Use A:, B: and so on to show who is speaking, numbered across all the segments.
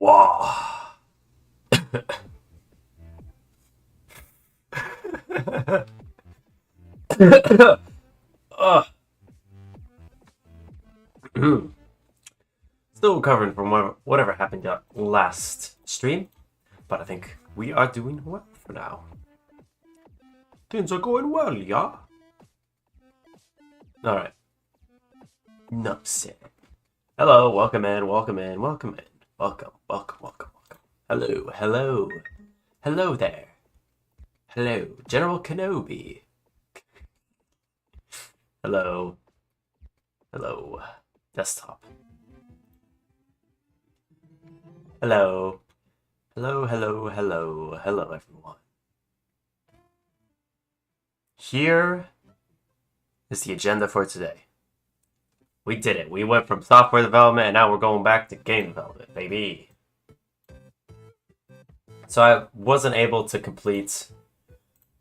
A: Wow. Ugh. Still recovering from whatever happened last stream, but I think we are doing well for now. Things are going well, yeah? Alright. No, sit. Hello, welcome in, welcome in, welcome in. Welcome, welcome, welcome, welcome. Hello, hello. Hello there. Hello, General Kenobi. Hello. Hello. Desktop. Hello. Hello, hello, hello. Hello, everyone. Here is the agenda for today. We did it. We went from software development and now we're going back to game development, baby. So I wasn't able to complete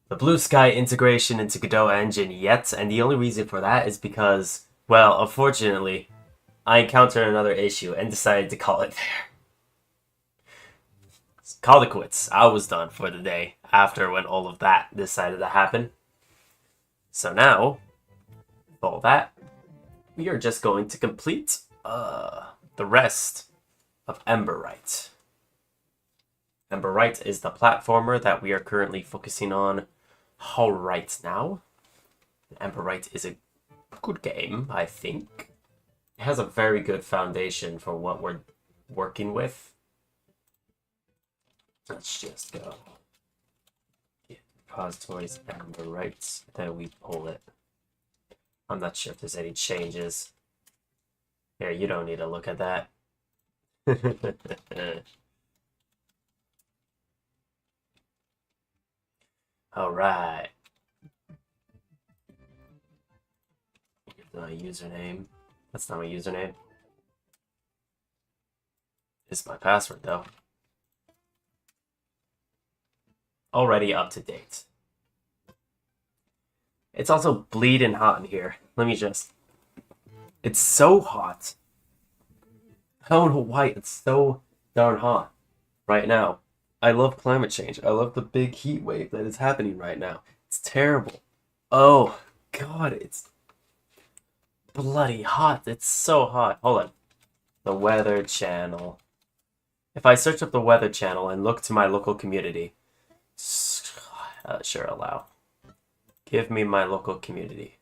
A: the Blue Sky integration into Godot engine yet, and the only reason for that is because, well, unfortunately, I encountered another issue and decided to call it there. Call it quits. I was done for the day after when all of that decided to happen. So now, with all that, we are just going to complete the rest of Emberite. Emberite is the platformer that we are currently focusing on right now. Emberite is a good game, I think. It has a very good foundation for what we're working with. Let's just go get repositories Emberite, then we pull it. I'm not sure if there's any changes. Here, you don't need to look at that. Alright. My username. That's not my username. It's my password, though. Already up to date. It's also bleeding hot in here. Let me just... It's so hot. I don't know why it's so darn hot right now. I love climate change. I love the big heat wave that is happening right now. It's terrible. Oh, God, it's bloody hot. It's so hot. Hold on. The weather channel. If I search up the weather channel and look to my local community, sure, allow. Give me my local community.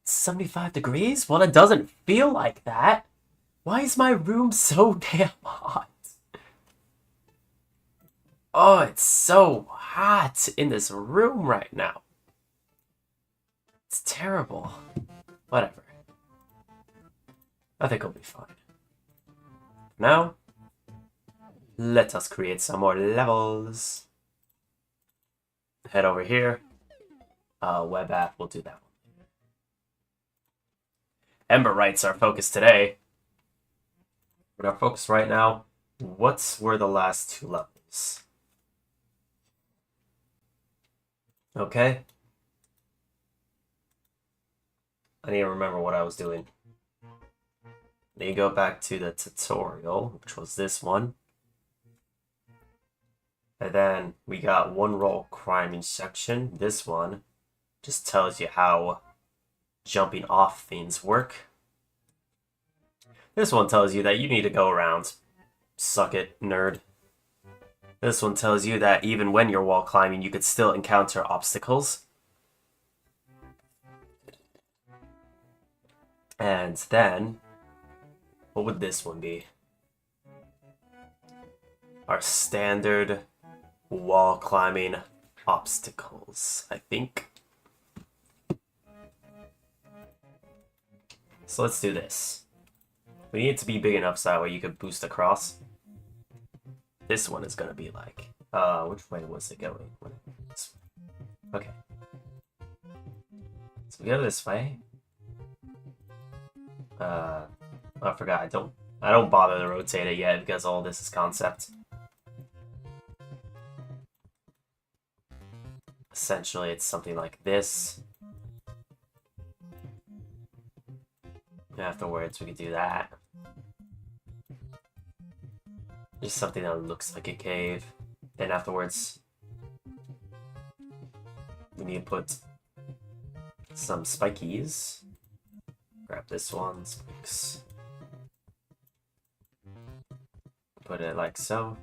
A: 75 degrees? Well, it doesn't feel like that. Why is my room so damn hot? Oh, it's so hot in this room right now. It's terrible. Whatever. I think I'll be fine. Now, let us create some more levels. Head over here. Web app, we'll do that one. Emberite's our focus today. But our focus right now, what were the last two levels? Okay. I need to remember what I was doing. Let me go back to the tutorial, which was this one. And then we got one roll climbing section. This one just tells you how jumping off things work. This one tells you that you need to go around. Suck it, nerd. This one tells you that even when you're wall climbing, you could still encounter obstacles. And then, what would this one be? Our standard wall climbing obstacles, I think. So let's do this. We need it to be big enough so that way you could boost across. This one is gonna be like, which way was it going? Okay. So we go this way. I forgot. I don't bother to rotate it yet because all this is concept. Essentially, it's something like this. Afterwards, we could do that. Just something that looks like a cave. Then afterwards, we need to put some spikies. Grab this one, spikes. Put it like so.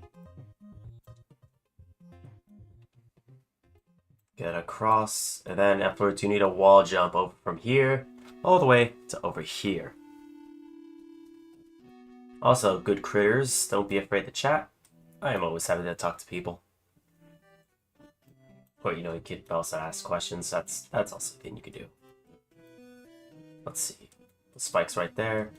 A: Get across, and then afterwards you need a wall jump over from here all the way to over here. Also, good critters, don't be afraid to chat. I am always happy to talk to people. Or, you know, you could also ask questions. That's also a thing you could do. Let's see. The spikes right there.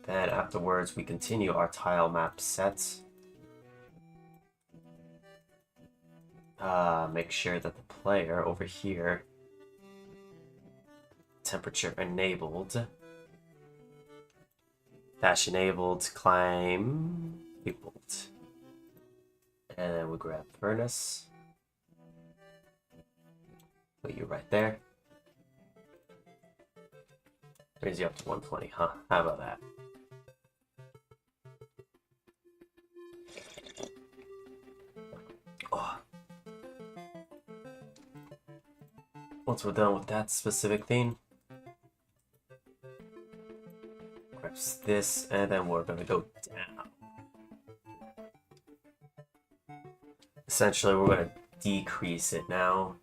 A: Then afterwards, we continue our tile map set. Make sure that the player over here, temperature enabled, dash enabled, climb enabled, and then we grab furnace. Put you right there. Raise you up to 120, huh? How about that? Oh. Once we're done with that specific thing, grabs this, and then we're gonna go down. Essentially, we're gonna decrease it now.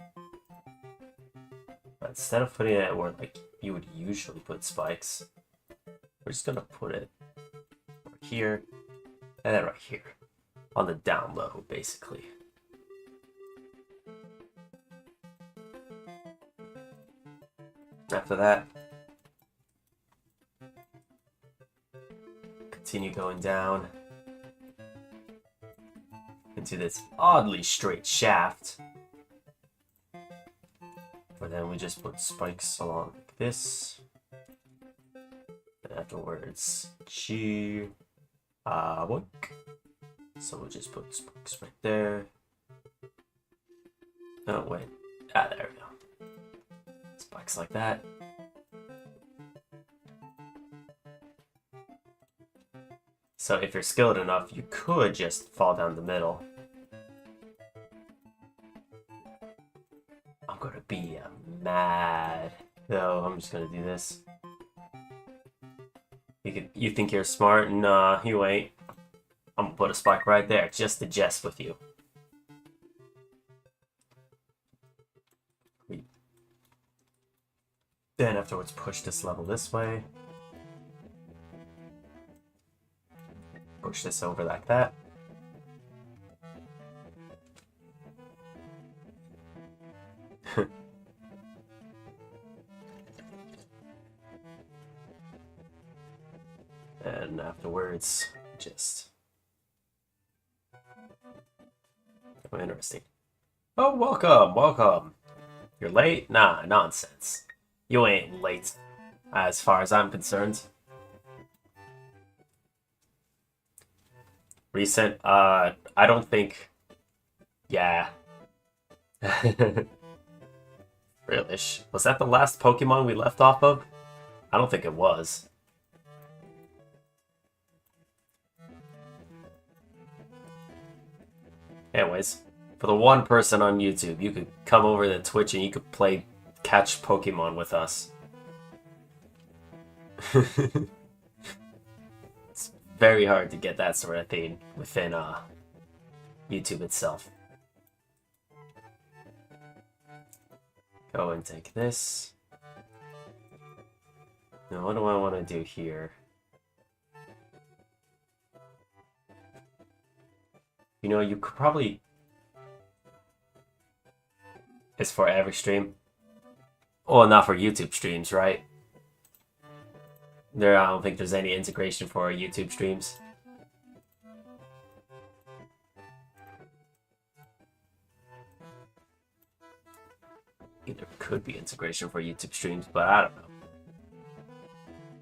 A: But instead of putting it where like you would usually put spikes, we're just gonna put it over here, and then right here, on the down low, basically. After that, continue going down into this oddly straight shaft. But then we just put spikes along like this. And afterwards, boink. So we'll just put spikes right there. Oh, wait. There we go. Spikes like that. So if you're skilled enough, you could just fall down the middle. I'm gonna be mad. No, I'm just gonna do this. You think you're smart? Nah, you ain't. I'm gonna put a spike right there, just to jest with you. Then afterwards, push this level this way. Push this over like that. And afterwards, just... Oh, interesting. Oh, welcome, welcome. You're late? Nah, nonsense. You ain't late, as far as I'm concerned. Recent, I don't think... Yeah. Realish. Was that the last Pokemon we left off of? I don't think it was. Anyways, for the one person on YouTube, you could come over to Twitch and you could play catch Pokemon with us. It's very hard to get that sort of thing within YouTube itself. Go and take this. Now, what do I want to do here? You know, you could probably... It's for every stream. Well, not for YouTube streams, right? I don't think there's any integration for our YouTube streams. There could be integration for YouTube streams, but I don't know.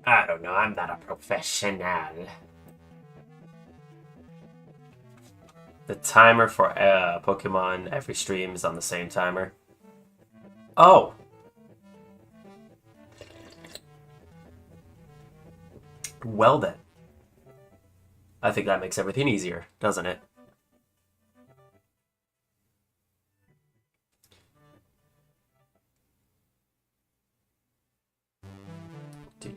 A: I don't know, I'm not a professional. The timer for Pokemon every stream is on the same timer. Oh! Well then. I think that makes everything easier, doesn't it? Do.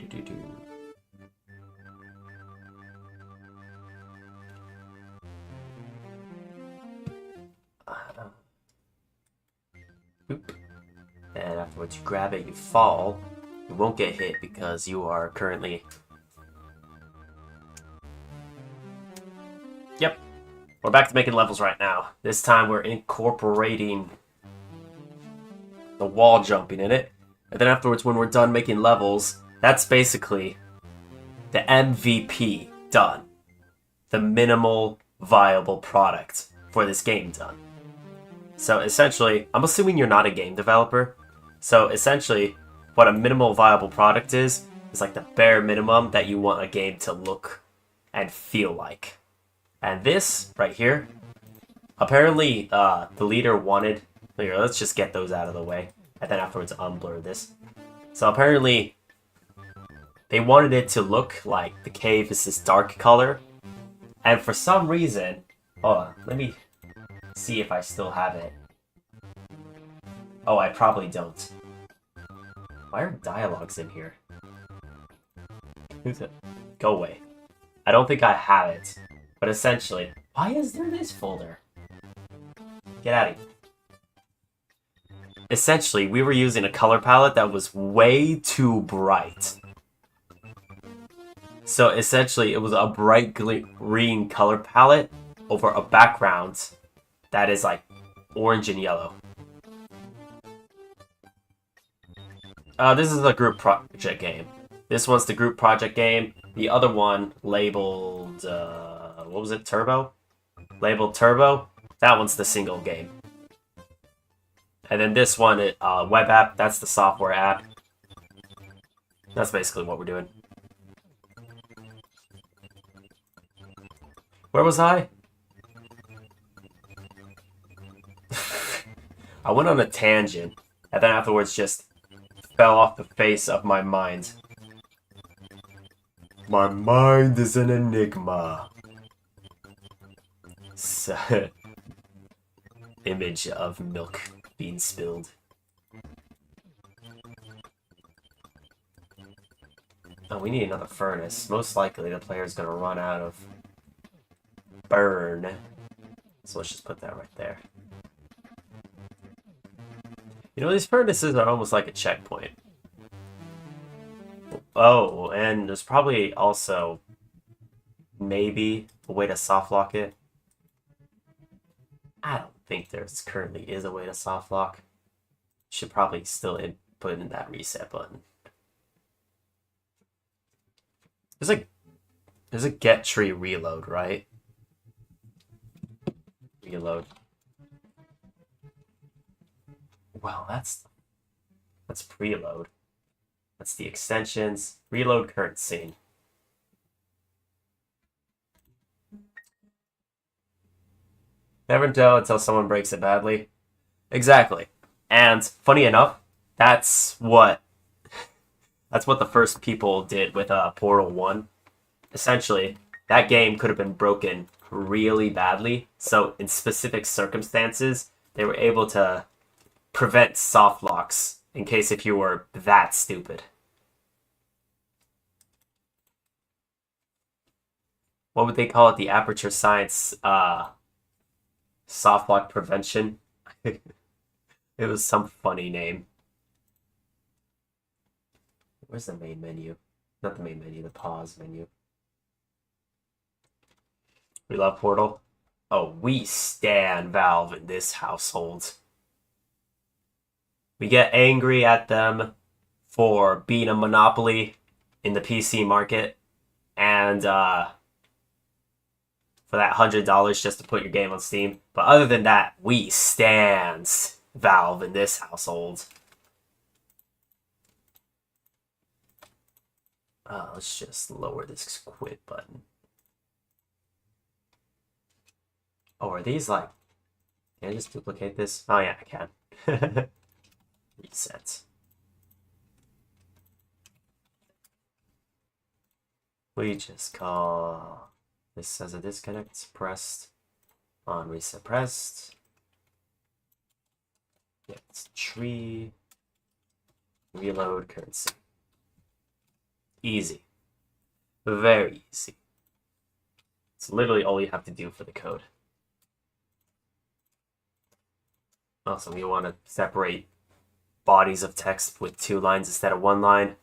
A: Oop. And afterwards you grab it, you fall. You won't get hit because you are currently... Yep. We're back to making levels right now. This time we're incorporating the wall jumping in it. And then afterwards, when we're done making levels, that's basically the MVP done. The minimal viable product for this game done. So essentially, I'm assuming you're not a game developer. So essentially, what a minimal viable product is like the bare minimum that you want a game to look and feel like. And this right here, apparently the leader wanted... Here, let's just get those out of the way. And then afterwards unblur this. So apparently they wanted it to look like the cave is this dark color. And for some reason... Hold on, let me see if I still have it. Oh, I probably don't. Why are dialogues in here? Go away. I don't think I have it. But essentially, why is there this folder? Get out of here. Essentially, we were using a color palette that was way too bright. So essentially, it was a bright green color palette over a background that is like orange and yellow. This is a group project game. This one's the group project game. The other one, labeled... what was it? Turbo? Labeled Turbo. That one's the single game. And then this one, web app, that's the software app. That's basically what we're doing. Where was I? I went on a tangent, and then afterwards just fell off the face of my mind. My mind is an enigma. Image of milk being spilled. Oh, we need another furnace. Most likely the player's gonna run out of burn. So let's just put that right there. You know, these furnaces are almost like a checkpoint. Oh, and there's probably also maybe a way to soft lock it. I don't think there's currently is a way to soft lock. Should probably still put in that reset button. There's a get tree reload, right? Reload. Well, that's preload. That's the extensions. Reload current scene. Never know until someone breaks it badly. Exactly. And funny enough, that's what the first people did with Portal 1. Essentially, that game could have been broken really badly. So in specific circumstances, they were able to prevent soft locks in case if you were that stupid. What would they call it? The aperture science soft lock prevention. It was some funny name. Where's the main menu? Not the main menu, the pause menu. We love Portal. Oh, we stan Valve in this household. We get angry at them for being a monopoly in the PC market. And for that $100 just to put your game on Steam. But other than that, we stans Valve in this household. Let's just lower this quit button. Oh, are these like... Can I just duplicate this? Oh yeah, I can. Reset. We just call this as a disconnect, pressed, on reset pressed. Yeah, it's tree, reload currency. Easy. Very easy. It's literally all you have to do for the code. Also, we want to separate bodies of text with 2 lines instead of 1 line.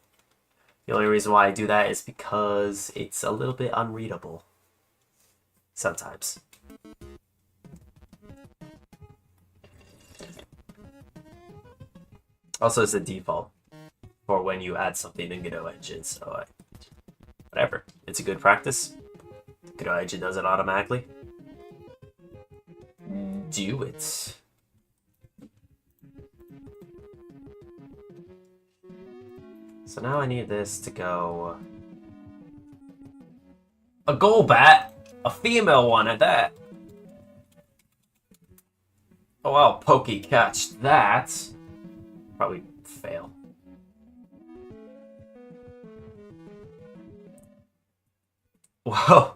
A: The only reason why I do that is because it's a little bit unreadable. Sometimes. Also, it's a default for when you add something in Godot Engine, so whatever. It's a good practice. Godot Engine does it automatically. Do it. So now I need this to go... A Golbat? A female one at that. Oh, I'll pokey catch that. Probably fail. Whoa.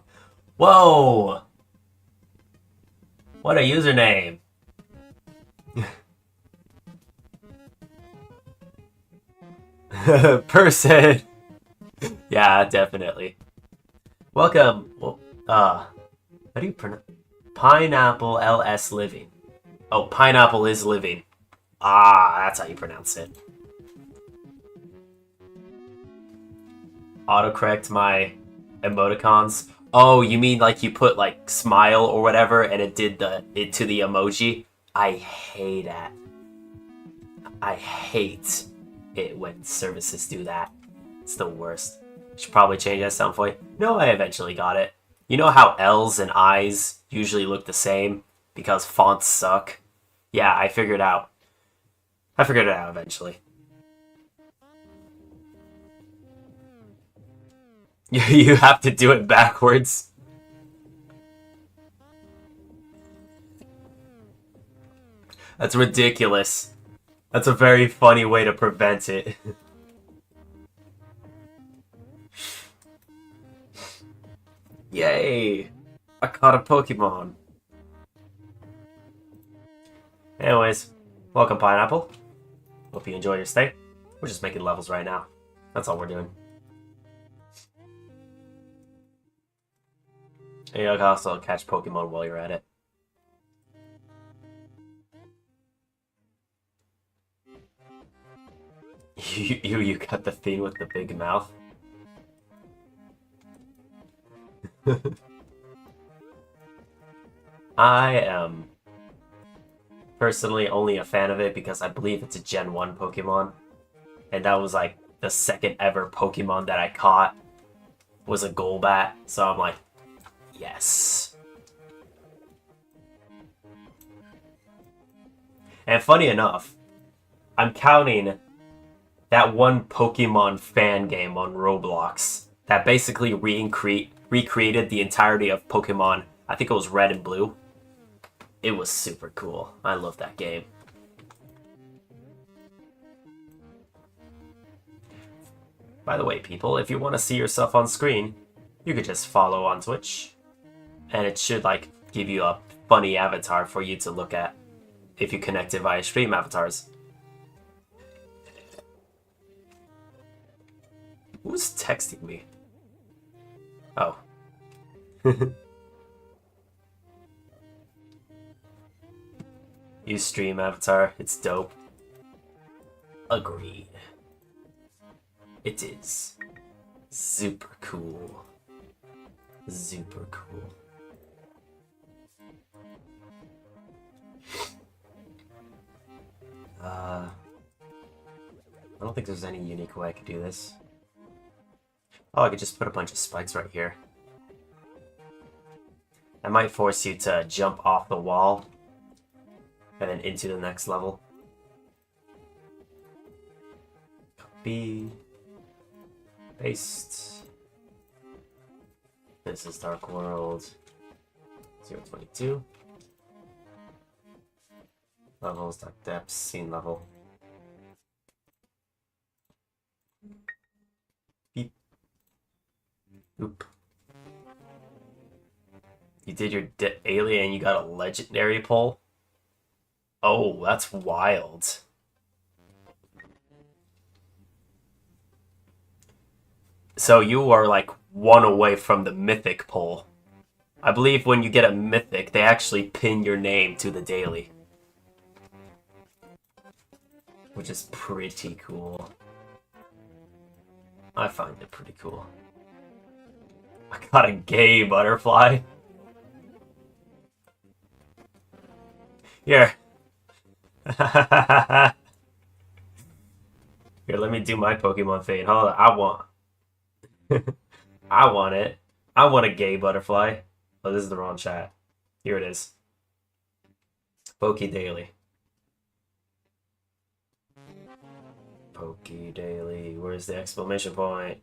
A: Whoa. What a username. Person. Yeah, definitely. Welcome. Well, how do you pronounce? Pineapple LS Living. Oh, Pineapple is Living. Ah, that's how you pronounce it. Autocorrect my emoticons. Oh, you mean like you put like smile or whatever and it did it to the emoji? I hate that. I hate it when services do that. It's the worst. Should probably change that sound point. No, I eventually got it. You know how L's and I's usually look the same because fonts suck? Yeah, I figured out. I figured it out eventually. You have to do it backwards. That's ridiculous. That's a very funny way to prevent it. Yay! I caught a Pokemon. Anyways, welcome Pineapple. Hope you enjoy your stay. We're just making levels right now. That's all we're doing. And you can also catch Pokemon while you're at it. You got the thing with the big mouth. I am personally only a fan of it because I believe it's a Gen 1 Pokemon. And that was like the second ever Pokemon that I caught was a Golbat. So I'm like, yes. And funny enough, I'm counting that one Pokemon fan game on Roblox that basically recreated the entirety of Pokemon. I think it was Red and Blue. It was super cool. I love that game. By the way, people, if you want to see yourself on screen, you could just follow on Twitch. And it should, like, give you a funny avatar for you to look at if you connect it via stream avatars. Who's texting me? Oh. Use stream avatar. It's dope. Agreed. It is. Super cool. Super cool. I don't think there's any unique way I could do this. Oh, I could just put a bunch of spikes right here. That might force you to jump off the wall and then into the next level. Copy. Paste. This is Dark World 022. Levels, dark depths, scene level. Beep. Oop. You did your daily and you got a legendary pull? Oh, that's wild. So you are like one away from the mythic pull. I believe when you get a mythic, they actually pin your name to the daily. Which is pretty cool. I find it pretty cool. I got a gay butterfly. Here. Here, let me do my Pokemon fade. Hold on, I want. I want it. I want a gay butterfly. Oh, this is the wrong chat. Here it is. Poke Daily. Poke Daily. Where's the exclamation point?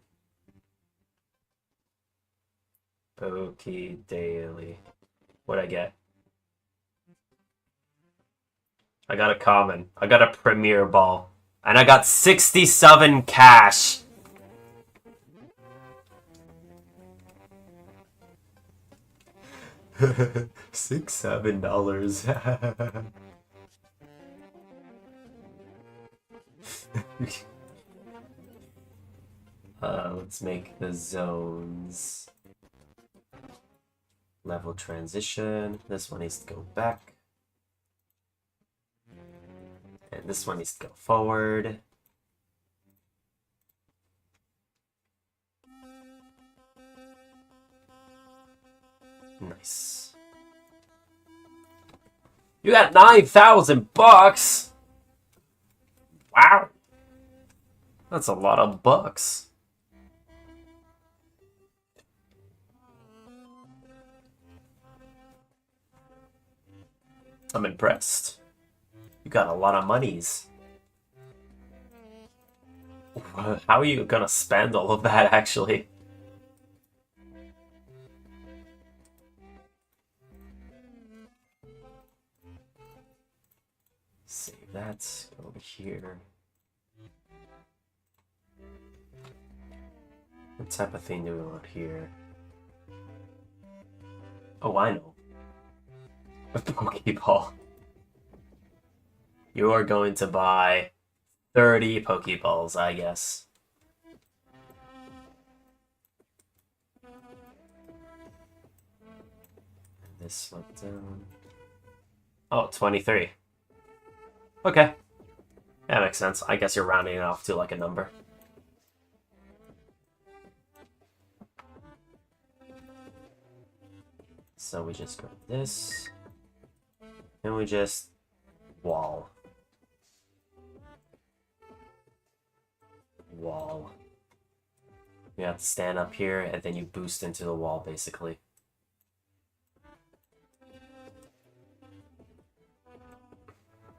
A: Poke Daily. What'd I get? I got a common. I got a premier ball. And I got 67 cash. $7. Let's make the zones. Level transition. This one needs to go back. And this one needs to go forward. Nice. You got 9,000 bucks. Wow. That's a lot of bucks. I'm impressed. You got a lot of monies. How are you gonna spend all of that, actually? Save that. Go over here. What type of thing do we want here? Oh, I know. A Pokeball. You are going to buy 30 Pokeballs, I guess. This one down. Oh, 23. Okay. That makes sense. I guess you're rounding it off to like a number. So we just grab this. And we just wall. Wall. You have to stand up here and then you boost into the wall basically.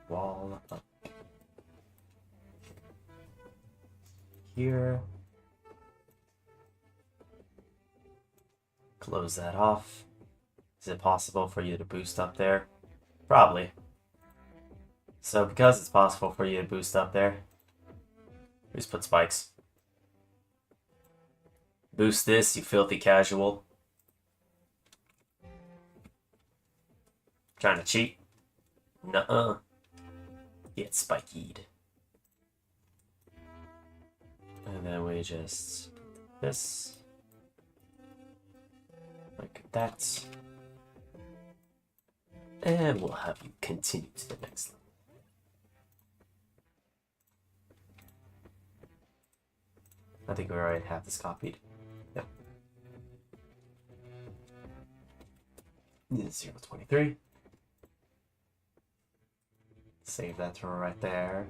A: Wall up here. Close that off. Is it possible for you to boost up there? Probably. So because it's possible for you to boost up there, just put spikes. Boost this, you filthy casual. Trying to cheat? Nuh-uh. Get spikied. And then we just this. Like that. And we'll have you continue to the next level. I think we already have this copied. Yep. 023. Save that to right there.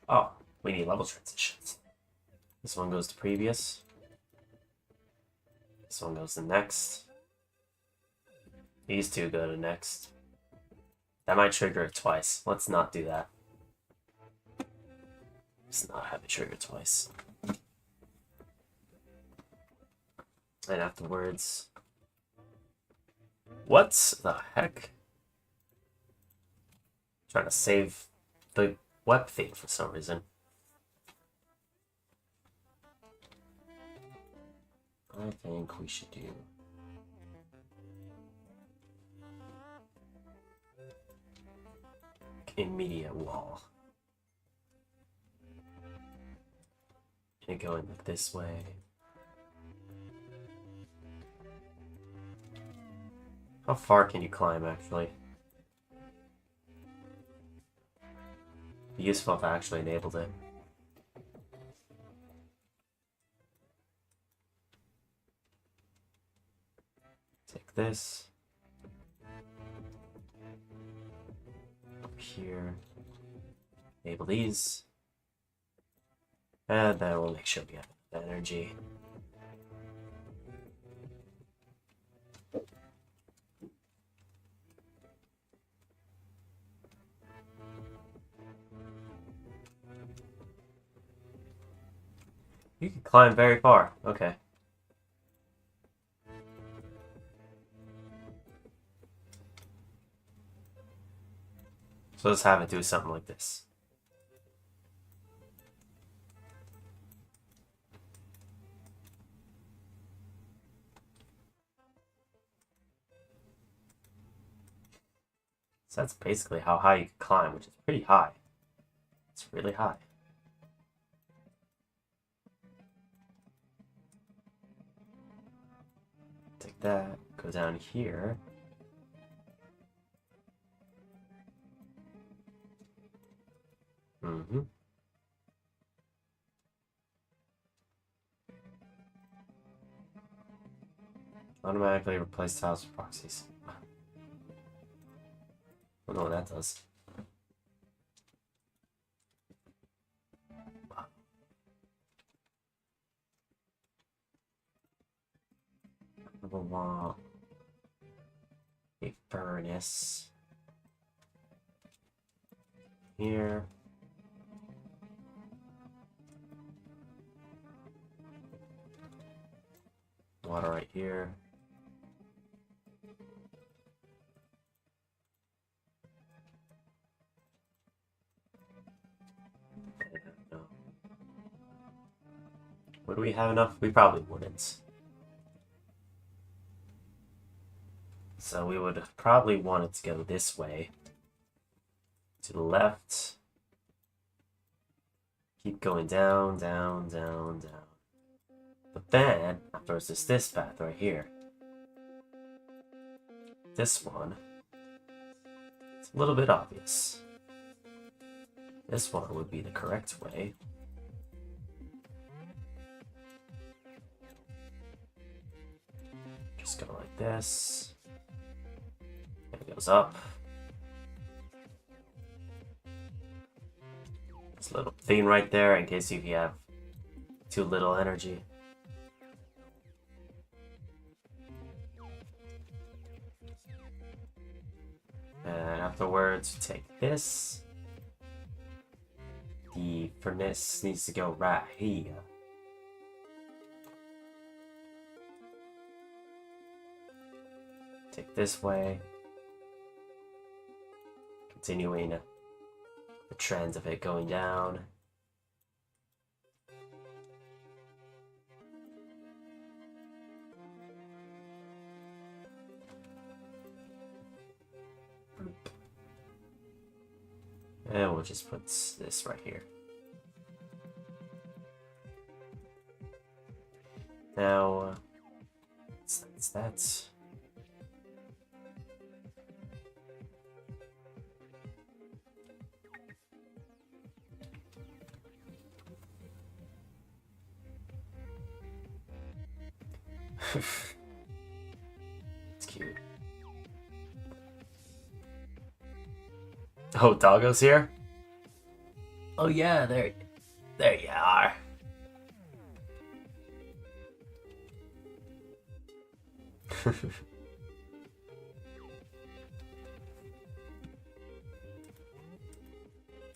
A: Oh, we need level transitions. This one goes to previous. This one goes to next. These two go to next. That might trigger it twice. Let's not do that. Let's not have it trigger twice. And afterwards, What the heck? Trying to save the web thing for some reason. I think we should do immediate wall. And going this way. How far can you climb, actually? Be useful if I actually enabled it. Take this. Up here. Enable these. And then we'll make sure we have energy. You can climb very far. Okay. So let's have it do something like this. So that's basically how high you can climb, which is pretty high. It's really high. Take that, go down here. Automatically replace tiles with proxies. I don't know what that does. I want a furnace here. Water right here. Would we have enough? We probably wouldn't. So we would probably want it to go this way. To the left. Keep going down, down, down, down. But then, afterwards, there's this path right here. This one. It's a little bit obvious. This one would be the correct way. Just go like this. It goes up. This little thing right there in case you have too little energy. And afterwards, take this. The furnace needs to go right here. Take this way. Continuing the trend of it going down. And we'll just put this right here. Now, that's it's cute. Oh, Doggo's here? Oh yeah, there you are.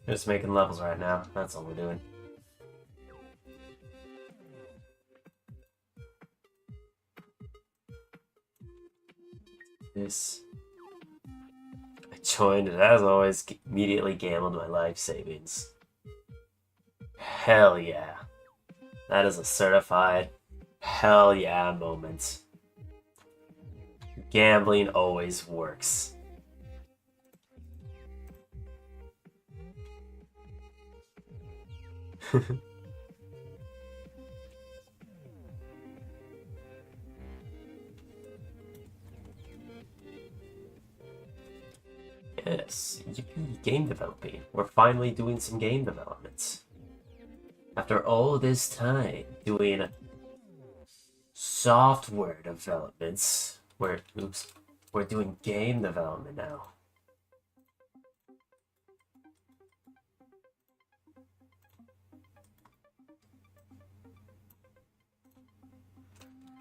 A: Just making levels right now. That's all we're doing. this. I joined and as always immediately gambled my life savings. Hell yeah. That is a certified hell yeah moment. Gambling always works. Yes, yippee, game developing. We're finally doing some game developments. After all this time doing software developments, we're doing game development now.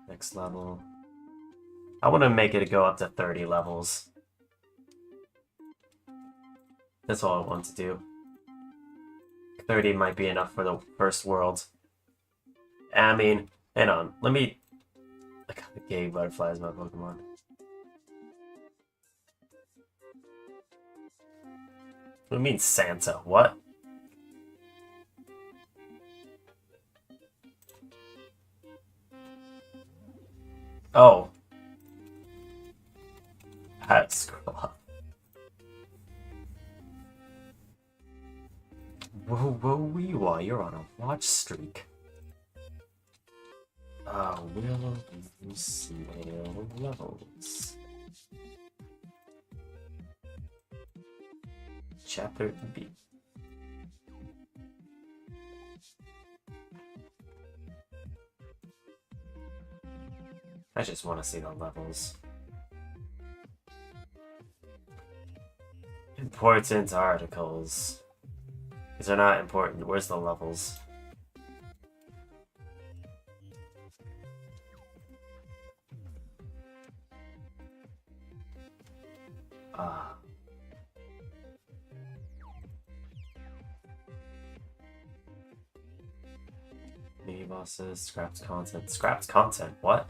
A: Next level. I want to make it go up to 30 levels. That's all I want to do. 30 might be enough for the first world. I mean, hang on. Let me... I got the gay butterfly as my Pokemon. What do you mean Santa? What? Oh. I had to scroll up. Whoa, you're on a watch streak. Will you snail levels? Chapter B. I just want to see the levels. Important articles. These are not important. Where's the levels? Mini bosses, scrapped content. Scrapped content? What?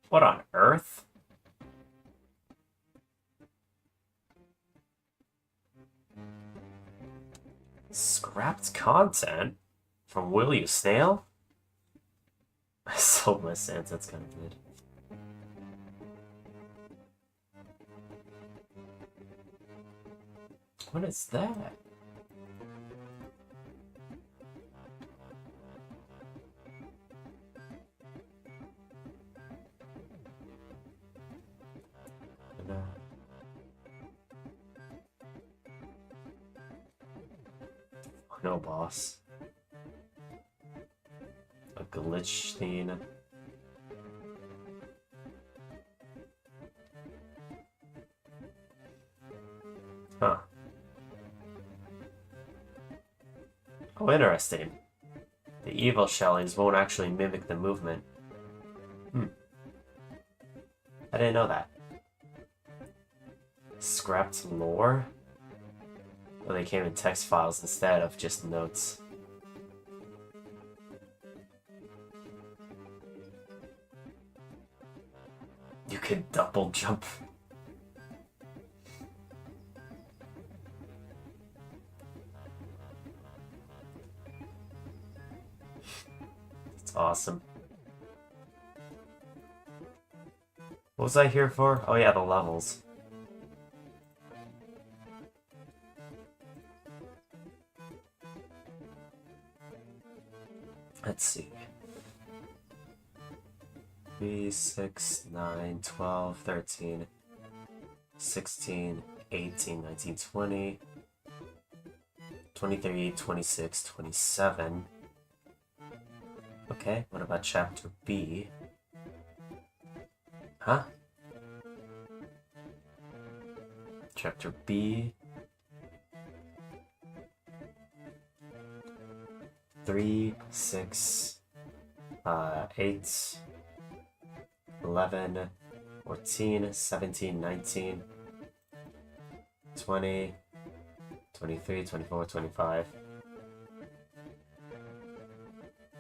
A: What on earth? Scrapped content? From Will You Snail? I sold my Sans, that's kind of good. What is that? No boss. A glitch thing. Huh. Oh, interesting. The evil shellings won't actually mimic the movement. I didn't know that. Scrapped lore? Well, they came in text files instead of just notes. You could double jump. It's awesome. What was I here for? Oh yeah, the levels. Let's see. 3, 6, 9, 12, 13, 16, 18, 19, 20, 23, 26, 27. Okay, what about chapter B? Huh? Chapter B. 3, 6, 8, 11, 14, 17, 19, 20, 23, 24, 25.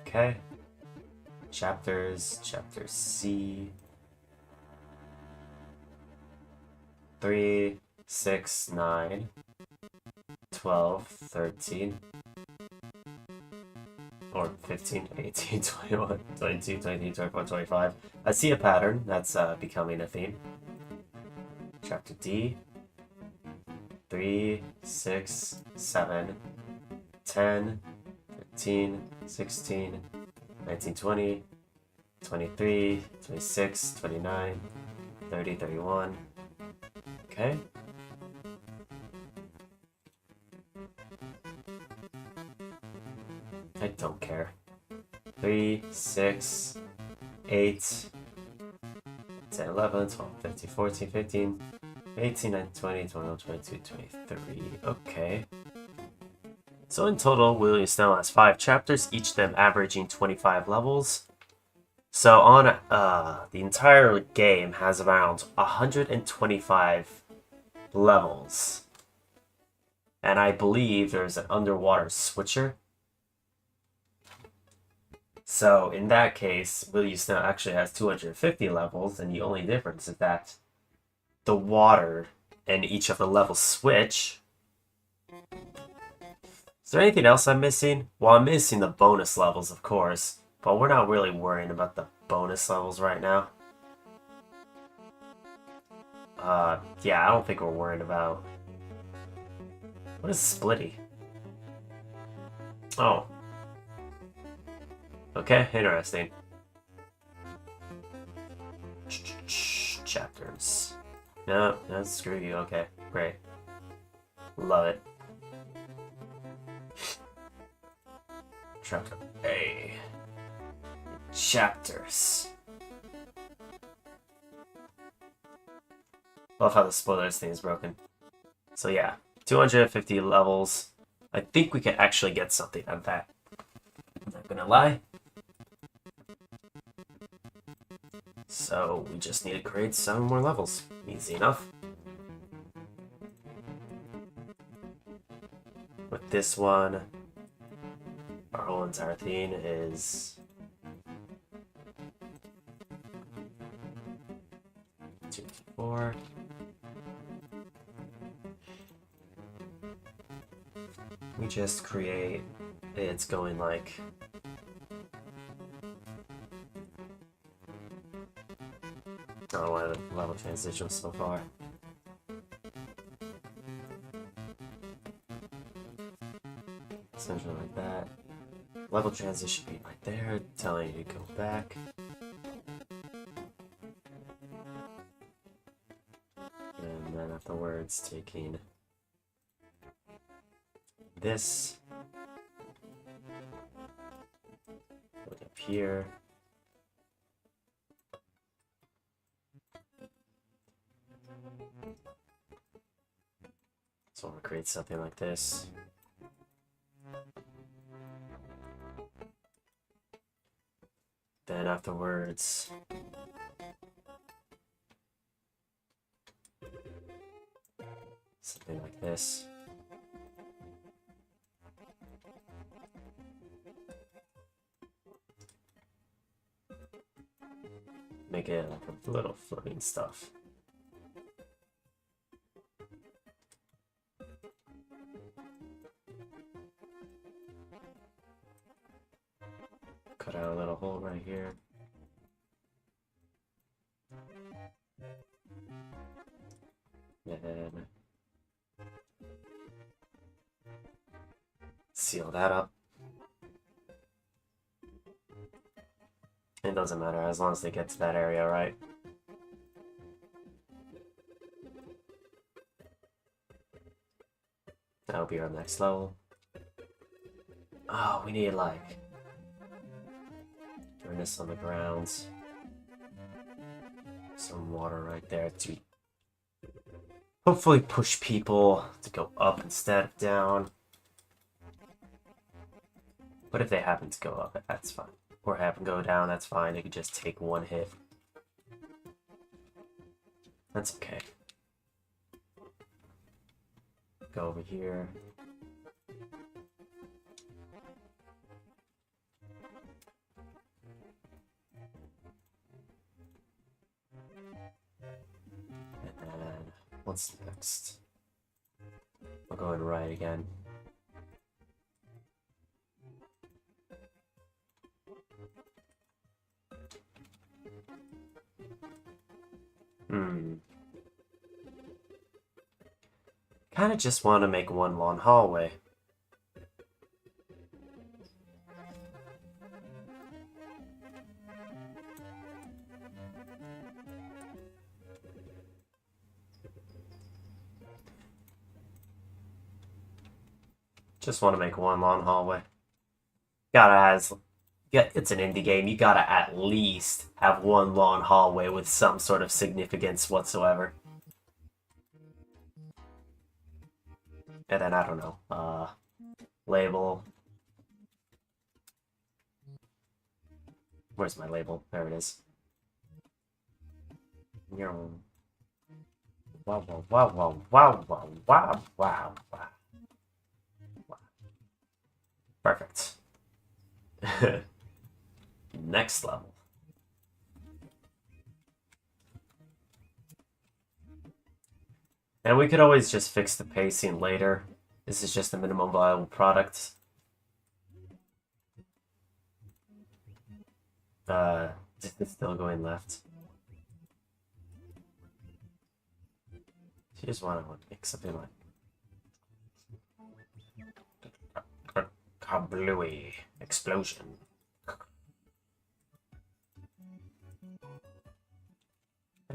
A: Okay. Chapters, chapter C. 3, 6, 9, 12, 13, or 15, 18, 21, 22, 23, 24, 25. I see a pattern that's becoming a theme. Chapter D. 3, 6, 7, 10, 15, 16, 19, 20, 23, 26, 29, 30, 31. Okay. I don't care. 3, 6, 8, 10, 11, 12, 13, 14, 15, 18, 19, 20, 21, 22, 23. Okay. So in total, William Snell has 5 chapters, each of them averaging 25 levels. So on the entire game has around 125 levels. And I believe there's an underwater switcher. So in that case, William Snell actually has 250 levels, and the only difference is that the water and each of the levels switch. Is there anything else I'm missing? Well, I'm missing the bonus levels, of course, but we're not really worrying about the bonus levels right now. Yeah, I don't think we're worried about... What is Splitty? Oh. Okay, interesting. Chapters. No, screw you. Okay, great. Love it. Chapter A. Chapters. Love how the spoilers thing is broken. So yeah, 250 levels. I think we can actually get something out of that. I'm not gonna lie. So we just need to create 7 more levels. Easy enough. With this one, our whole entire theme is 2, 4. We just create, it's going like I don't know why the level transition so far. Essentially like that. Level transition being right there, telling you to go back. And then afterwards taking this, look up here. So I'm gonna create something like this. Then afterwards, something like this. Make it like a little floating stuff. Cut out a little hole right here. And then seal that up. It doesn't matter as long as they get to that area, right? That'll be our next level. Oh, we need like turn this on the ground. Some water right there to hopefully push people to go up instead of down. But if they happen to go up, that's fine. Or happen to go down, that's fine. They could just take one hit. That's okay. Go over here. What's next? We're going right again. Kind of just want to make one long hallway. Just want to make one long hallway. It's an indie game. You gotta at least have one long hallway with some sort of significance whatsoever. And then, I don't know, label. Where's my label? There it is. Wow, wow, wow, wow, wow, wow, wow, wow, wow. Perfect. Next level. And we could always just fix the pacing later. This is just a minimum viable product. It's still going left. You just want to make something like kablooey explosion.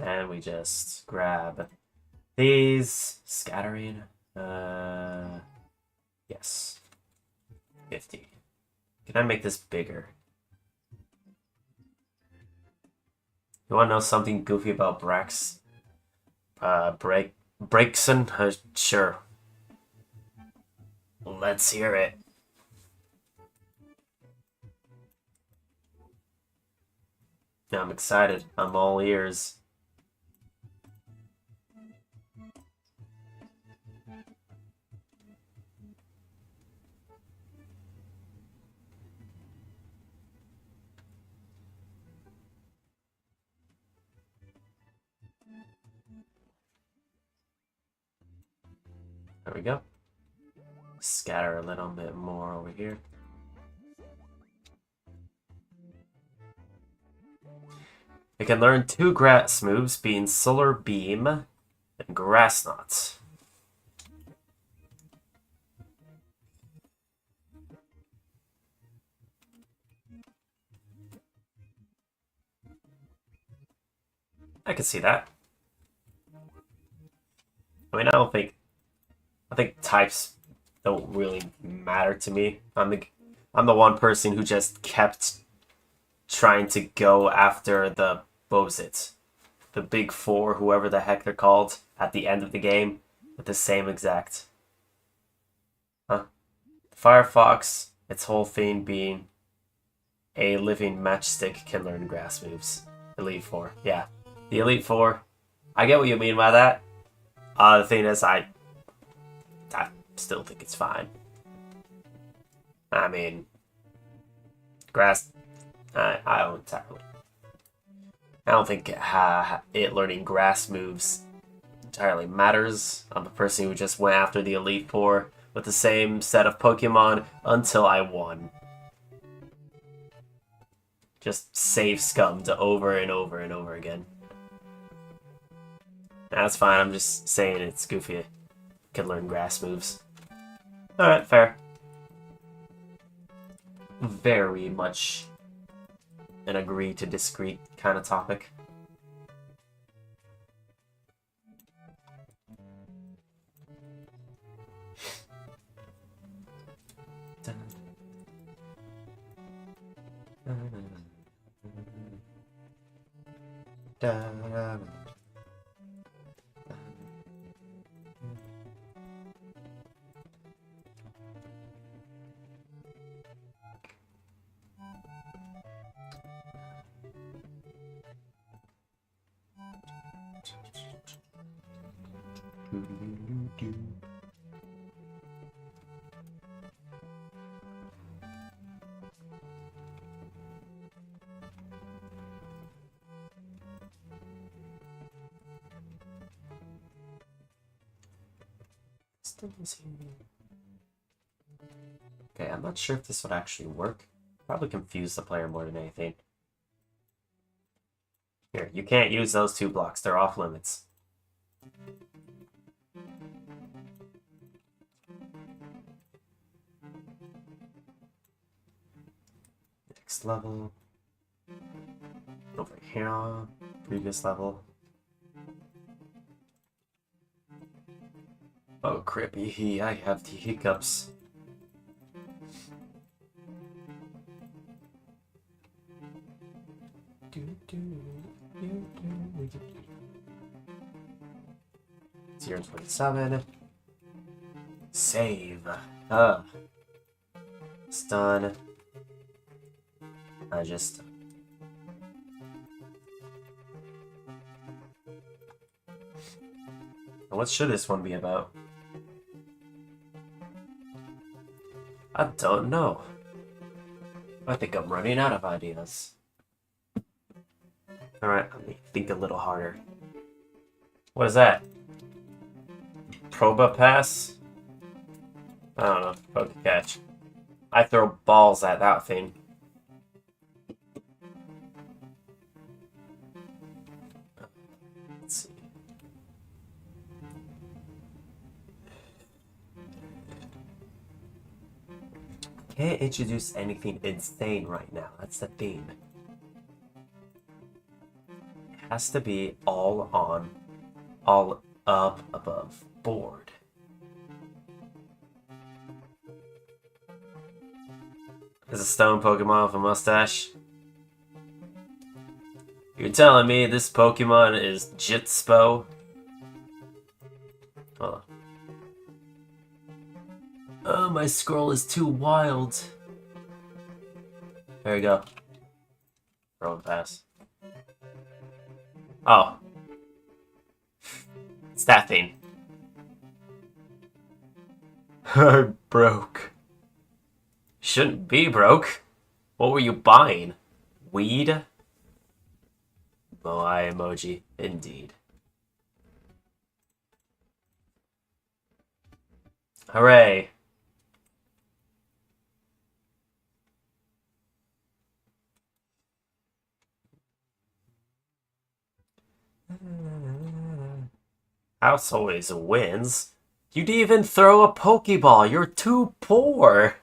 A: And we just grab these, scattering, yes, 50. Can I make this bigger? You want to know something goofy about Breakson? Sure. Let's hear it. I'm excited. I'm all ears. There we go. Scatter a little bit more over here. We can learn 2 grass moves, being Solar Beam and Grass Knot. I can see that. I mean, I think types don't really matter to me. I'm the one person who just kept trying to go after the, what was it? The big 4, whoever the heck they're called, at the end of the game with the same exact. Firefox, its whole thing being a living matchstick can learn grass moves. Elite 4, yeah. The Elite 4, I get what you mean by that. The thing is, I still think it's fine. I mean, grass, I don't entirely. I don't think it learning grass moves entirely matters. I'm a person who just went after the Elite Four with the same set of Pokemon until I won. Just save scummed over and over and over again. That's fine, I'm just saying it's goofy. Can learn grass moves. Alright, fair. Very much an agree to disagree kind of topic. Okay, I'm not sure if this would actually work. Probably confuse the player more than anything. Here, you can't use those 2 blocks. They're off limits. Next level. Over here. Previous level. Oh, crippy, I have the hiccups. It's here in 27. Save. It's done. I just... What should this one be about? I don't know. I think I'm running out of ideas. Alright, let me think a little harder. What is that? Proba pass? I don't know. Poke catch. I throw balls at that thing. Let's see. Can't introduce anything insane right now. That's the theme. It has to be all up above board. Is a stone Pokemon with a mustache? You're telling me this Pokemon is Jitspo? Hold on. Oh, my scroll is too wild. There you go. Throw and pass. Oh. It's that thing. I broke. Shouldn't be broke. What were you buying? Weed? Moai emoji, indeed. Hooray! House always wins. You didn't even throw a Pokeball. You're too poor.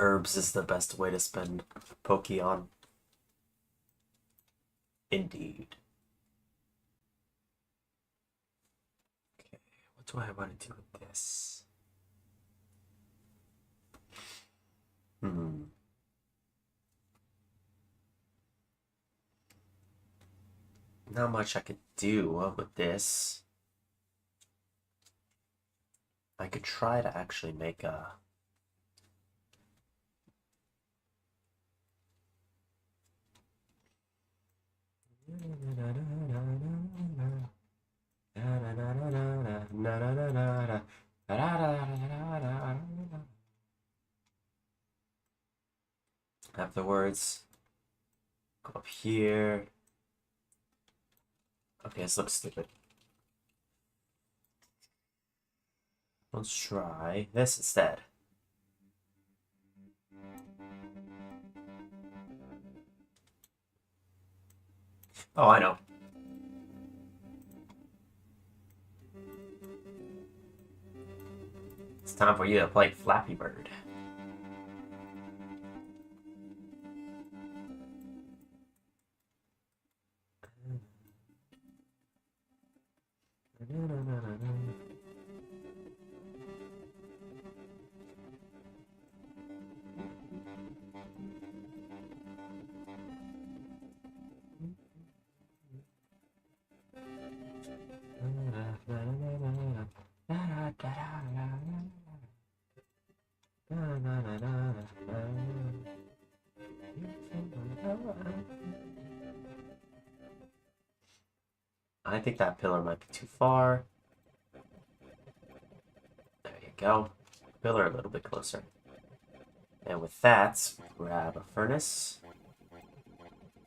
A: Herbs is the best way to spend Pokeon. Indeed. Okay, what do I want to do with this? Not much I could do with this. I could try to actually make a... Afterwards, go up here. Okay, this looks stupid. Let's try this instead. Oh, I know. It's time for you to play Flappy Bird. I think that pillar might be too far. There you go. Pillar a little bit closer. And with that, grab a furnace.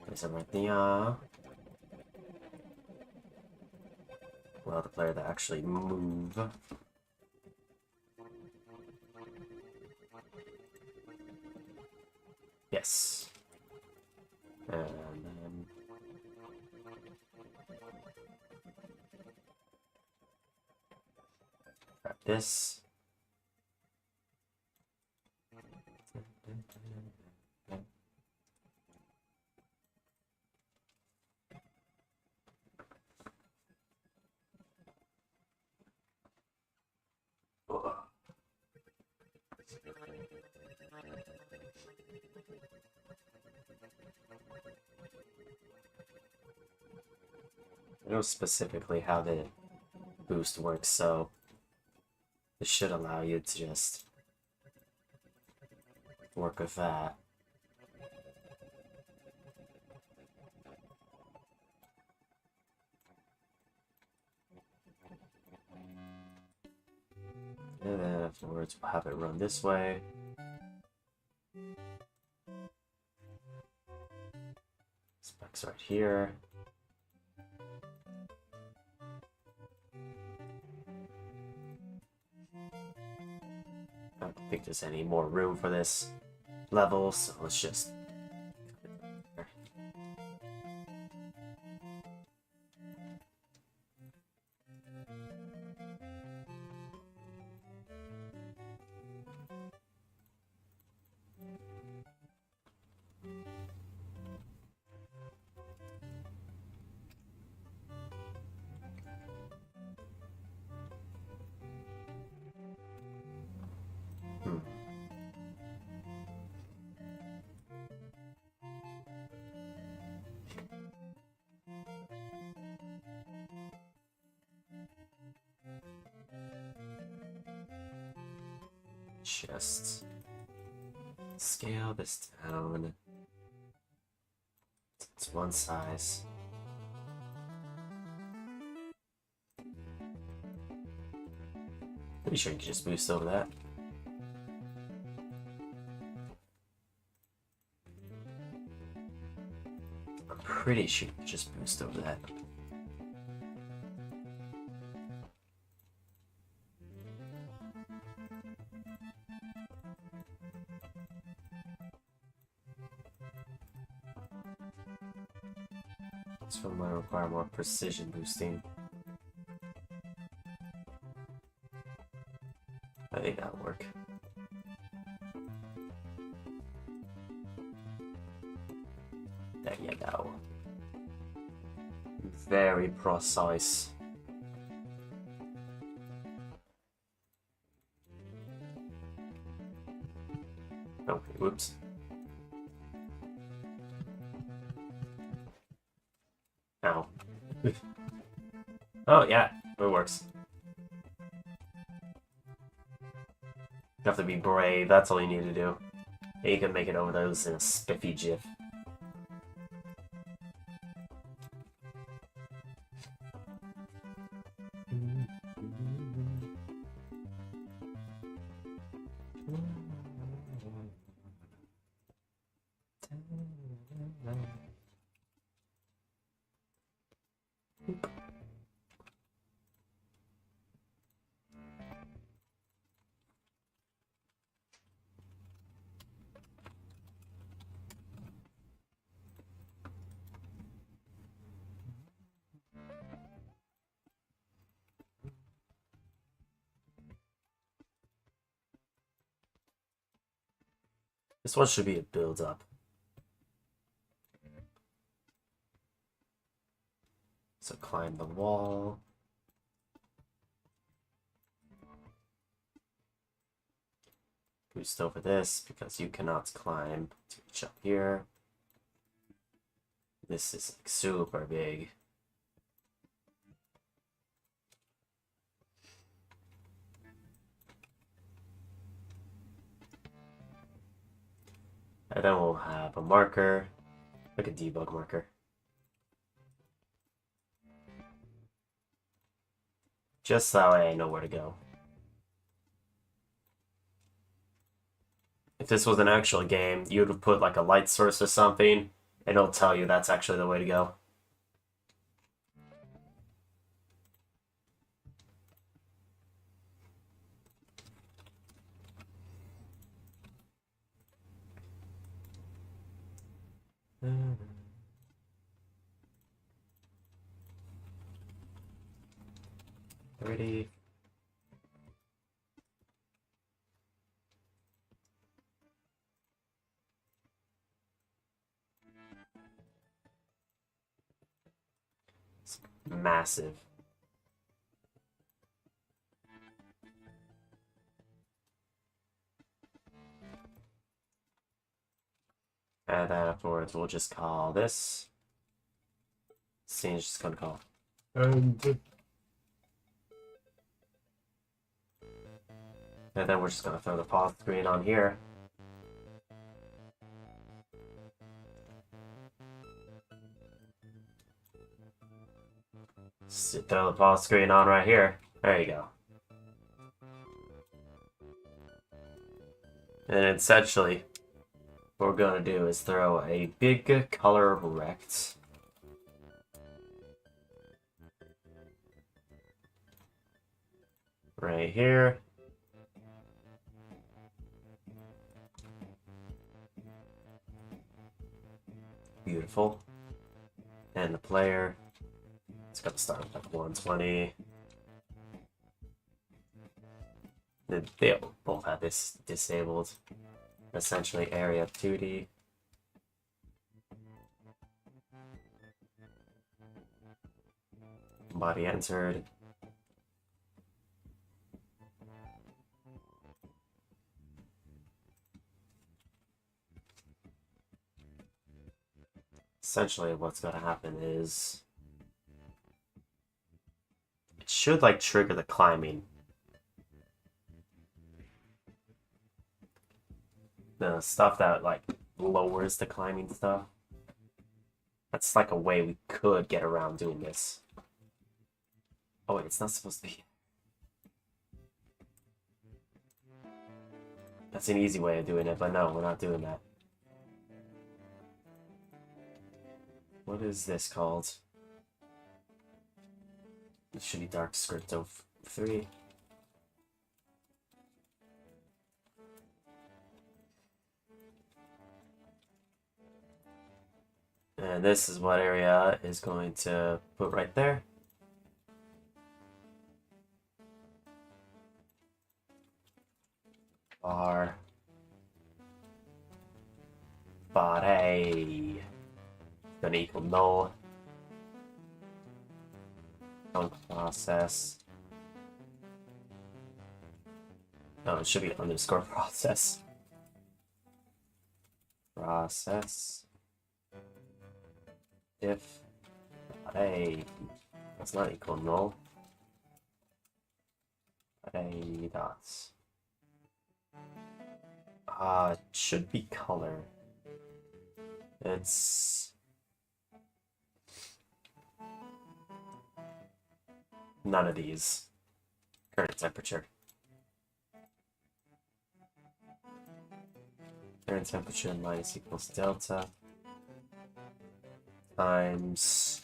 A: Place it right there. allow the player to actually move. Yes. And then grab this. I know specifically how the boost works, so this should allow you to just work with that. And then afterwards, we'll have it run this way. Specs right here. I don't think there's any more room for this level, so let's just... Just scale this down. It's one size. Pretty sure you can just boost over that. I'm pretty sure you can just boost over that. This one might require more precision boosting. I think that'll work. There you go. Very precise. Okay, whoops. Ow. Oh yeah, it works. You have to be brave, that's all you need to do. And you can make it over those in a spiffy jiff. This one should be a build up. So climb the wall. Boost over this because you cannot climb to reach up here. This is like super big. And then we'll have a marker, like a debug marker. Just so I know where to go. If this was an actual game, you would put like a light source or something, and it'll tell you that's actually the way to go. pretty. It's massive. And then afterwards, we'll just call this. Scene's just gonna call. And then we're just gonna throw the pause screen on here. Just throw the pause screen on right here. There you go. And essentially, what we're gonna do is throw a big color rect. Right here. Beautiful. And the player, it's gonna start with like 120. They both have this disabled. Essentially area 2D. Body entered. Essentially what's gonna happen is it should like trigger the climbing. The stuff that like lowers the climbing stuff. That's like a way we could get around doing this. Oh wait, it's not supposed to be. That's an easy way of doing it, but no, we're not doing that. What is this called? This should be Dark Script 03. And this is what area is going to put right there. Bar. Body. Gonna equal null. Don't process. No, it should be underscore process. Process. If a that's not equal null. A dots. It should be color. It's none of these. Current temperature. Current temperature minus equals delta times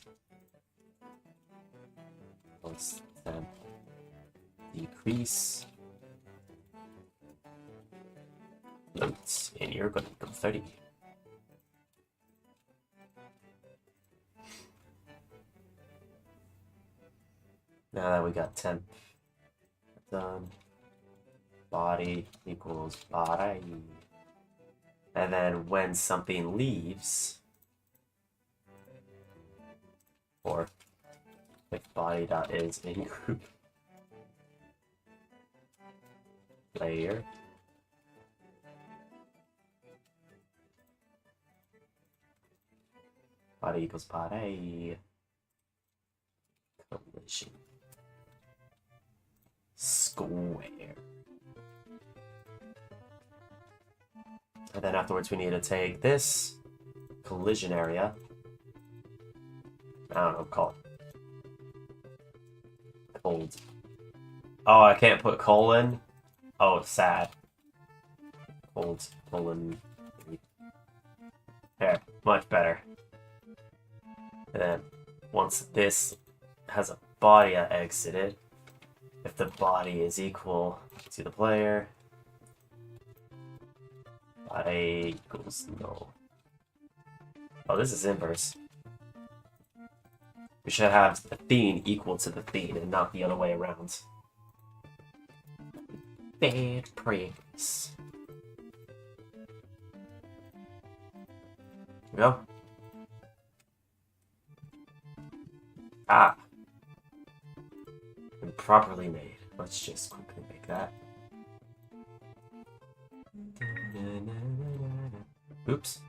A: plus temp decrease. Notes, and you're going to go 30. Now that we got temp done, body equals body. And then when something leaves, or if body dot is in group player, body equals body collision square. And then afterwards we need to take this collision area. I don't know, call it cold. Oh, I can't put colon. Oh, sad. Cold colon. There, much better. And then once this has a body that exited, if the body is equal to the player, body equals null. Oh, this is inverse. We should have the theme equal to the theme and not the other way around. Bad praise. Here we go. Ah. Improperly made. Let's just quickly make that. Oops.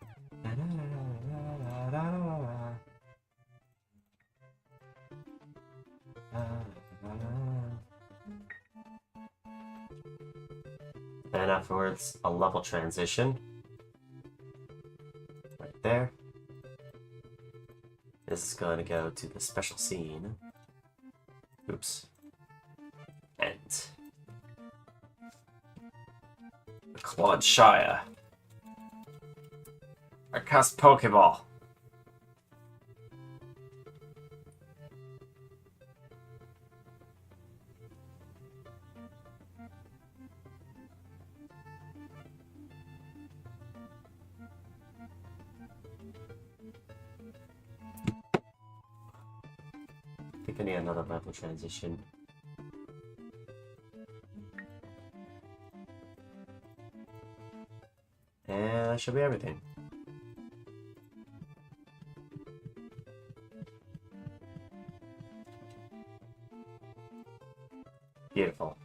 A: And afterwards, a level transition. Right there. This is going to go to the special scene. Oops. And the Claude Shire. I cast Pokeball. I think I need another level transition. And that should be everything. Beautiful.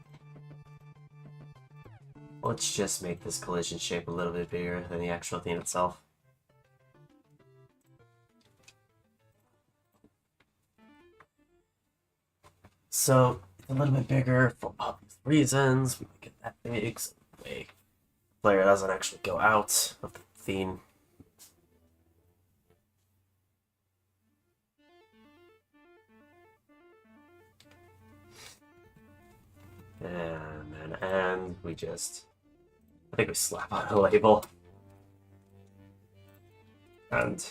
A: Let's just make this collision shape a little bit bigger than the actual theme itself. So, it's a little bit bigger for obvious reasons. We make it that big so the player doesn't actually go out of the theme. And we just, I think we slap on a label. And,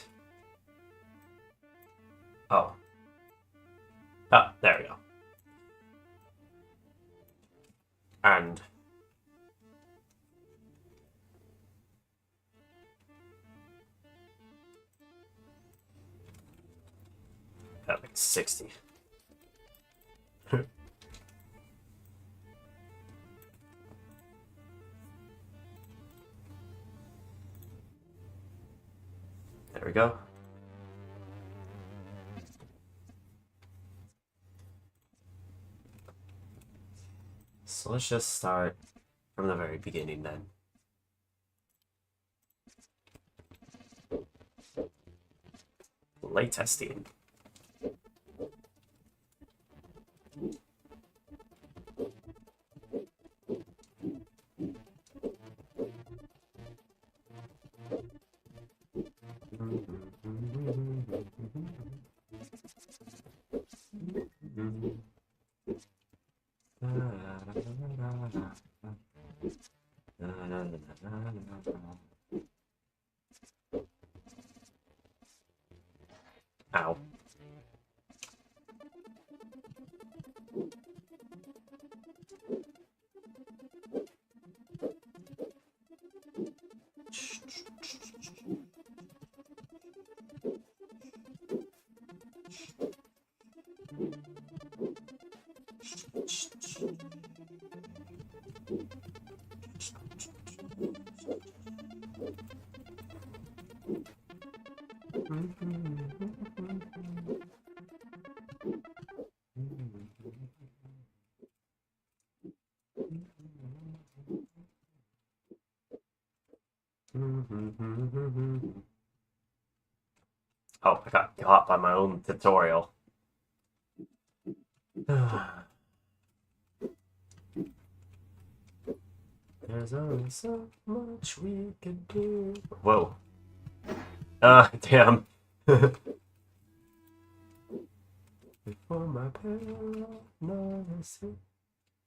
A: oh, there we go. And at like 60. There we go. So let's just start from the very beginning then. Play testing. Ow. Oh, I got caught by my own tutorial. There's only so much we can do. Whoa. Damn. Before my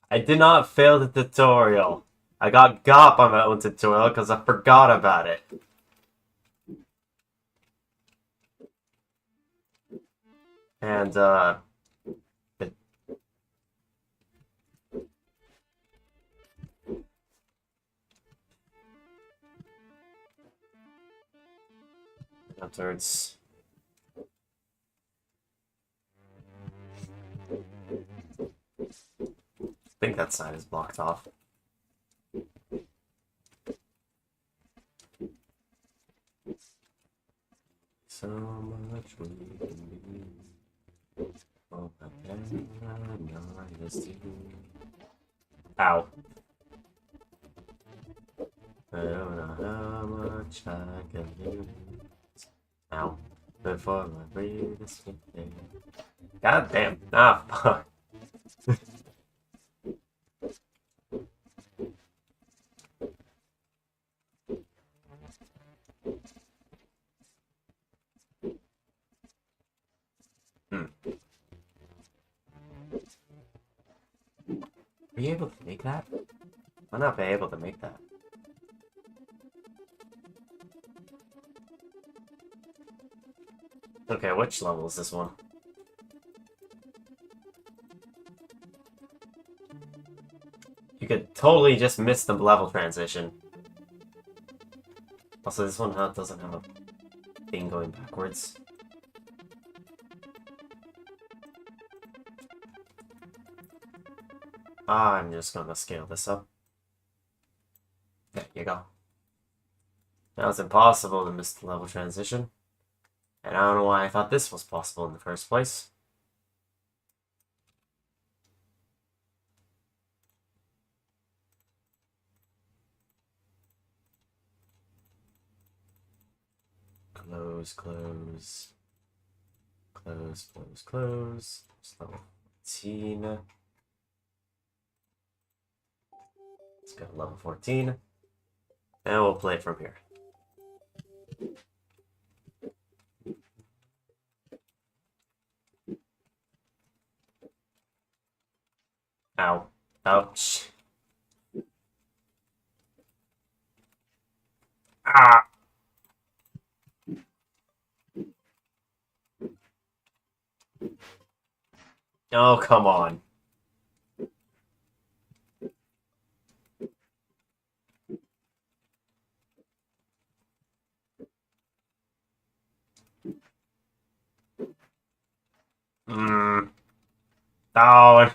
A: I did not fail the tutorial. I got by my own tutorial because I forgot about it. And, afterwards, think that side is blocked off. So much we can do. Oh, ow. I don't know how much I can lose. Ow. Before my breath is skipping. God damn. Ah, fuck. Are you able to make that? Why not be able to make that? Okay, which level is this one? You could totally just miss the level transition. Also, this one doesn't have a thing going backwards. I'm just gonna scale this up. There you go. Now it's impossible to miss the level transition. And I don't know why I thought this was possible in the first place. Close, close. Close, close, close. It's level 14. Let's go to level 14. And we'll play it from here. Ow. Ouch. Ah! Oh, come on. Down.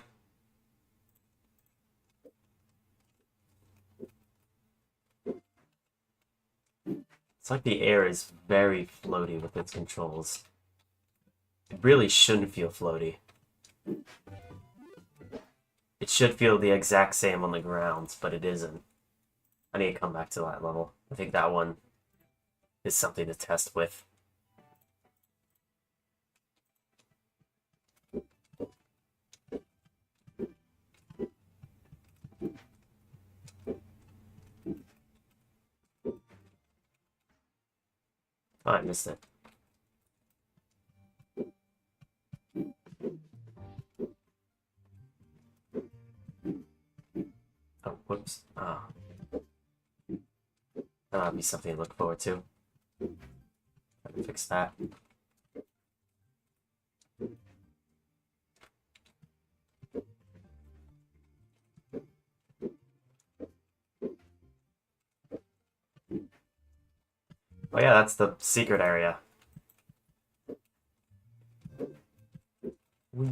A: It's like the air is very floaty with its controls. It really shouldn't feel floaty. It should feel the exact same on the ground, but it isn't. I need to come back to that level. I think that one is something to test with. Oh, I missed it. Oh, whoops. Ah. That'll be something to look forward to. I can fix that. Oh yeah, that's the secret area. Wait,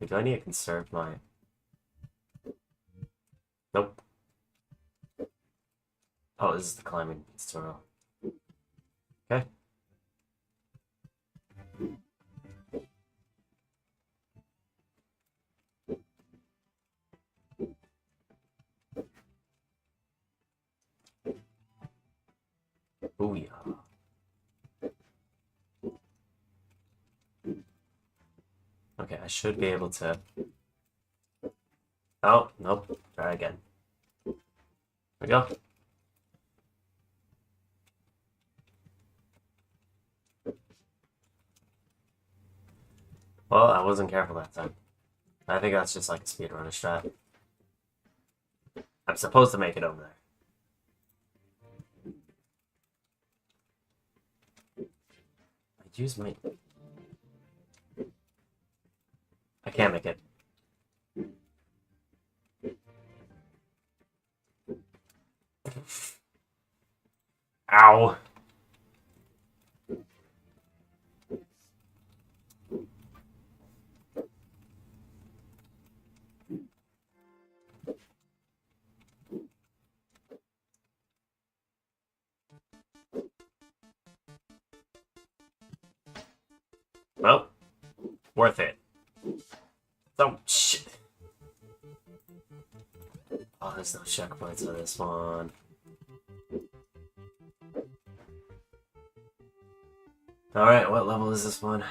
A: do I need to conserve my... Nope. Oh, this is the climbing tutorial. Okay. Booyah. Okay, I should be able to... Oh, nope. Try again. There we go. Well, I wasn't careful that time. I think that's just like a speedrunner strat. I'm supposed to make it over there. I use my... I can't make it. Ow. Worth it. Oh, shit. Oh, there's no checkpoints on this one. Alright, what level is this one?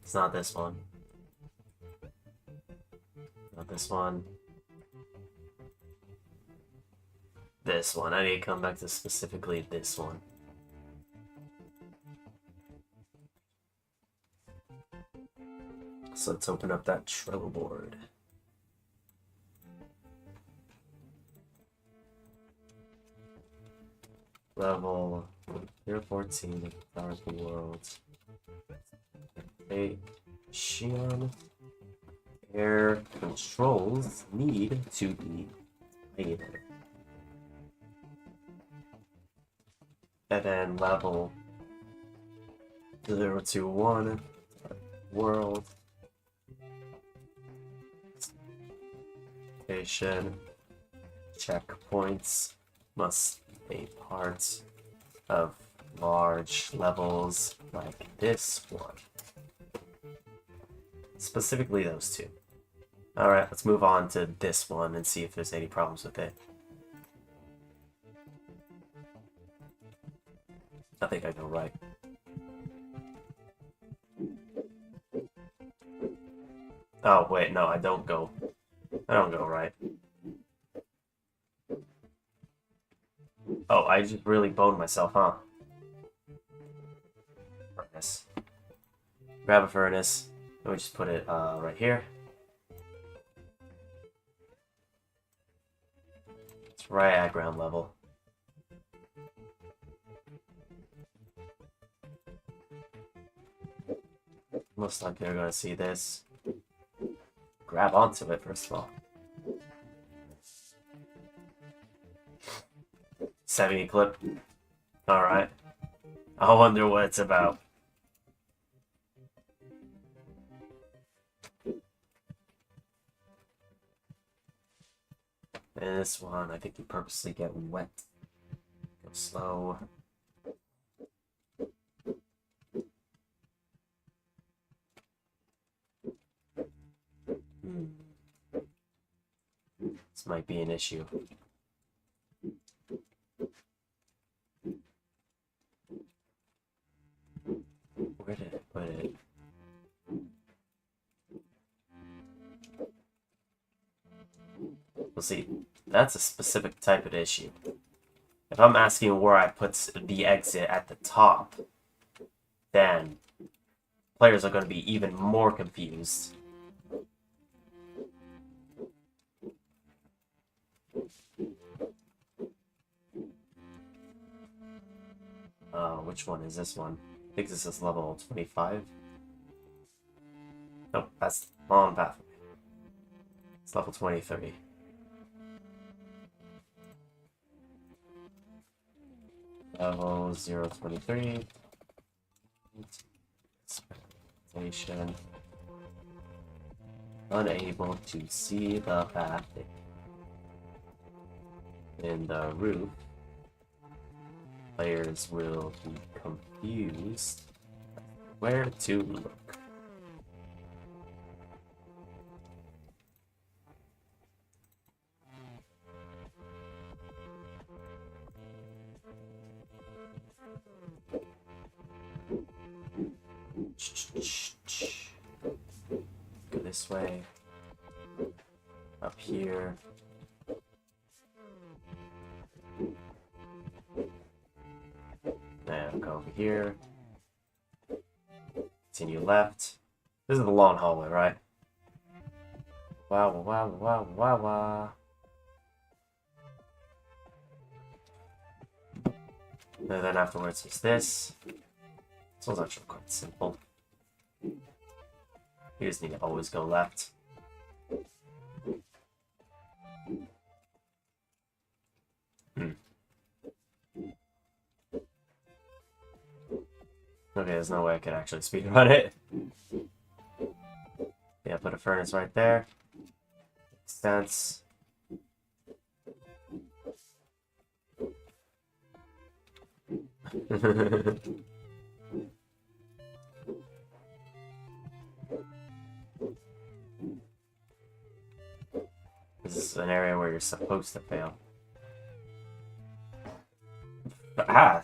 A: It's not this one. Not this one. This one. I need to come back to specifically this one. So let's open up that Trello board. Level 014 Dark World. 8 Shion. Air controls need to be made. And then level 021 World. Station. Checkpoints must be a part of large levels like this one. Specifically those two. Alright, let's move on to this one and see if there's any problems with it. I think I go right. Oh, wait, no, I don't go right. Oh, I just really boned myself, huh? Furnace. Grab a furnace. Let me just put it right here. It's right at ground level. Most likely you're gonna see this. Grab onto it first of all. 70 clip. Alright. I wonder what it's about. And this one, I think you purposely get wet. Go slow. This might be an issue. Where did I put it? We'll see. That's a specific type of issue. If I'm asking where I put the exit at the top, then players are going to be even more confused. Which one is this one? I think this is level 25. Nope, that's the wrong pathway. It's level 23. Level 023. Expectation. Unable to see the path in the roof. Players will be confused where to look. Go this way. Up here. And go over here. Continue left. This is the long hallway, right? Wow, wow, wow, wow, wow. And then afterwards is this. So it's actually quite simple. You just need to always go left. Okay, there's no way I can actually speedrun it. Yeah, put a furnace right there. Makes sense. This is an area where you're supposed to fail. Ah!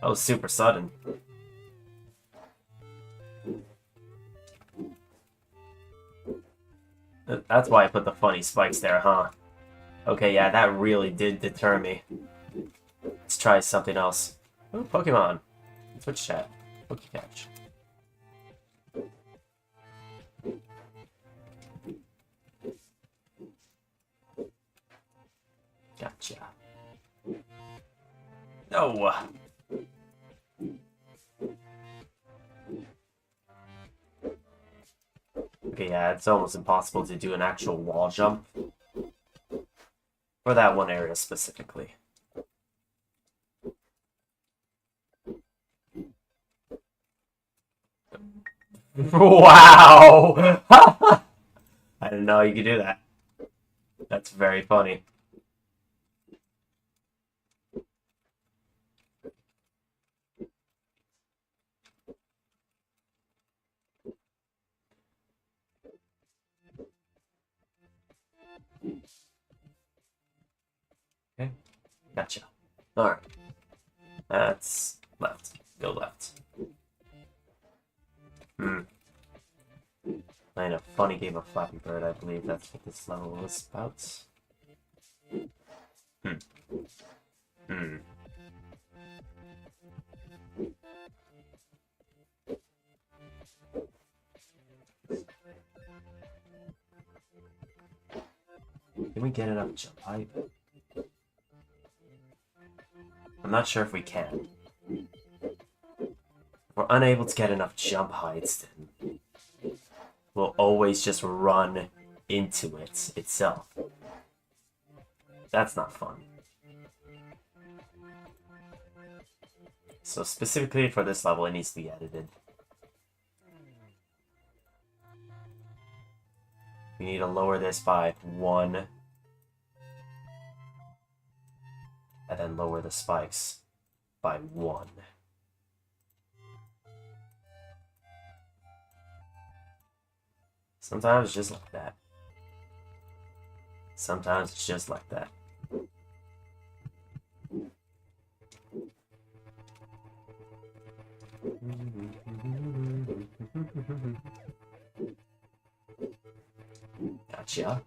A: That was super sudden. That's why I put the funny spikes there, huh? Okay, yeah, that really did deter me. Let's try something else. Oh, Pokemon. Switch chat. Pokecatch. Gotcha. No! Okay, yeah, it's almost impossible to do an actual wall jump. For that one area specifically. Wow! I didn't know you could do that. That's very funny. Okay, gotcha. Alright. That's left. Go left. Playing a funny game of Flappy Bird, I believe that's what this level is about. Can we get enough jump height? I'm not sure if we can. If we're unable to get enough jump heights, then we'll always just run into it itself. That's not fun. So specifically for this level, it needs to be edited. We need to lower this by 1. And then lower the spikes by 1. Sometimes it's just like that. Sometimes it's just like that. Gotcha.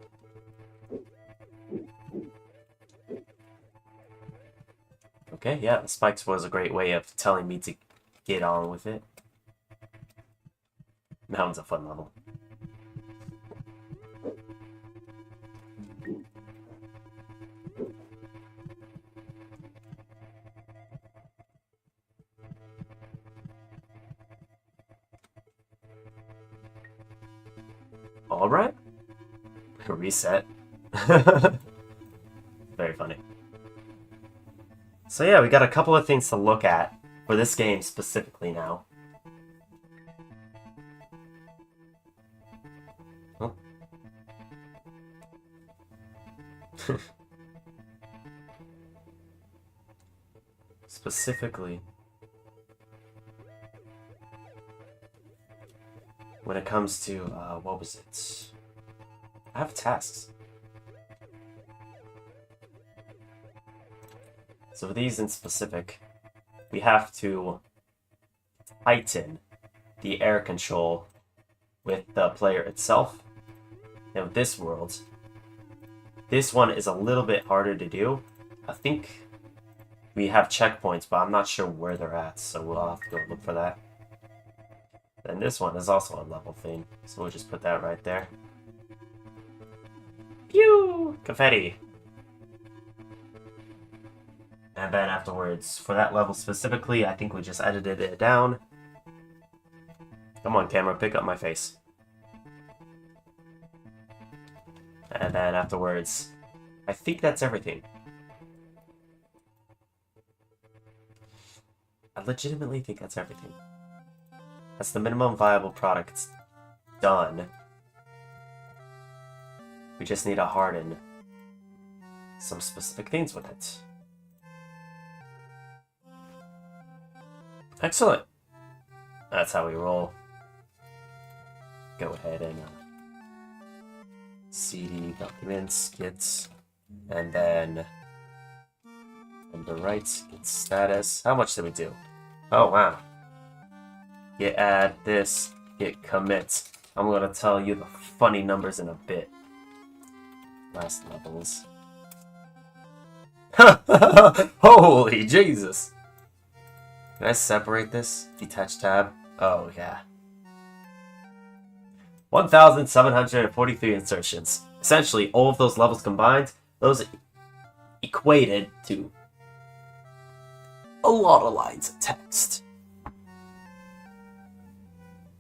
A: Okay, yeah, the spikes was a great way of telling me to get on with it. That one's a fun level. Alright. Reset. Very funny. So yeah, we got a couple of things to look at for this game specifically now. Oh. Specifically, when it comes to, what was it? I have tasks. So for these in specific, we have to tighten the air control with the player itself. Now with this world, this one is a little bit harder to do. I think we have checkpoints, but I'm not sure where they're at, so we'll have to go look for that. Then this one is also a level thing, so we'll just put that right there. Pew! Confetti! And then afterwards, for that level specifically, I think we just edited it down. Come on, camera, pick up my face. And then afterwards, I think that's everything. I legitimately think that's everything. That's the minimum viable product. It's done. We just need to harden some specific things with it. Excellent. That's how we roll. Go ahead and CD documents, git, and then under write, git status. How much did we do? Oh, wow. Git add this, git commit. I'm going to tell you the funny numbers in a bit. Last levels. Holy Jesus! Can I separate this? Detach tab? Oh, yeah. 1,743 insertions. Essentially, all of those levels combined, those equated to a lot of lines of text.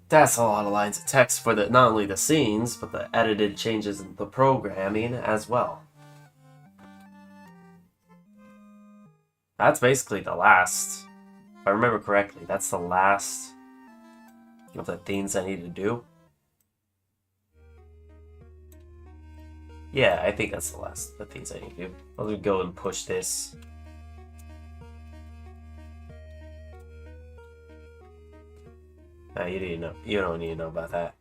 A: That's a lot of lines of text for the not only the scenes, but the edited changes in the programming as well. That's basically the last. If I remember correctly, that's the last of the things I need to do. Yeah, I think that's the last of the things I need to do. I'll go and push this. You don't need to know about that.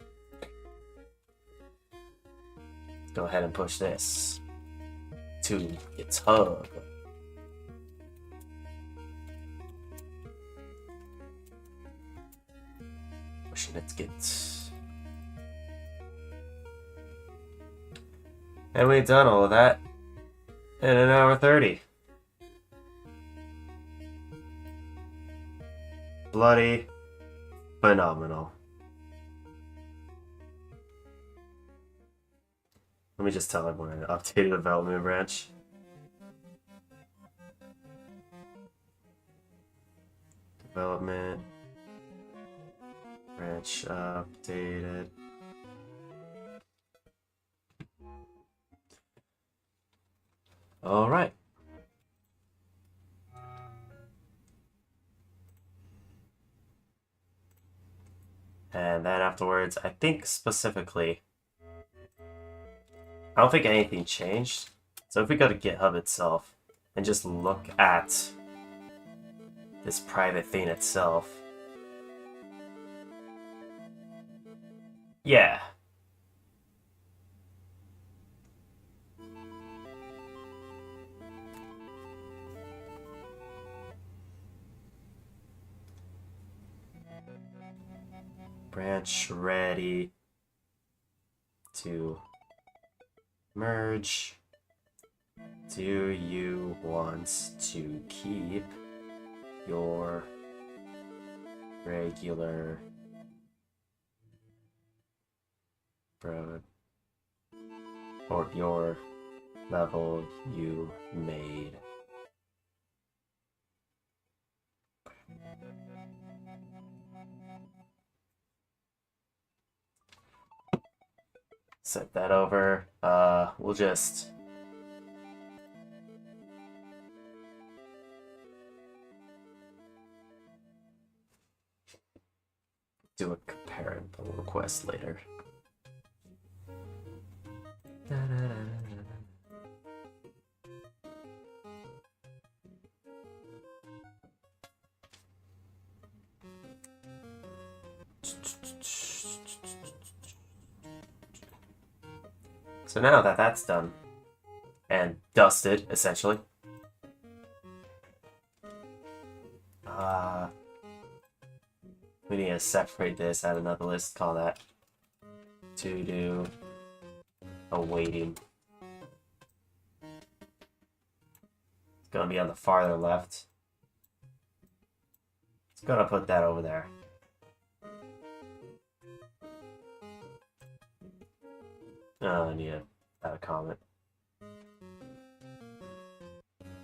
A: Go ahead and push this to GitHub. Pushing it to Git. And we've done all of that in an hour 30. Bloody phenomenal. Let me just tell everyone an updated development branch. Development branch updated. All right. And then afterwards, I think specifically, I don't think anything changed. So if we go to GitHub itself and just look at this private thing itself. Yeah. Branch ready to merge. Do you want to keep your regular road or your level you made? Set that over. We'll just do a compare and pull request later. So now that that's done and dusted, essentially, we need to separate this, add another list, call that to do awaiting. It's gonna be on the farther left. It's gonna put that over there. I need to add a comment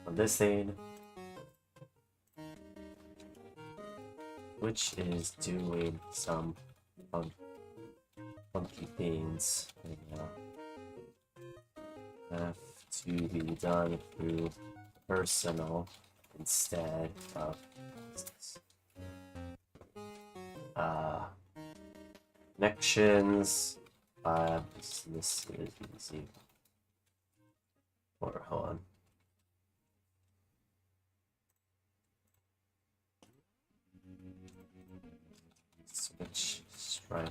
A: on this thing, which is doing some funky things right now. Have to be done through personal instead of business. Connections. This is easy. Or hold on. switch stripe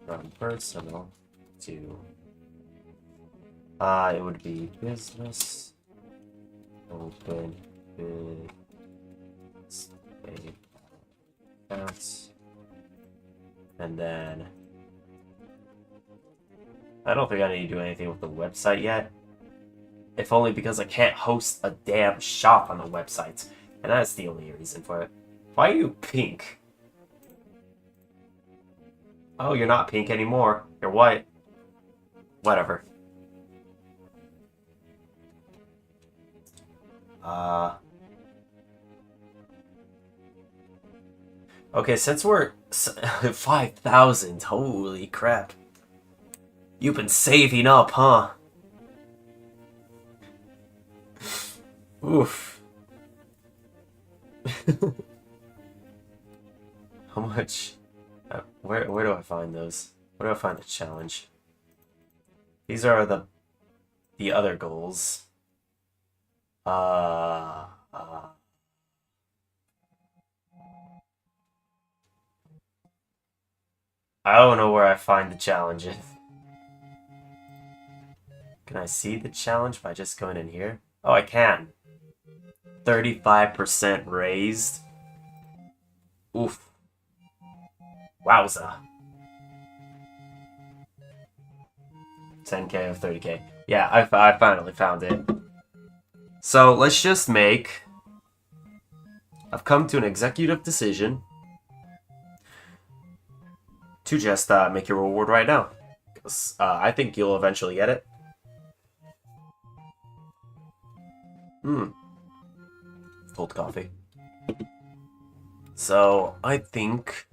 A: from personal to it would be business open business accounts, and then I don't think I need to do anything with the website yet, if only because I can't host a damn shop on the website, and that's the only reason for it. Why are you pink? Oh, you're not pink anymore. You're white. Whatever. Okay, since we're 5,000, holy crap. You've been saving up, huh? Oof. How much? Where do I find those? Where do I find the challenge? These are the other goals. I don't know where I find the challenges. Can I see the challenge by just going in here? Oh, I can. 35% raised. Oof. Wowza. 10k of 30k. Yeah, I finally found it. So let's just make... I've come to an executive decision to just make your reward right now. Because I think you'll eventually get it. Cold coffee. So I think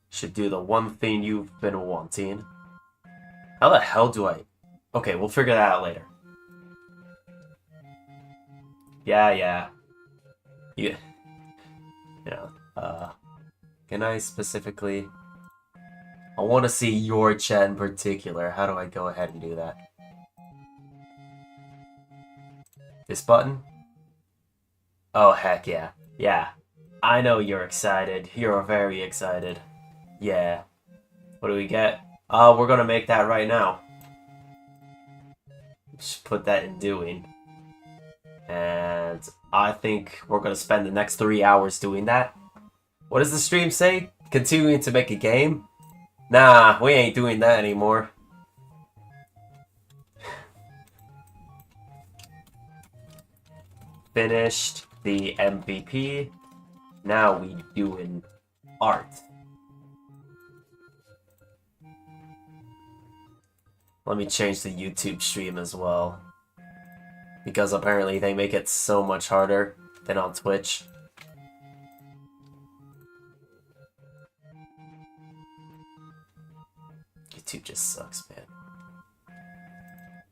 A: should do the one thing you've been wanting. How the hell do I... Okay, we'll figure that out later. Yeah. You know, can I specifically... I want to see your chat in particular. How do I go ahead and do that? This button? Oh, heck yeah. Yeah. I know you're excited. You're very excited. Yeah. What do we get? We're gonna make that right now. Just put that in doing. And I think we're gonna spend the next 3 hours doing that. What does the stream say? Continuing to make a game? Nah, we ain't doing that anymore. Finished the MVP. Now we doing art. Let me change the YouTube stream as well, because apparently they make it so much harder than on Twitch. YouTube just sucks, man.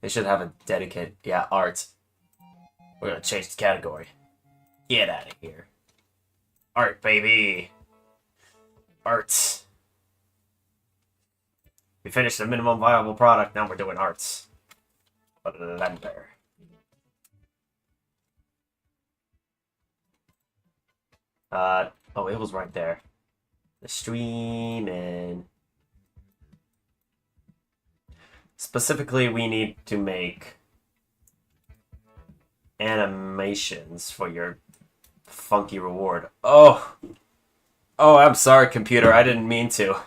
A: They should have a dedicated... Yeah, art. We're gonna change the category. Get out of here. Art, baby. Art. We finished the minimum viable product, now we're doing arts. Blender. Oh, it was right there. The stream and... Specifically, we need to make animations for your funky reward. Oh, I'm sorry, computer. I didn't mean to.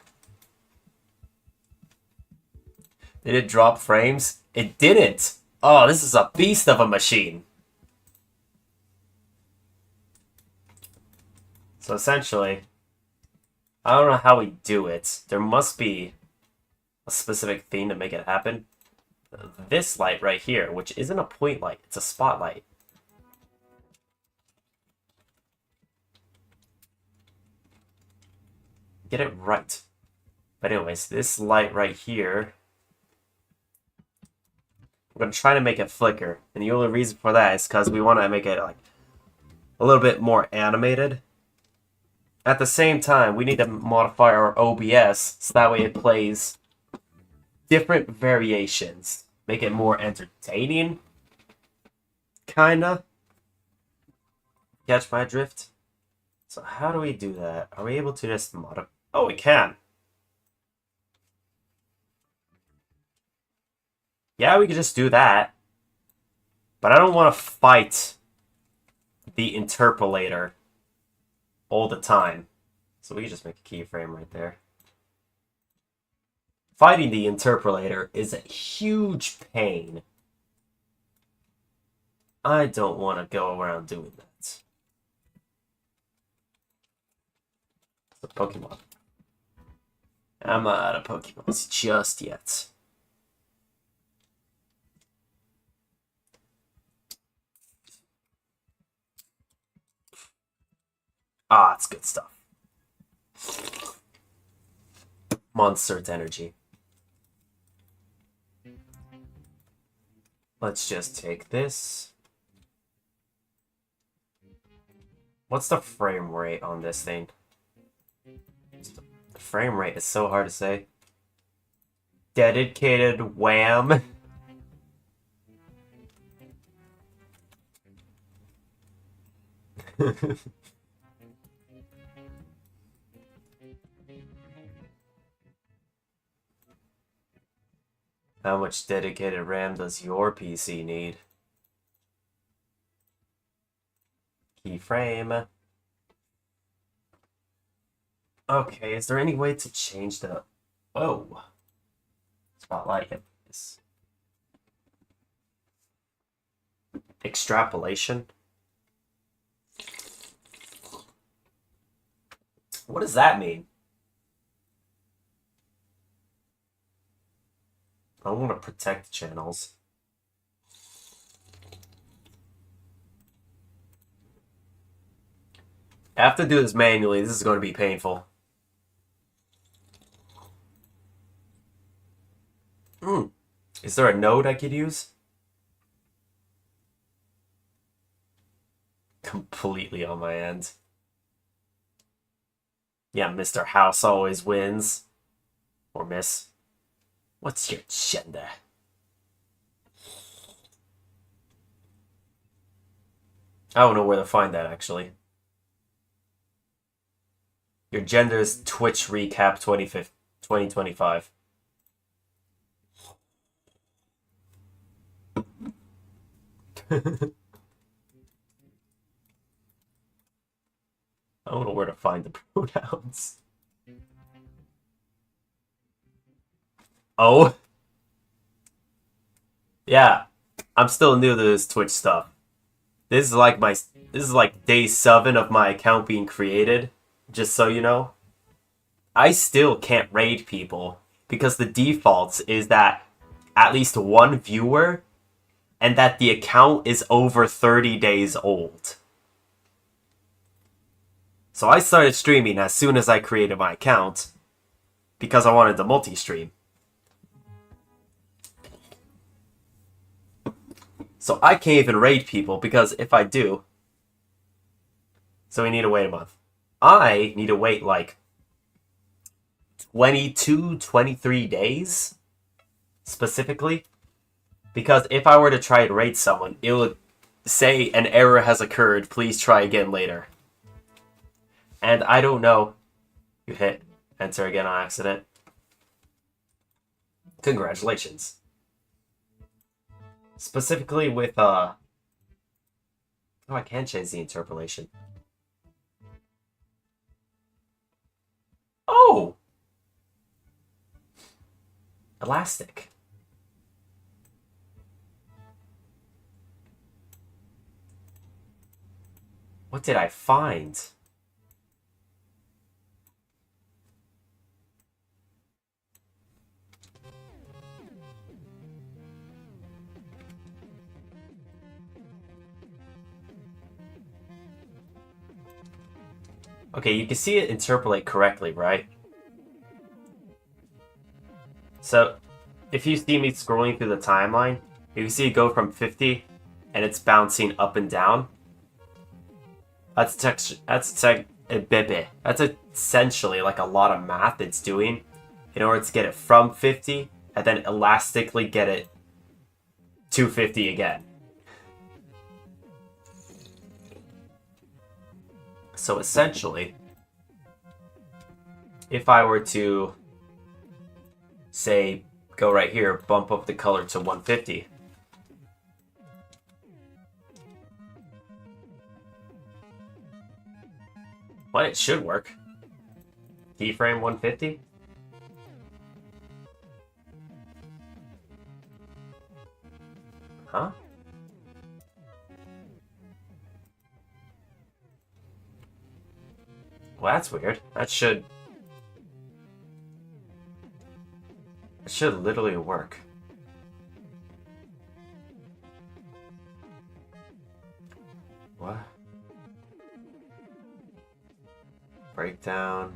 A: Did it drop frames? It didn't. Oh, this is a beast of a machine. So essentially, I don't know how we do it. There must be a specific thing to make it happen. This light right here, which isn't a point light, it's a spotlight. Get it right. But anyways, this light right here, I'm going to try to make it flicker. And the only reason for that is because we want to make it like a little bit more animated. At the same time, we need to modify our OBS so that way it plays different variations. Make it more entertaining. Kinda. Catch my drift? So how do we do that? Are we able to just modify? Oh, we can. Yeah, we could just do that. But I don't want to fight the interpolator all the time. So we can just make a keyframe right there. Fighting the interpolator is a huge pain. I don't want to go around doing that. It's a Pokemon. I'm not out of Pokemons just yet. Ah, it's good stuff. Monster's energy. Let's just take this. What's the frame rate on this thing? The frame rate is so hard to say. Dedicated wham. How much dedicated RAM does your PC need? Keyframe. Okay, is there any way to change the... Oh. Spotlight. Yes. Extrapolation. What does that mean? I want to protect channels. I have to do this manually. This is going to be painful. Is there a node I could use? Completely on my end. Yeah, Mr. House always wins. Or Miss. What's your gender? I don't know where to find that, actually. Your gender is Twitch Recap 2025. I don't know where to find the pronouns. Oh. Yeah. I'm still new to this Twitch stuff. This is like day 7 of my account being created, just so you know. I still can't raid people because the default is that at least one viewer and that the account is over 30 days old. So I started streaming as soon as I created my account because I wanted to multi-stream. So I can't even raid people because if I do... So we need to wait a month. I need to wait like 22, 23 days specifically. Because if I were to try to raid someone, it would say an error has occurred. Please try again later. And I don't know. You hit enter again on accident. Congratulations. Specifically with, Oh, I can change the interpolation. Oh! Elastic. What did I find? Okay, you can see it interpolate correctly, right? So, if you see me scrolling through the timeline, you can see it go from 50, and it's bouncing up and down. That's essentially like a lot of math it's doing in order to get it from 50, and then elastically get it to 50 again. So essentially, if I were to, say, go right here, bump up the color to 150. Well, it should work. Keyframe 150? Huh? Well, that's weird. That should literally work. What? Breakdown.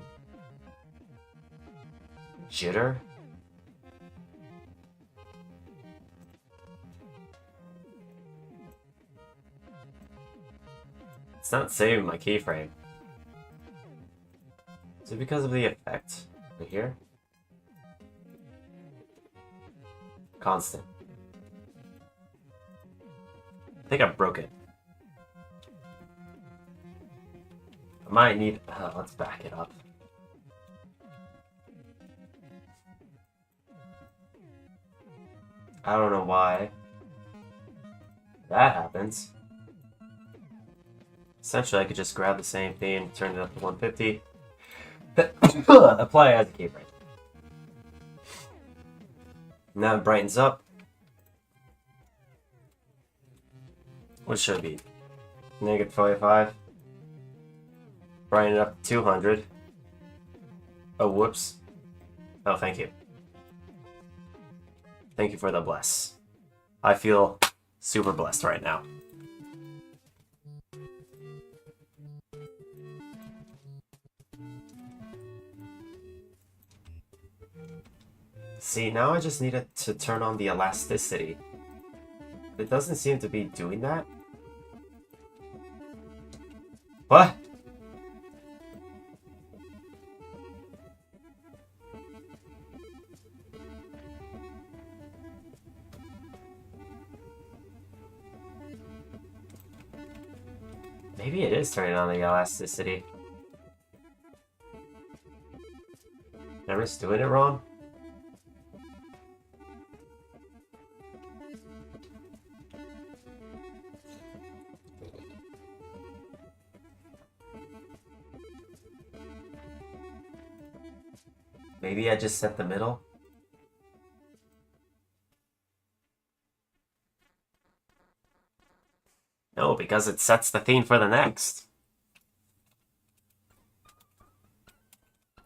A: Jitter? It's not saving my keyframe. Is it because of the effect right here? Constant. I think I broke it. I might need... let's back it up. I don't know why that happens. Essentially, I could just grab the same thing, turn it up to 150, apply it as a keyframe. Now it brightens up. What should it be? Negative 25. Brighten it up to 200. Oh, whoops. Oh, thank you. Thank you for the bless. I feel super blessed right now. See, now I just need it to turn on the elasticity. It doesn't seem to be doing that. What? Maybe it is turning on the elasticity. I'm just doing it wrong. Maybe I just set the middle. No, because it sets the theme for the next.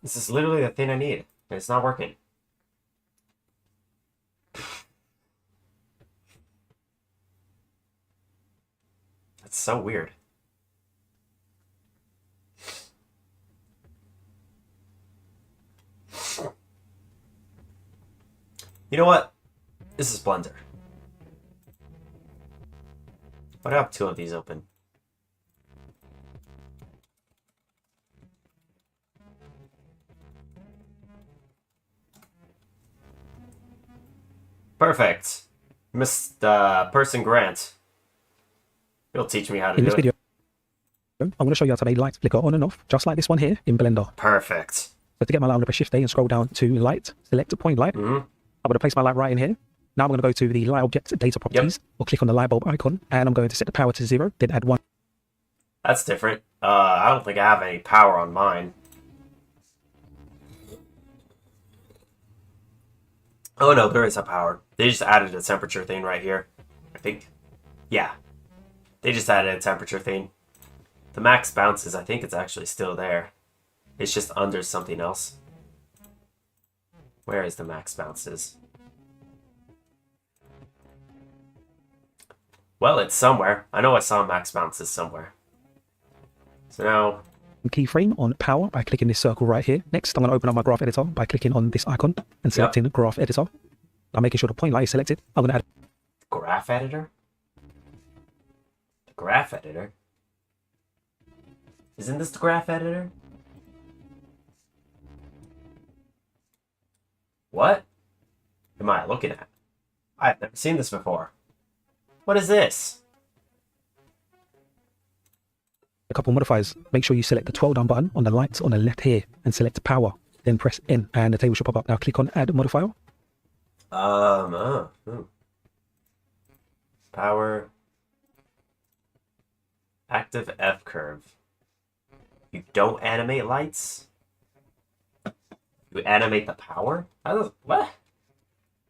A: This is literally the thing I need, and it's not working. That's so weird. You know what? This is Blender. Why do I have two of these open? Perfect. Mr. Person Grant. You'll teach me how to do
B: In this
A: it.
B: video, I'm going to show you how to make lights flicker on and off, just like this one here in Blender.
A: Perfect.
B: So to get my light, I'm going to press Shift A and scroll down to Light, select a point light. I'm going to place my light right in here. Now I'm going to go to the Light Object Data Properties, or click on the light bulb icon, and I'm going to set the power to 0, then add 1.
A: That's different. I don't think I have any power on mine. Oh no, there is a power. They just added a temperature thing right here. I think. Yeah. They just added a temperature thing. The max bounces, I think it's actually still there. It's just under something else. Where is the max bounces? Well, it's somewhere. I know I saw max bounces somewhere. So now...
B: Keyframe on power by clicking this circle right here. Next, I'm going to open up my graph editor by clicking on this icon and selecting graph editor. I'm making sure the point light is selected. I'm going to add...
A: Graph editor? Graph editor? Isn't this the graph editor? What am I looking at? I've never seen this before. What is this?
B: A couple modifiers. Make sure you select the 12 down button on the lights on the left here and select power. Then press N and the table should pop up. Now click on add modifier.
A: Power. Active F curve. You don't animate lights? You animate the power? What?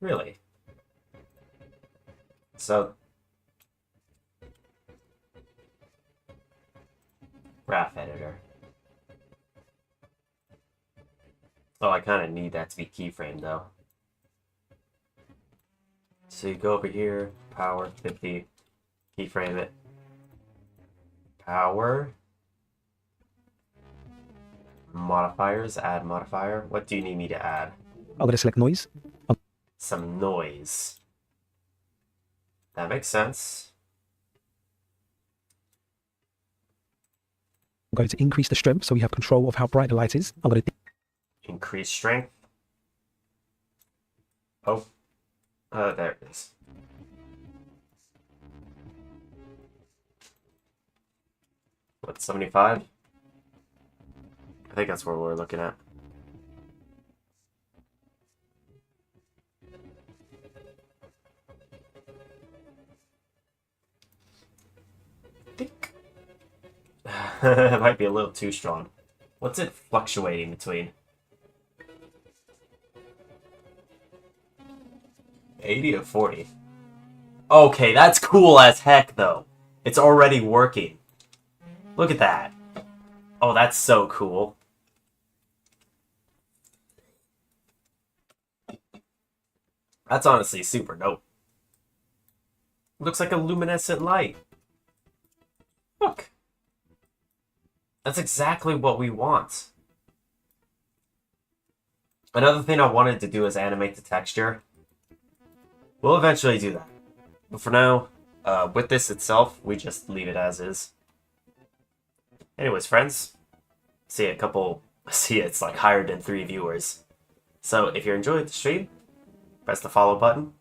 A: Really? So... Graph editor. Oh, I kind of need that to be keyframed though. So you go over here, power 50, keyframe it. Power. Modifiers, add modifier. What do you need me to add?
B: I'm going to select noise.
A: Some noise. That makes sense.
B: I'm going to increase the strength so we have control of how bright the light is. I'm going to
A: Increase strength. Oh. There it is. What, 75? I think that's what we're looking at. It might be a little too strong. What's it fluctuating between? 80 or 40? Okay, that's cool as heck, though. It's already working. Look at that. Oh, that's so cool. That's honestly super dope. Looks like a luminescent light. Look. That's exactly what we want. Another thing I wanted to do is animate the texture. We'll eventually do that. But for now, with this itself, we just leave it as is. Anyways, friends, see it's like higher than 3 viewers. So if you enjoyed the stream, press the follow button.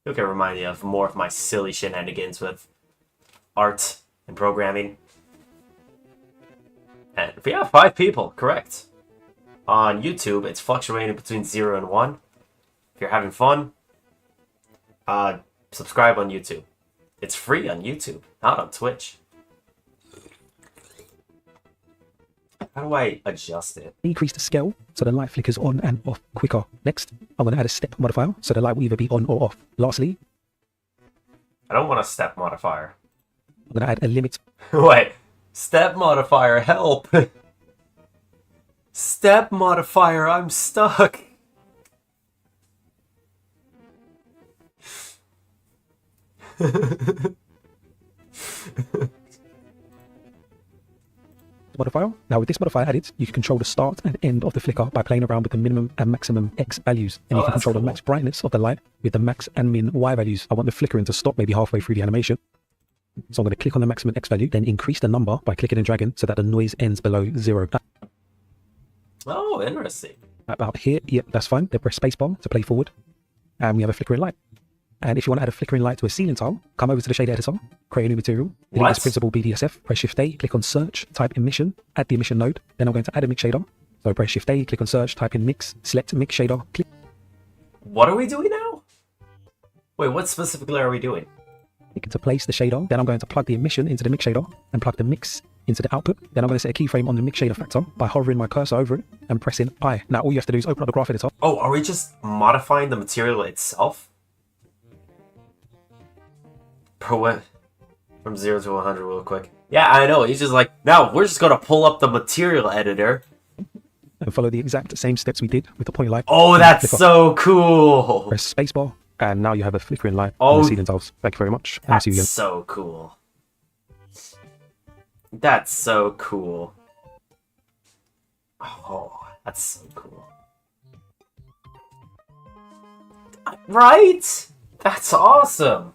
A: You'll get reminded of more of my silly shenanigans with art and programming. And if you have 5 people, correct. On YouTube, it's fluctuating between 0 and 1. If you're having fun, subscribe on YouTube. It's free on YouTube, not on Twitch. How do I adjust it?
B: decrease the scale so the light flickers on and off quicker. Next, I'm going to add a step modifier so the light will either be on or off. Lastly,
A: I don't want a step modifier.
B: I'm going to add a limit.
A: Wait, step modifier, help! Step modifier, I'm stuck!
B: Modifier. Now with this modifier added, you can control the start and end of the flicker by playing around with the minimum and maximum X values. And you can control the max brightness of the light with the max and min Y values. I want the flickering to stop maybe halfway through the animation. So I'm going to click on the maximum X value, then increase the number by clicking and dragging so that the noise ends below 0.
A: Oh, interesting.
B: About here, yep, that's fine. Then press spacebar to play forward. And we have a flickering light. And if you want to add a flickering light to a ceiling tile, come over to the shader editor, create a new material, delete this principal BDSF, press Shift A, click on search, type emission, add the emission node. Then I'm going to add a mix shader. So press Shift A, click on search, type in mix, select mix shader, click.
A: What are we doing now? Wait, what specifically are we doing?
B: Click to place the shader. Then I'm going to plug the emission into the mix shader and plug the mix into the output. Then I'm going to set a keyframe on the mix shader factor by hovering my cursor over it and pressing I. Now all you have to do is open up the graph editor.
A: Oh, are we just modifying the material itself? From 0 to 100 real quick. Yeah, I know. He's just like, now we're just going to pull up the material editor.
B: And follow the exact same steps we did with the point light.
A: Oh, that's so cool.
B: Press spacebar. And now you have a flickering light on the ceiling tiles. Thank you very much. And I'll see you again.
A: That's so cool. That's so cool. Oh, that's so cool. Right? That's awesome.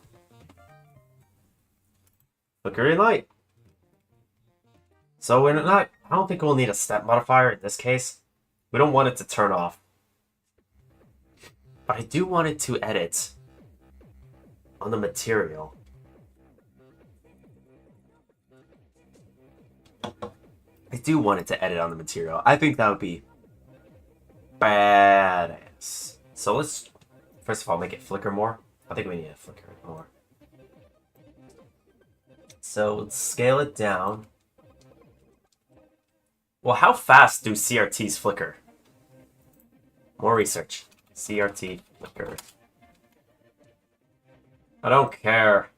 A: Flickering light. So we're not, I don't think we'll need a step modifier in this case. We don't want it to turn off. But I do want it to edit on the material. I do want it to edit on the material. I think that would be badass. So let's, first of all, make it flicker more. I think we need to flicker it more. So let's scale it down. Well, how fast do CRTs flicker? More research. CRT flicker. I don't care.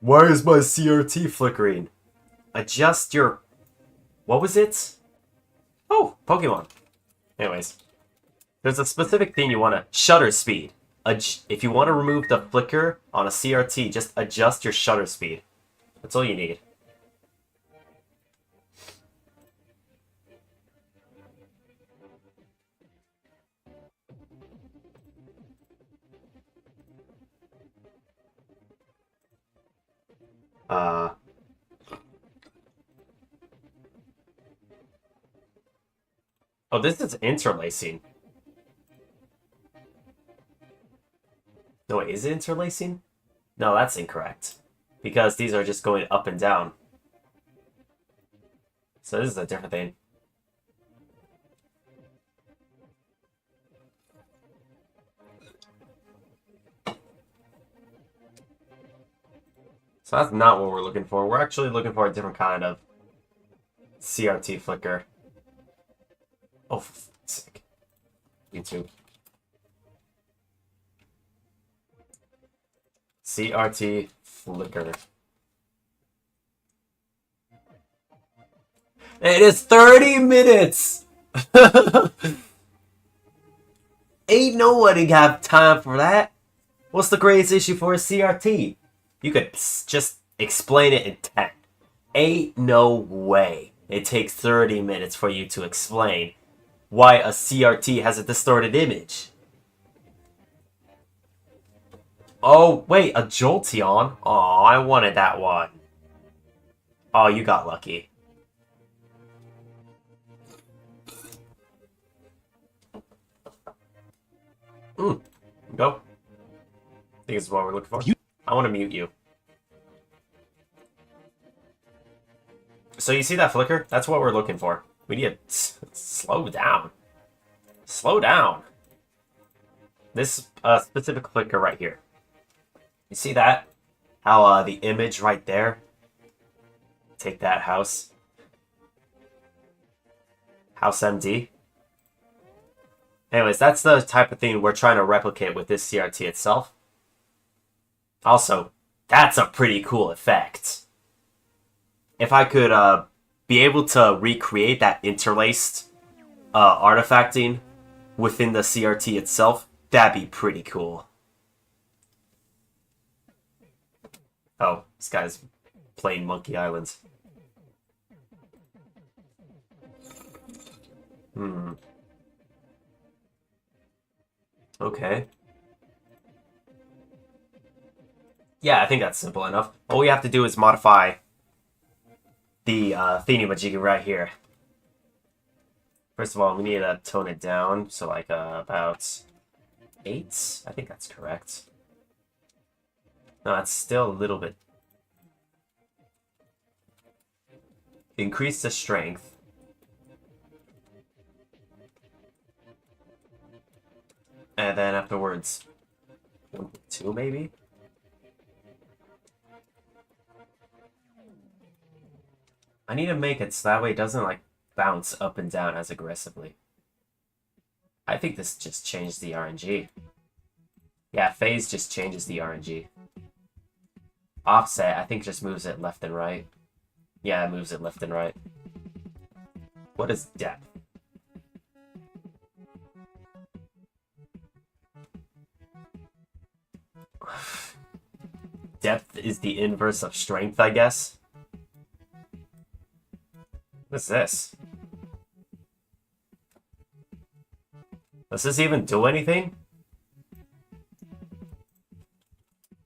A: Why is my CRT flickering? Adjust your... What was it? Oh, Pokemon. Anyways. There's a specific thing you want to... Shutter speed. If you want to remove the flicker on a CRT, just adjust your shutter speed. That's all you need. Oh, this is interlacing. No, is it interlacing? No, that's incorrect. Because these are just going up and down. So this is a different thing. So that's not what we're looking for. We're actually looking for a different kind of CRT flicker. Oh, for fuck's sake. YouTube. CRT flicker. It is 30 minutes! Ain't nobody got time for that. What's the greatest issue for a CRT? You could just explain it in 10. Ain't no way it takes 30 minutes for you to explain why a CRT has a distorted image. Oh, wait, a Jolteon? Aw, I wanted that one. Oh, you got lucky. Go. I think this is what we're looking for. I want to mute you. So you see that flicker? That's what we're looking for. We need to slow down. Slow down. This specific flicker right here. You see that? How the image right there? Take that house. House MD. Anyways, that's the type of thing we're trying to replicate with this CRT itself. Also, that's a pretty cool effect. If I could be able to recreate that interlaced artifacting within the CRT itself, that'd be pretty cool. Oh, this guy's playing Monkey Island. Okay. Yeah, I think that's simple enough. All we have to do is modify the thingy-majiggy right here. First of all, we need to tone it down, so like about 8? I think that's correct. No, it's still a little bit. Increase the strength. And then afterwards, 2 maybe? I need to make it so that way it doesn't like bounce up and down as aggressively. I think this just changed the RNG. Yeah, phase just changes the RNG. Offset, I think just moves it left and right. Yeah, it moves it left and right. What is depth? Depth is the inverse of strength, I guess. What's this? Does this even do anything?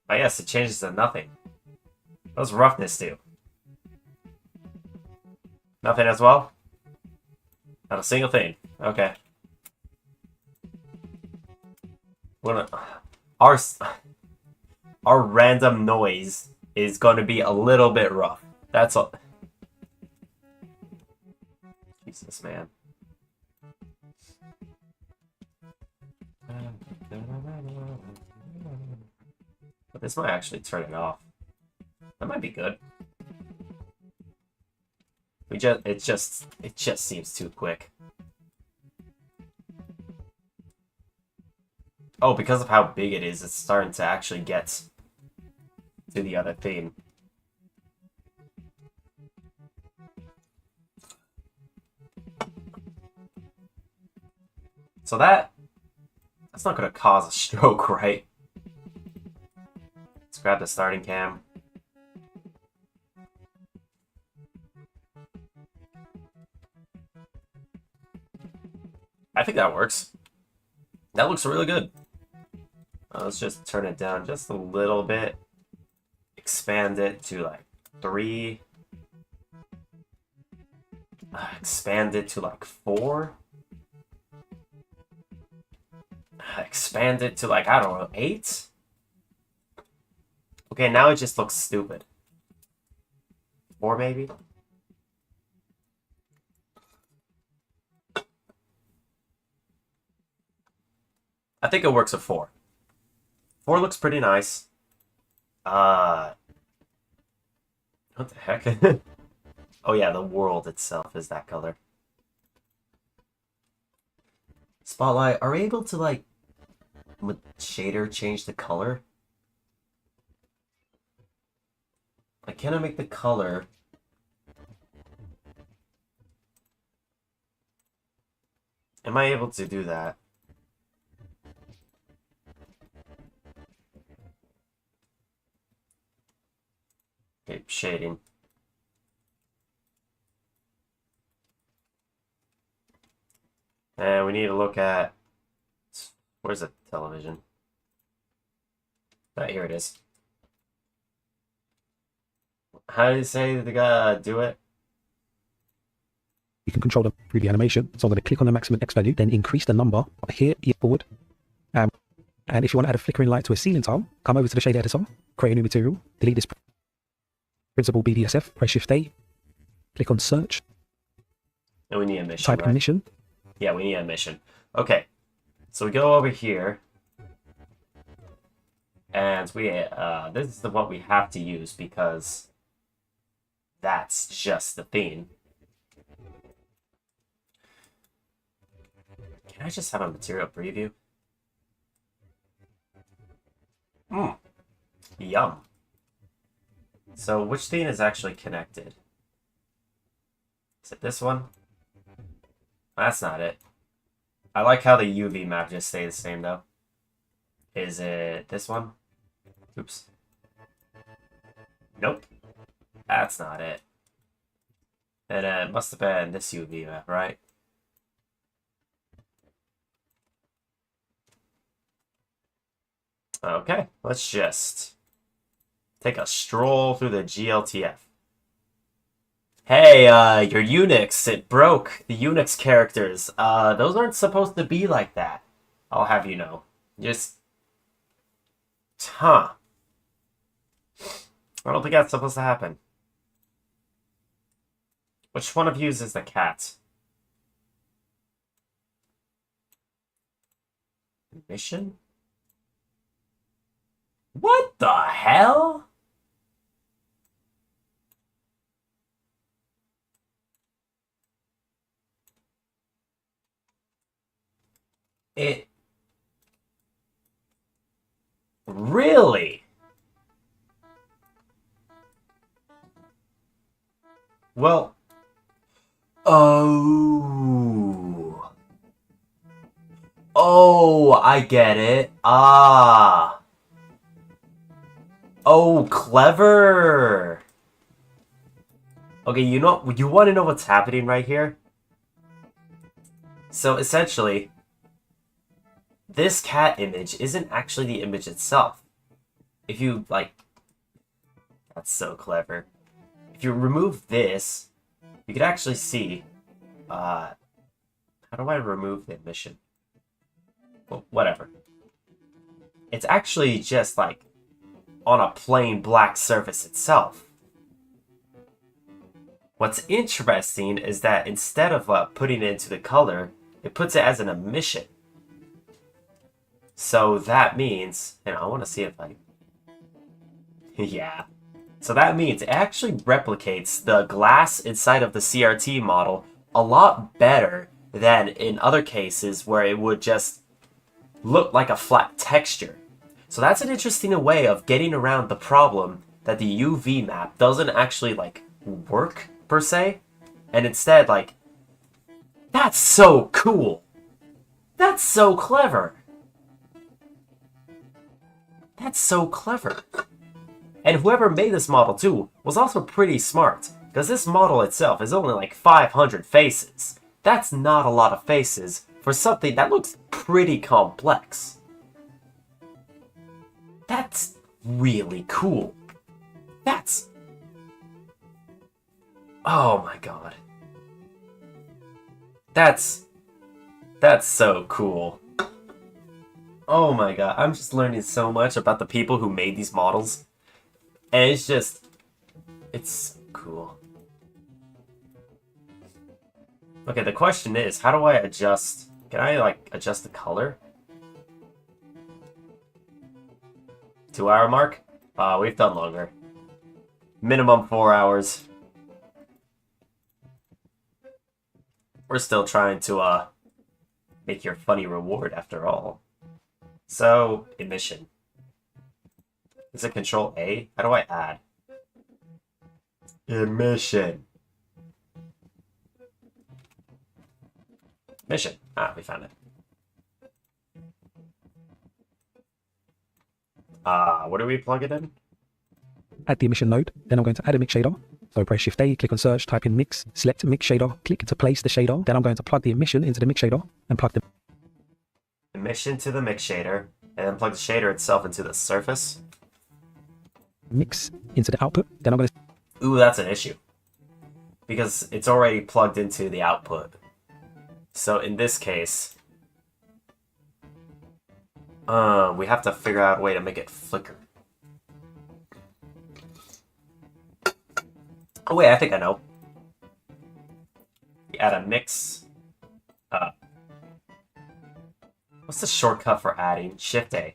A: Oh yes, it changes to nothing. What does roughness do? Nothing as well? Not a single thing. Okay. Our random noise is going to be a little bit rough. That's all. Jesus, man. But this might actually turn it off. That might be good. It just seems too quick. Oh, because of how big it is, it's starting to actually get to the other theme. So that's not going to cause a stroke, right? Let's grab the starting cam. I think that works. That looks really good. Let's just turn it down just a little bit. Expand it to like 3. Expand it to like 4. Expand it to like, I don't know, 8? Okay, now it just looks stupid. 4 maybe? I think it works at 4. 4 looks pretty nice. What the heck? Oh yeah, the world itself is that color. Spotlight, are we able to like with shader change the color? Like, can I make the color? Am I able to do that? Okay, shading. And we need to look at... Where's the television? Here it is. How do you say the guy do it?
B: You can control the 3D animation. So I'm going to click on the maximum X value, then increase the number up here, forward. And if you want to add a flickering light to a ceiling tile, come over to the shader editor, create a new material, delete this principal BDSF, press Shift A, click on search.
A: And we need a mission,
B: type
A: right?
B: mission.
A: Yeah, we need a mission. Okay, so we go over here, and we this is what we have to use because that's just the theme. Can I just have a material preview? Yum. So which theme is actually connected? Is it this one? That's not it. I like how the UV map just stays the same though. Is it this one? Oops. Nope. That's not it. And it must have been this UV map, right? Okay, let's just take a stroll through the GLTF. Hey, your Unix, it broke. The Unix characters, those aren't supposed to be like that. I'll have you know. Just... Huh. I don't think that's supposed to happen. Which one of you is the cat? Mission? What the hell? It... Really? Well... Oh... Oh, I get it. Ah... Oh, clever! Okay, you want to know what's happening right here? So, essentially, this cat image isn't actually the image itself. If you, like... That's so clever. If you remove this, you can actually see... how do I remove the emission? Well, whatever. It's actually just, like, on a plain black surface itself. What's interesting is that instead of putting it into the color, it puts it as an emission. So that means, and I want to see if I... yeah. So that means it actually replicates the glass inside of the CRT model a lot better than in other cases where it would just look like a flat texture. So that's an interesting way of getting around the problem that the UV map doesn't actually like work per se, and instead like, that's so cool. That's so clever. That's so clever. And whoever made this model too was also pretty smart, because this model itself is only like 500 faces. That's not a lot of faces for something that looks pretty complex. That's really cool. That's... oh my god. That's so cool. Oh my god, I'm just learning so much about the people who made these models. And it's just... it's cool. Okay, the question is, how do I adjust... can I, like, adjust the color? 2-hour mark? We've done longer. Minimum 4 hours. We're still trying to, make your funny reward after all. So, emission. Is it Control A? How do I add? Emission. Mission. Ah, we found it. What do we plug it in?
B: Add the emission node. Then I'm going to add a mix shader. So press Shift A, click on search, type in mix, select mix shader, click to place the shader. Then I'm going to plug the emission into the mix shader and plug the
A: Emission to the mix shader, and then plug the shader itself into the surface.
B: mix into the output. Then I'm going to...
A: ooh, that's an issue. Because it's already plugged into the output. So in this case... we have to figure out a way to make it flicker. Oh wait, I think I know. You add a mix. What's the shortcut for adding? Shift A.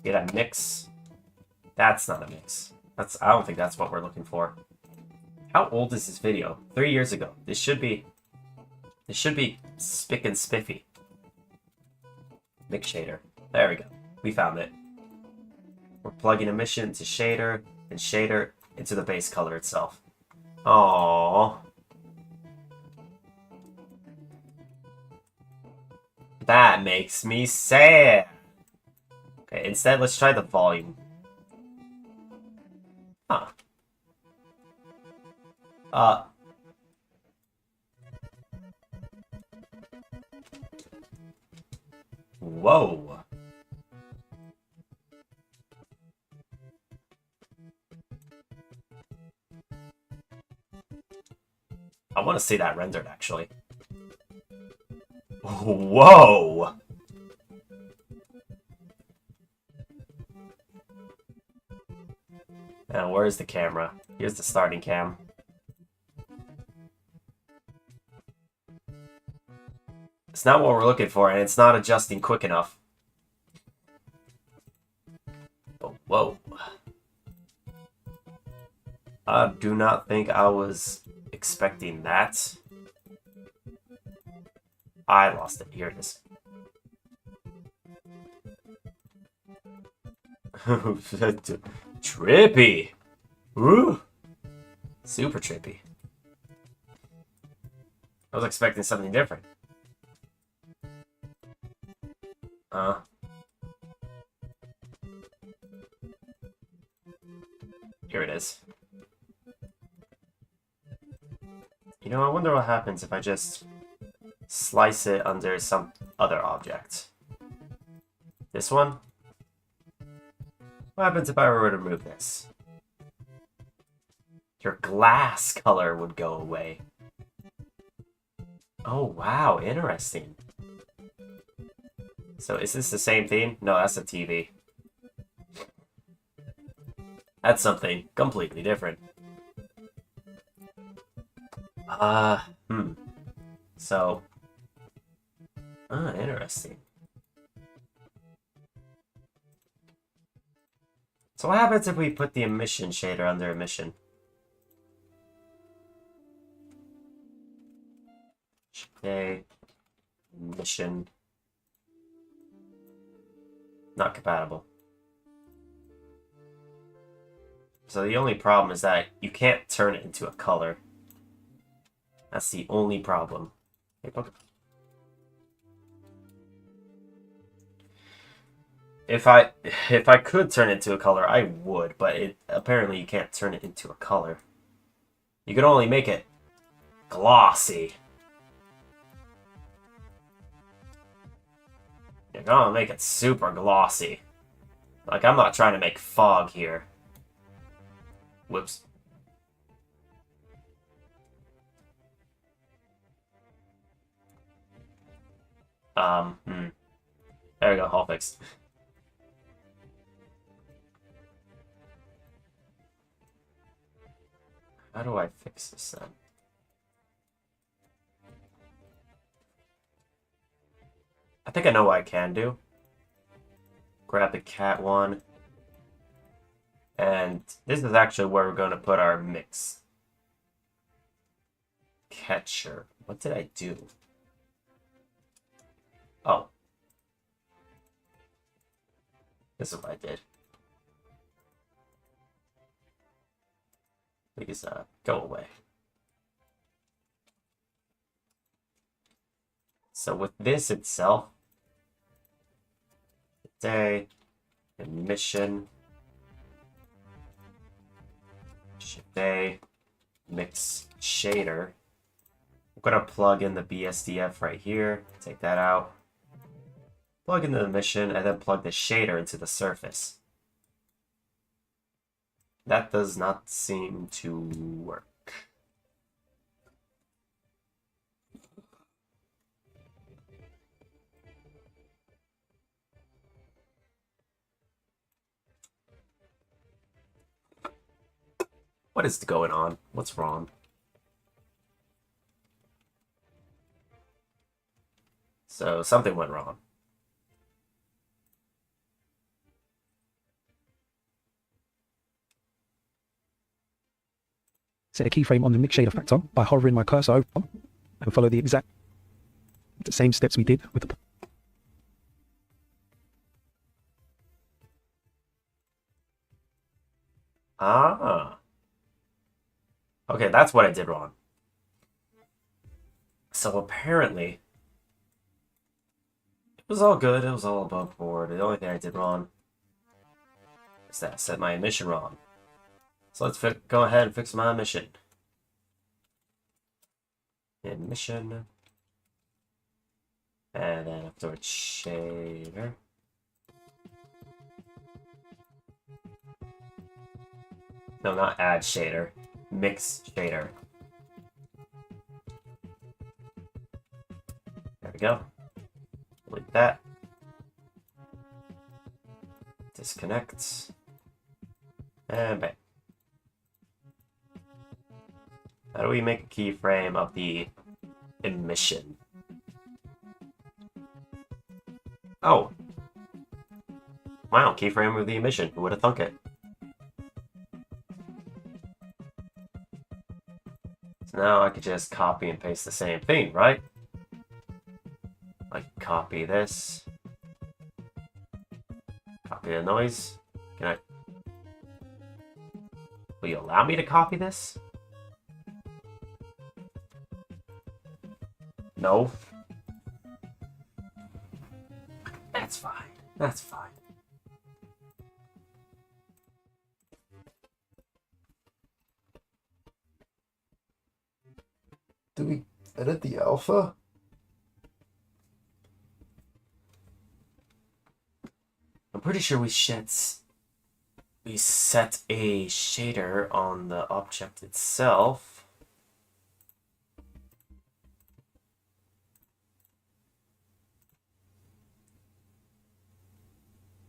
A: Get a mix. That's not a mix. I don't think that's what we're looking for. How old is this video? 3 years ago. This should be spick and spiffy. Mix shader. There we go. We found it. We're plugging emission into shader, and shader into the base color itself. Aww. That makes me sad. Okay, instead let's try the volume. Huh. Whoa. I want to see that rendered, actually. Whoa! Now, where's the camera? Here's the starting cam. It's not what we're looking for, and it's not adjusting quick enough. But whoa. I do not think I was expecting that. I lost it. Here it is. Trippy. Ooh. Super trippy. I was expecting something different. Here it is. You know, I wonder what happens if I just slice it under some other object. This one? What happens if I were to remove this? Your glass color would go away. Oh wow, interesting. So is this the same thing? No, that's a TV. That's something completely different. So, interesting. So what happens if we put the emission shader under emission? Okay, emission. Not compatible. So the only problem is that you can't turn it into a color. That's the only problem. Okay. If I could turn it into a color, I would, but apparently you can't turn it into a color. You can only make it glossy. You're gonna make it super glossy. Like, I'm not trying to make fog here. Whoops. There we go, all fixed. How do I fix this then? I think I know what I can do. Grab the cat one. And this is actually where we're going to put our mix. Catcher. What did I do? Oh. This is what I did. Please, go away. So with this itself, day, emission, day, mix shader. I'm gonna plug in the BSDF right here, take that out, plug in the emission, and then plug the shader into the surface. That does not seem to work. What is going on? What's wrong? So something went wrong.
B: Set a keyframe on the mix shader factor by hovering my cursor over and follow the same steps we did with the...
A: Ah. Okay, that's what I did wrong. So apparently, it was all good. It was all above board. The only thing I did wrong is that I set my emission wrong. So let's go ahead and fix my emission. Emission. And then afterwards, shader. No, not add shader. Mix shader. There we go. Delete that. Disconnect. And bang. How do we make a keyframe of the emission? Oh. Wow, keyframe of the emission. Who would have thunk it? So now I could just copy and paste the same thing, right? Like, copy this. Copy the noise. Can I... Will you allow me to copy this? No. That's fine. That's fine.
C: Do we edit the alpha?
A: I'm pretty sure we set a shader on the object itself.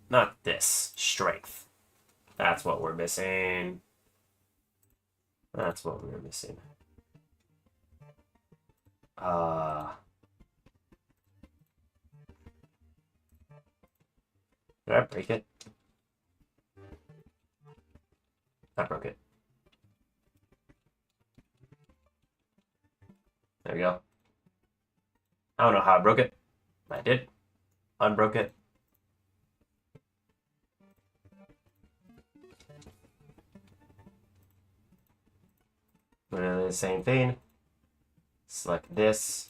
A: Not this. Strength. That's what we're missing. That's what we're missing. Did I break it? I broke it. There we go. I don't know how I broke it. I did. Unbroke it. We're gonna do the same thing. Select this.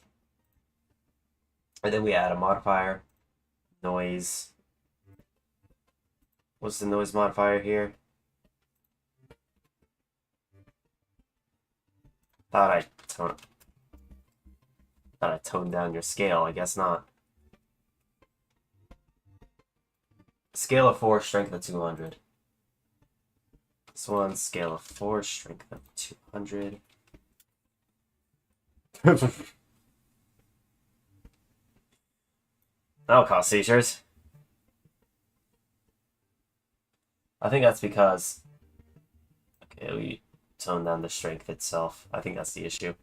A: And then we add a modifier. Noise. What's the noise modifier here? Thought I toned down your scale. I guess not. Scale of 4, strength of 200. This one, scale of 4, strength of 200. That'll cause seizures. I think that's because... Okay, we toned down the strength itself. I think that's the issue.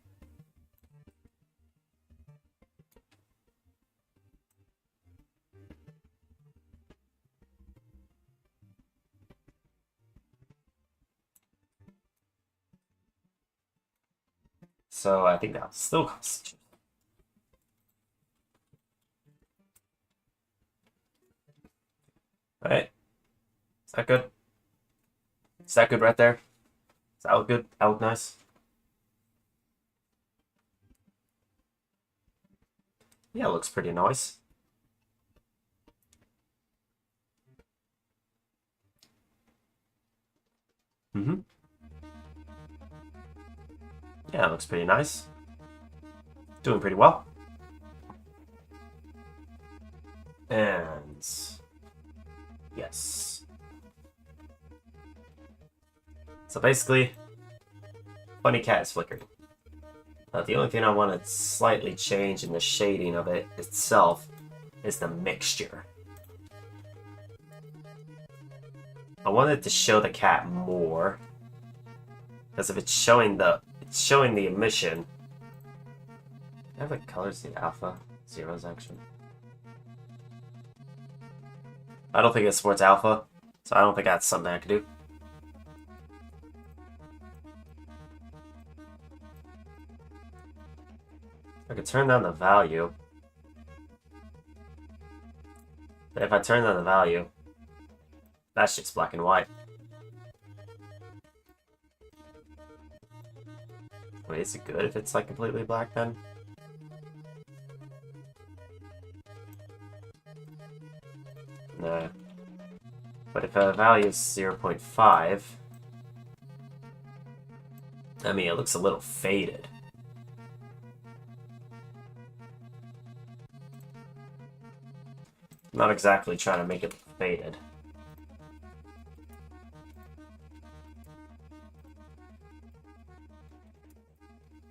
A: So I think that'll still cause seizures. Alright. Is that good? Is that good right there? Does that look good? That look nice? Yeah, it looks pretty nice. Yeah, it looks pretty nice. Doing pretty well. And... yes. So basically, Funny Cat is flickering. The only thing I want to slightly change in the shading of it itself is the mixture. I want it to show the cat more, because if it's showing the emission. I have like colors the alpha zeros actually. I don't think it supports alpha, so I don't think that's something I can do. I could turn down the value. But if I turn down the value, that's just black and white. Wait, is it good if it's like completely black then? No. But if a value is 0.5, I mean, it looks a little faded. I'm not exactly trying to make it look faded.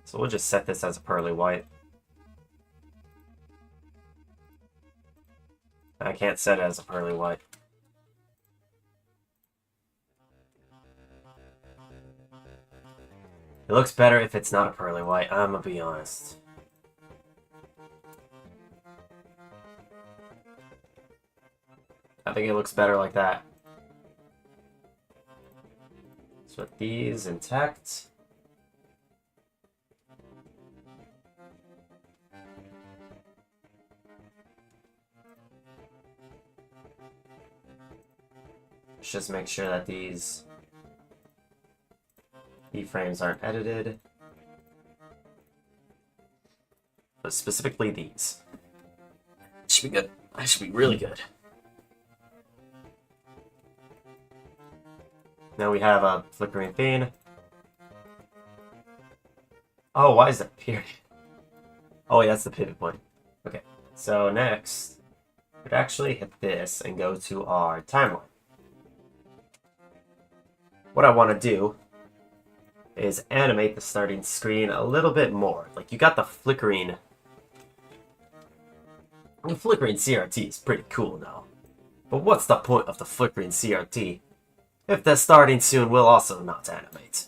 A: So we'll just set this as a pearly white. I can't set it as a pearly white. It looks better if it's not a pearly white, I'm gonna be honest. I think it looks better like that. So with these intact. Let's just make sure that these keyframes aren't edited. But specifically these. Should be good. That should be really good. Now we have a flickering thing. Oh, why is that period? Oh, yeah, that's the pivot point. Okay, so next, we'd actually hit this and go to our timeline. What I want to do is animate the starting screen a little bit more. Like, you got the flickering. The flickering CRT is pretty cool now. But what's the point of the flickering CRT if the starting soon will also not animate?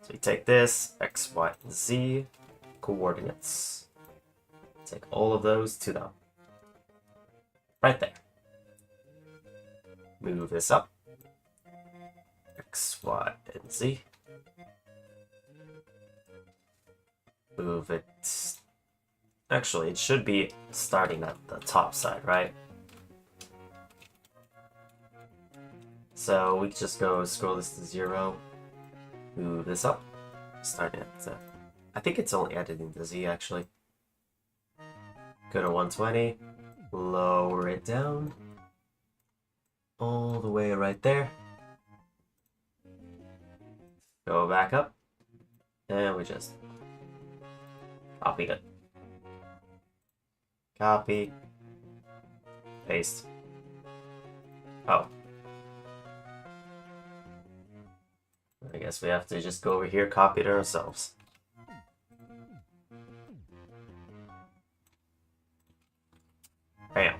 A: So So we take this, X, Y, and Z coordinates. Take all of those to them. Right there. Move this up. X, Y, and Z. Move it. Actually, it should be starting at the top side, right? So we just go scroll this to 0. Move this up. Starting at I think it's only editing the Z actually. Go to 120. Lower it down. All the way right there. Go back up. And we just copy it. Copy. Paste. Oh. I guess we have to just go over here, copy it ourselves. Bam.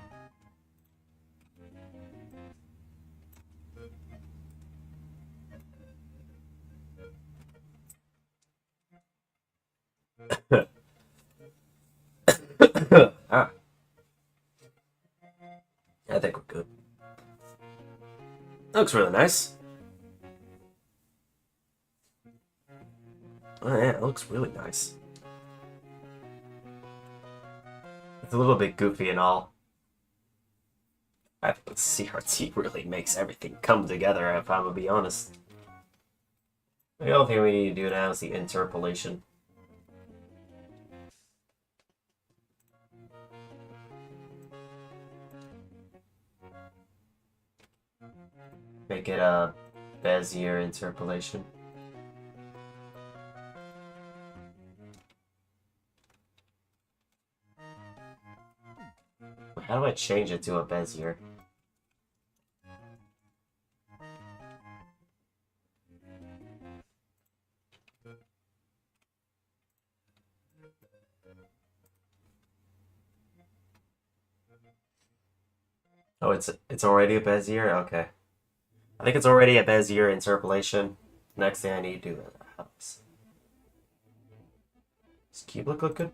A: Ah. I think we're good. That looks really nice. Oh yeah, it looks really nice. It's a little bit goofy and all. I think the CRT really makes everything come together, if I'm gonna be honest. The only thing we need to do now is the interpolation. Make it a Bezier interpolation. How do I change it to a Bezier? Oh, it's already a Bezier? Okay. I think it's already a Bezier interpolation. Next thing I need to do is a house. Does cube look good?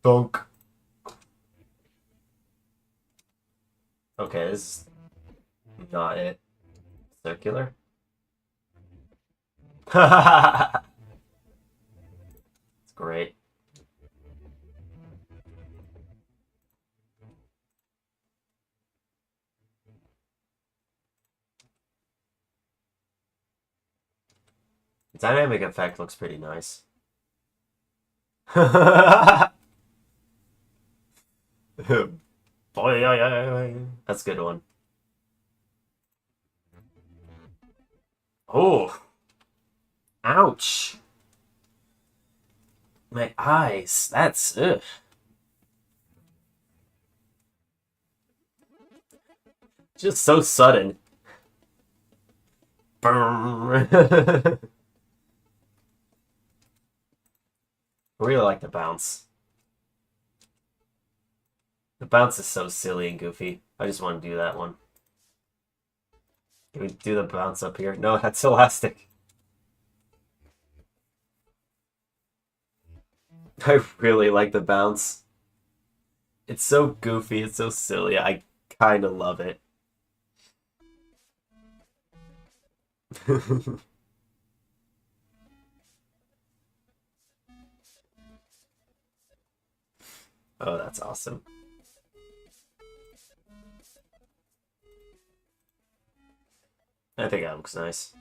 A: Donk. Okay, this is not it. Circular. It's great. The dynamic effect looks pretty nice. That's a good one. Oh. Ouch. My eyes. That's ugh. Just so sudden. I really like the bounce. The bounce is so silly and goofy. I just want to do that one. Can we do the bounce up here? No, that's elastic. I really like the bounce. It's so goofy, it's so silly. I kind of love it. Oh, that's awesome. I think that looks nice.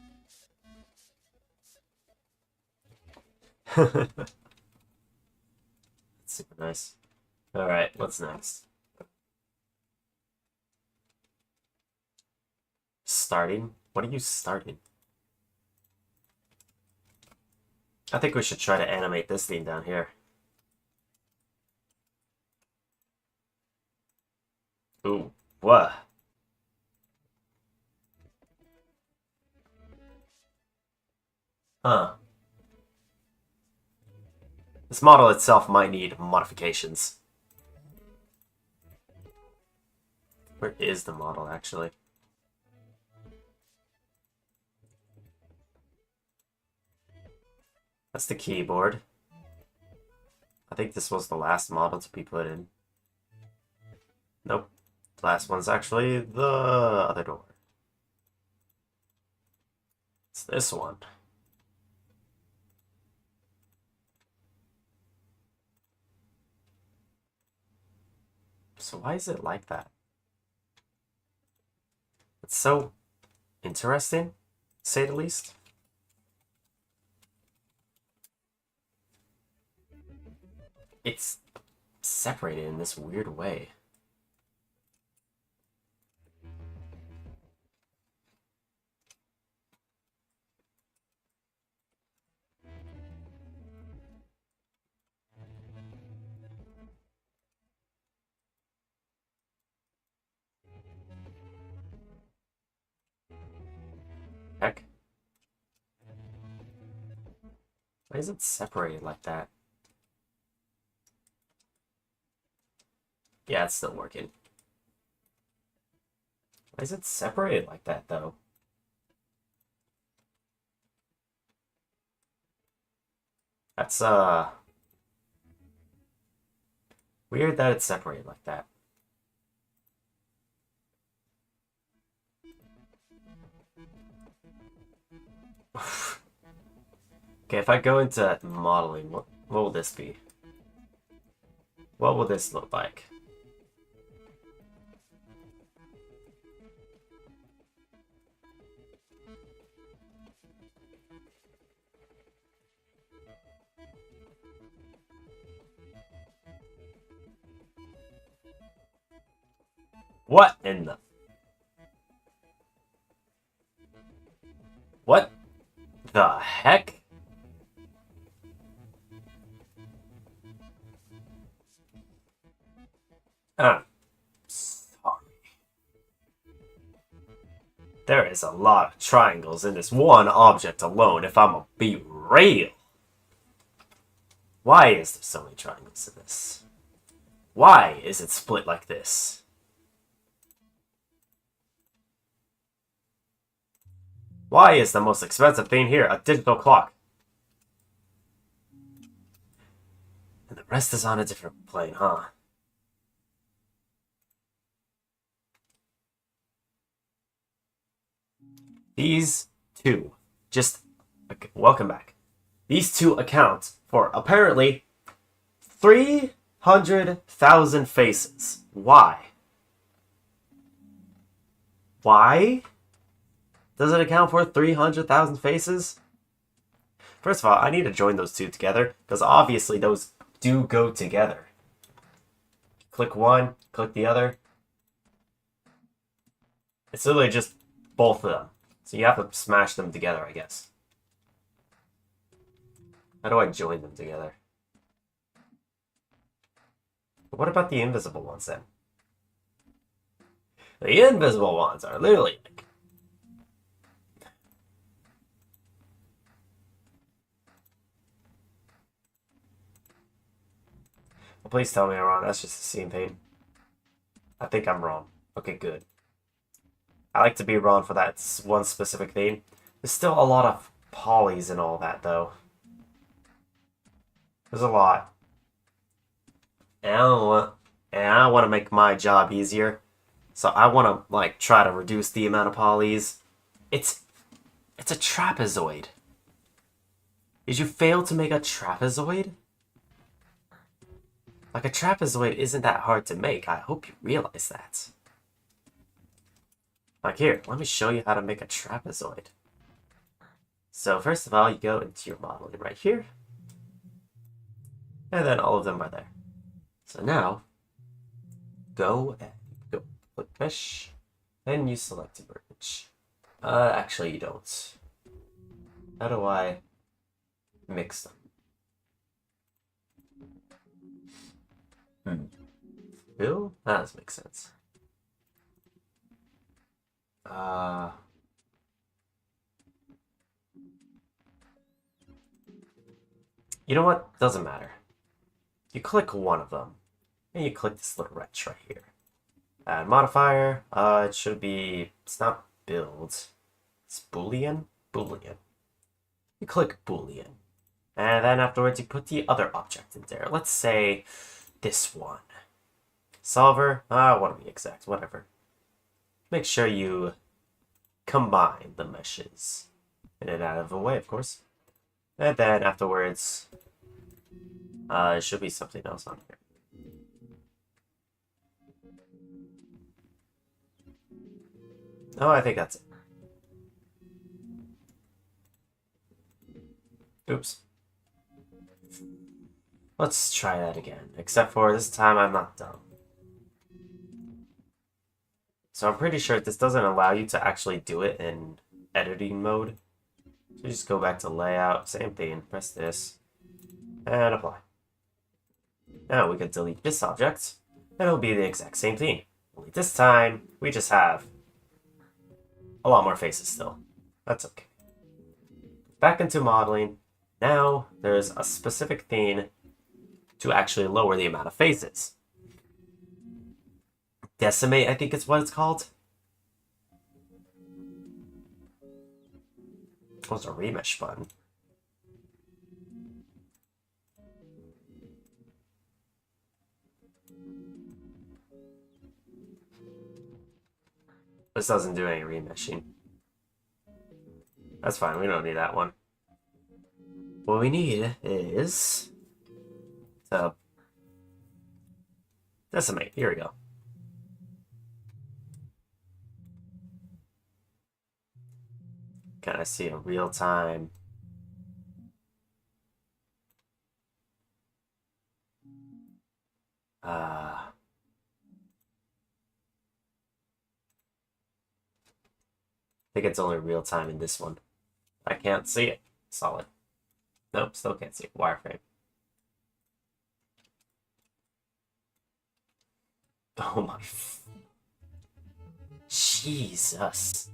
A: That's super nice. Alright, what's next? Starting? What are you starting? I think we should try to animate this thing down here. Ooh, what? Huh. This model itself might need modifications. Where is the model, actually? That's the keyboard. I think this was the last model to be put in. Nope. The last one's actually the other door. It's this one. So why is it like that? It's so interesting, to say the least. It's separated in this weird way. Heck? Why is it separated like that? Yeah, it's still working. Why is it separated like that, though? That's, weird that it's separated like that. Okay, if I go into modeling, what will this be? What will this look like? What in the... What the heck? I'm sorry. There is a lot of triangles in this one object alone, if I'm gonna be real. Why is there so many triangles in this? Why is it split like this? Why is the most expensive thing here a digital clock? And the rest is on a different plane, huh? These two, okay, welcome back. These two account for apparently 300,000 faces. Why? Why does it account for 300,000 faces? First of all, I need to join those two together, because obviously those do go together. Click one, click the other. It's literally just both of them. So you have to smash them together, I guess. How do I join them together? But what about the invisible ones then? The invisible ones are literally like... Well, please tell me I'm wrong. That's just the same thing. I think I'm wrong. Okay, good. I like to be wrong for that one specific thing. There's still a lot of polys and all that, though. There's a lot. And I want to make my job easier. So I want to, like, try to reduce the amount of polys. It's a trapezoid. Did you fail to make a trapezoid? Like, a trapezoid isn't that hard to make. I hope you realize that. Like, here, let me show you how to make a trapezoid. So, first of all, you go into your modeling right here. And then all of them are there. So now, go click mesh. Then you select a bridge. Actually, you don't. How do I mix them? Fill? That doesn't make sense. You know what? Doesn't matter. You click one of them, and you click this little wrench right here. Add modifier. It should be, it's not build. It's Boolean? Boolean. You click Boolean. And then afterwards you put the other object in there. Let's say this one. Solver, what to be exact, whatever. Make sure you combine the meshes in and out of a way, of course. And then afterwards, it should be something else on here. Oh, I think that's it. Oops. Let's try that again, except for this time I'm not dumb. So I'm pretty sure this doesn't allow you to actually do it in editing mode. So just go back to layout, same thing, press this, and apply. Now we can delete this object, and it'll be the exact same thing. Only this time, we just have a lot more faces still. That's okay. Back into modeling. Now there's a specific thing to actually lower the amount of faces. Decimate, I think is what it's called. What's a remesh button? This doesn't do any remeshing. That's fine, we don't need that one. What we need is to decimate. Here we go. Can I see in real time? I think it's only real time in this one. I can't see it. Solid. Nope, still can't see it. Wireframe. Oh my. Jesus.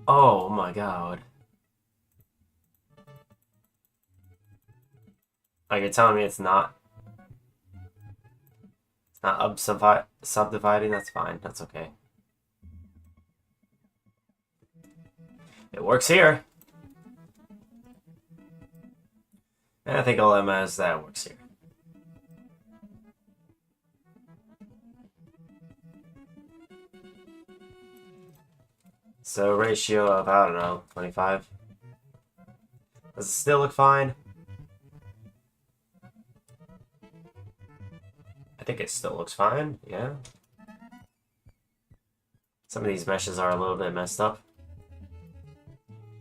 A: Oh my god. Oh, you're telling me it's not subdividing? That's fine. That's okay. It works here. And I think all that matters is that it works here. So ratio of, I don't know, 25. Does it still look fine? I think it still looks fine, yeah. Some of these meshes are a little bit messed up.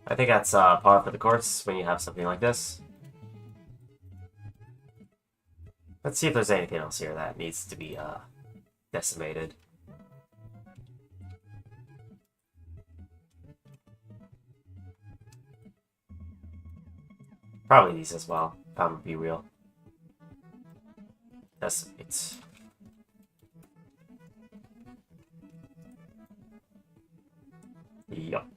A: I think that's par for the course when you have something like this. Let's see if there's anything else here that needs to be decimated. Probably these as well, if I'm gonna be real. Decimate. Yup.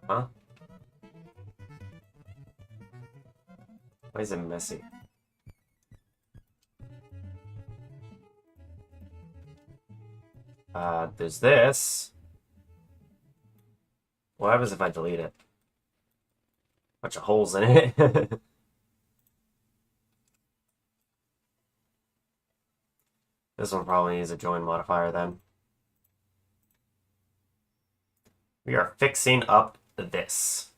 A: Huh? Why is it messy? There's this. What happens if I delete it? Bunch of holes in it. This one probably needs a join modifier then. We are fixing up this.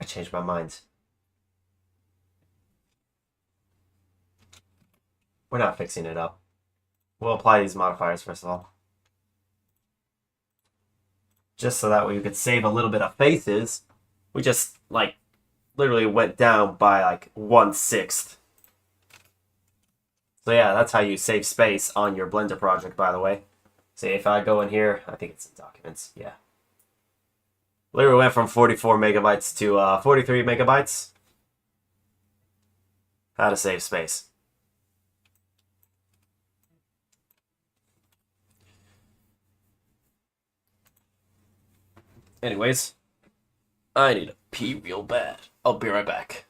A: I changed my mind. We're not fixing it up. We'll apply these modifiers first of all. Just so that way we could save a little bit of faces. We just, like, literally went down by, like, 1/6. So yeah, that's how you save space on your Blender project, by the way. See, if I go in here, I think it's in documents, yeah. Literally went from 44 megabytes to 43 megabytes. How to save space. Anyways, I need to pee real bad. I'll be right back.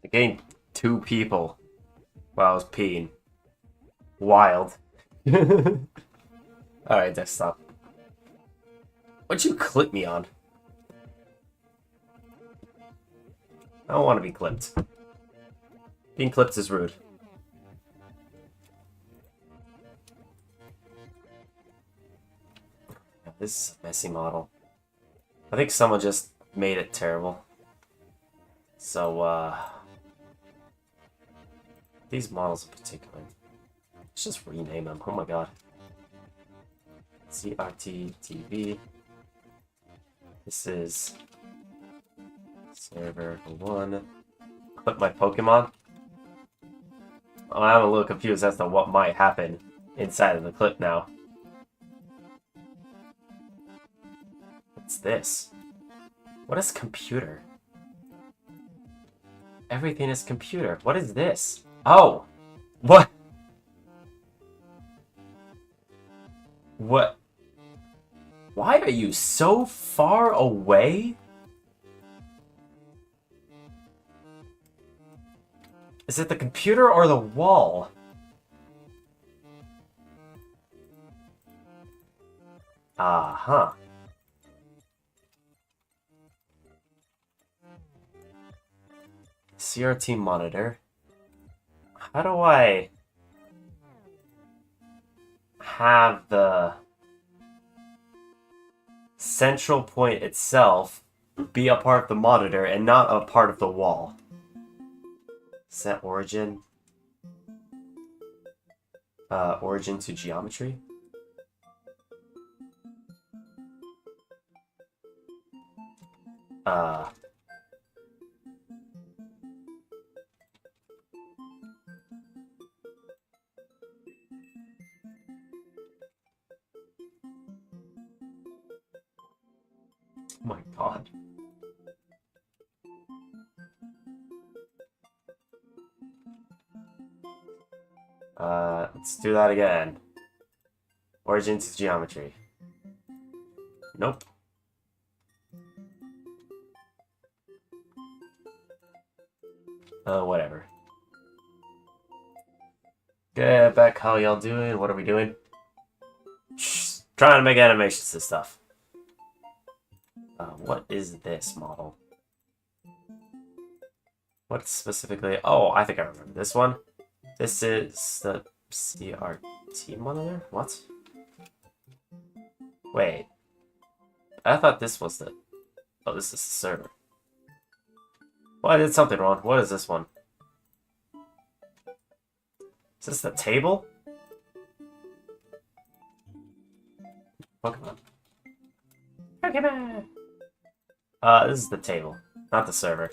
A: I gained 2 people while I was peeing. Wild. Alright, desktop. What'd you clip me on? I don't want to be clipped. Being clipped is rude. This is a messy model. I think someone just made it terrible. So, these models in particular. Let's just rename them. Oh my god. CRT TV. This is server 1. Clip my Pokemon. Oh, I'm a little confused as to what might happen inside of the clip now. What's this? What is computer? Everything is computer. What is this? Oh! What? What? Why are you so far away? Is it the computer or the wall? Uh-huh. CRT monitor. How do I have the central point itself be a part of the monitor and not a part of the wall? Set origin. Origin to geometry. Oh my god. Let's do that again. Origin to geometry. Nope. Whatever. Get back, how y'all doing? What are we doing? Shh, trying to make animations and stuff. What is this model? What specifically? Oh, I think I remember this one. This is the CRT monitor? What? Wait. I thought this was the... Oh, this is the server. Well, I did something wrong. What is this one? Is this the table? Pokemon. Pokemon! This is the table, not the server.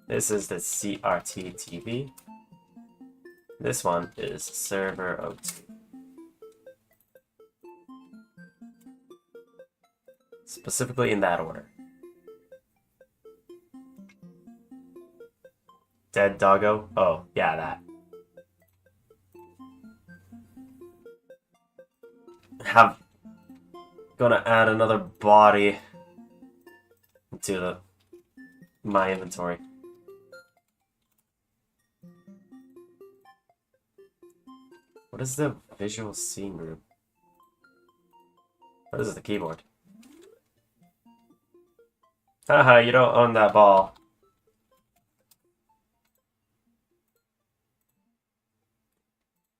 A: This is the CRT TV. This one is server O2. Specifically in that order. Dead doggo? Oh, yeah, that. Gonna add another body to my inventory. What is the visual scene group? Oh, this is the keyboard. Haha, you don't own that ball.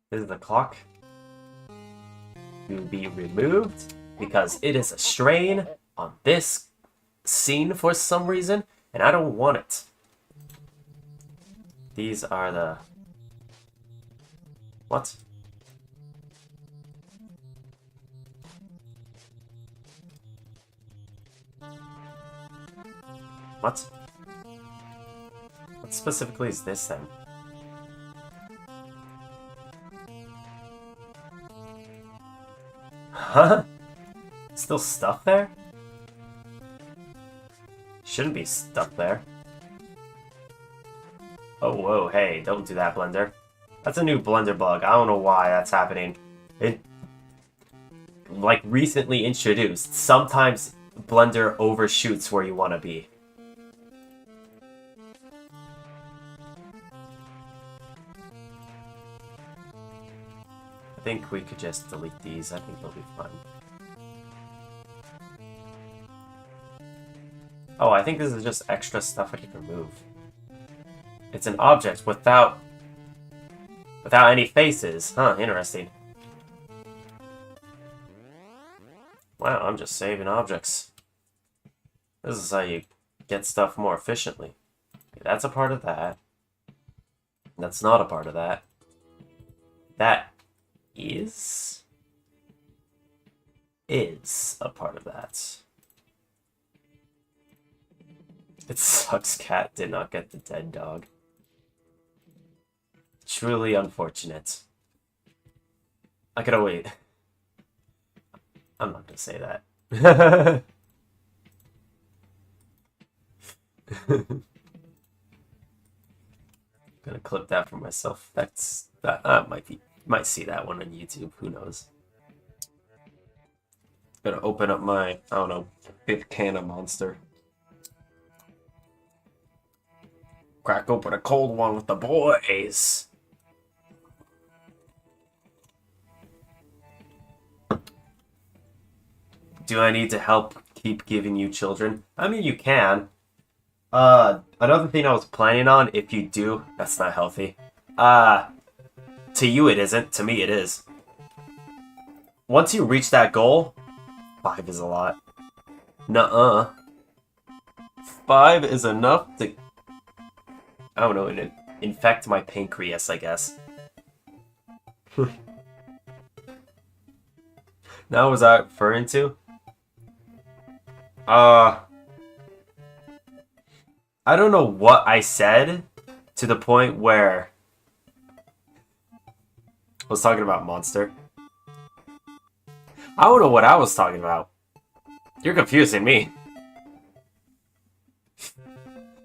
A: This is the clock. To be removed because it is a strain on this scene for some reason, and I don't want it. These are the... What? What? What specifically is this then? Huh? Still stuff there? Shouldn't be stuck there. Oh, whoa, hey, don't do that, Blender. That's a new Blender bug. I don't know why that's happening. It, like, recently introduced. Sometimes Blender overshoots where you want to be. I think we could just delete these. I think they'll be fun. Oh, I think this is just extra stuff I can remove. It's an object without any faces. Huh, interesting. Wow, I'm just saving objects. This is how you get stuff more efficiently. Okay, that's a part of that. That's not a part of that. That is a part of that. It sucks Cat did not get the dead dog. Truly unfortunate. I could always... I'm not gonna say that. Gonna clip that for myself. That might see that one on YouTube. Who knows? Gonna open up my, I don't know, fifth can of Monster. Crack open a cold one with the boys. Do I need to help keep giving you children? I mean, you can. Another thing I was planning on, if you do, that's not healthy. To you it isn't, to me it is. Once you reach that goal, 5 is a lot. Nuh-uh. 5 is enough to, I don't know, infect my pancreas, I guess. Now, what was I referring to? I don't know what I said to the point where I was talking about Monster. I don't know what I was talking about. You're confusing me.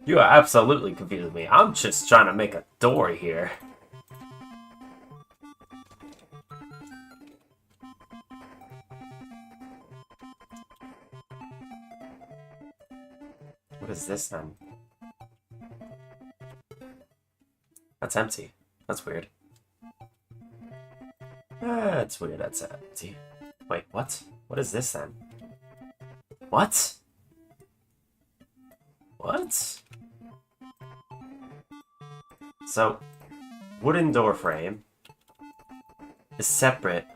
A: You are absolutely confusing me. I'm just trying to make a door here. What is this then? That's empty. That's weird. That's weird, that's empty. Wait, what? What is this then? What? What? So, wooden door frame is separate.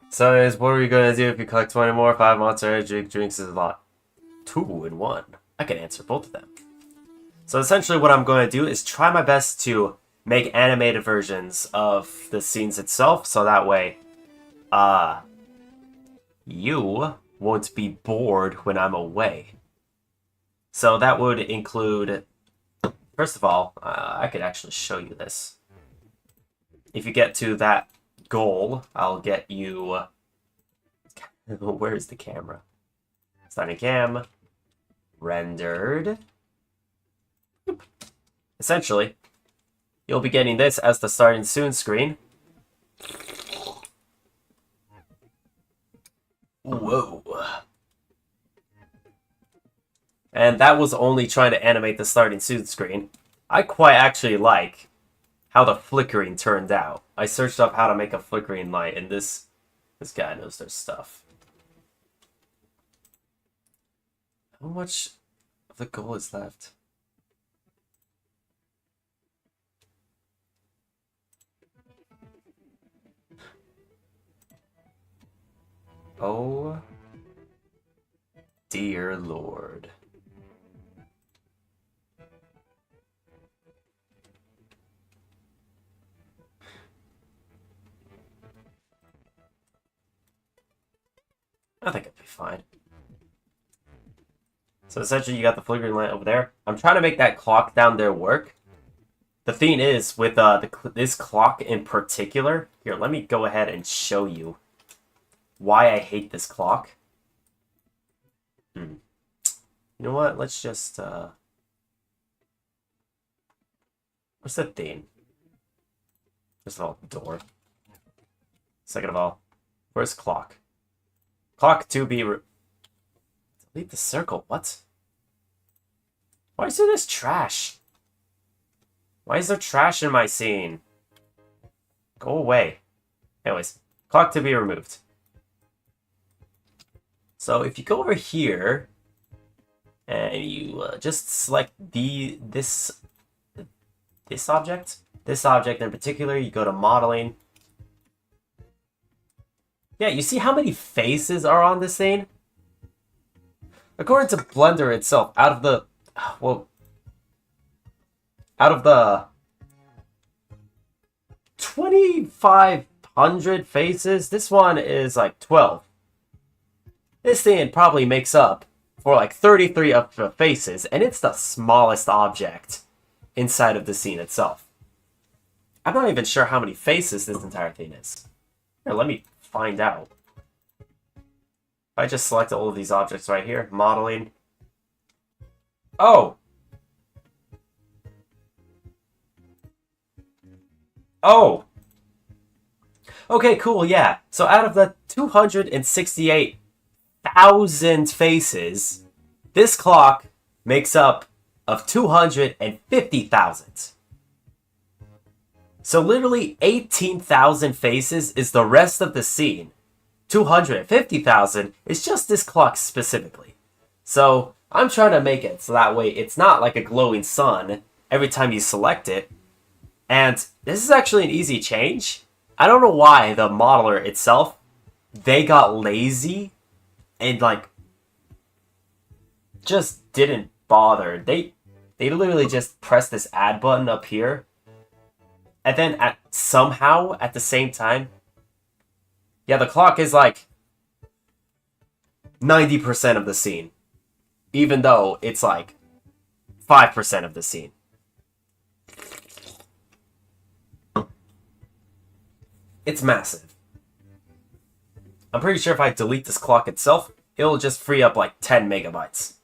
A: So is what are we gonna do if you collect 20 more? 5 monster energy drinks is a lot. 2 in 1. I can answer both of them. So essentially what I'm going to do is try my best to make animated versions of the scenes itself, so that way, you won't be bored when I'm away. So that would include, first of all, I could actually show you this. If you get to that goal, I'll get you, where's the camera? Starting cam, rendered. Essentially, you'll be getting this as the starting soon screen. Whoa. And that was only trying to animate the starting soon screen. I quite actually like how the flickering turned out. I searched up how to make a flickering light, and this guy knows their stuff. How much of the goal is left? Oh, dear Lord. I think it'll be fine. So essentially, you got the flickering light over there. I'm trying to make that clock down there work. The thing is, with this clock in particular, here, let me go ahead and show you why I hate this clock. You know what? Let's just, what's the thing? First of all, door. Second of all, where's clock? Clock to be delete the circle. What? Why is there this trash? Why is there trash in my scene? Go away. Anyways, clock to be removed. So if you go over here and you just select this object in particular, you go to modeling. Yeah, you see how many faces are on this thing? According to Blender itself, out of the 2,500 faces, this one is like 12. This thing probably makes up for like 33 of the faces, and it's the smallest object inside of the scene itself. I'm not even sure how many faces this entire thing is. Here, let me find out. If I just select all of these objects right here, modeling. Oh! Oh! Okay, cool, yeah. So out of the 268,000 faces, this clock makes up of 250,000. So literally 18,000 faces is the rest of the scene. 250,000 is just this clock specifically. So I'm trying to make it so that way it's not like a glowing sun every time you select it. And this is actually an easy change. I don't know why the modeler itself, they got lazy and like just didn't bother. They literally just pressed this add button up here. And then somehow at the same time, yeah, the clock is like 90% of the scene, even though it's like 5% of the scene. It's massive. I'm pretty sure if I delete this clock itself, it'll just free up like 10 megabytes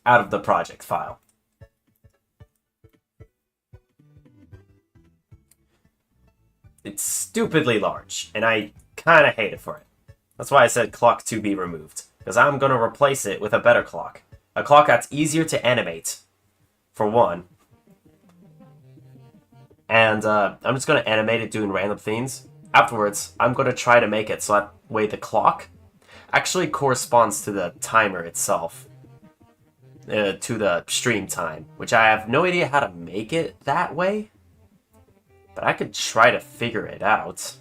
A: out of the project file. It's stupidly large, and I kind of hate it for it. That's why I said clock to be removed, because I'm going to replace it with a better clock. A clock that's easier to animate. for one. And I'm just going to animate it doing random things. Afterwards, I'm going to try to make it so that way the clock actually corresponds to the timer itself. To the stream time, which I have no idea how to make it that way. But I could try to figure it out.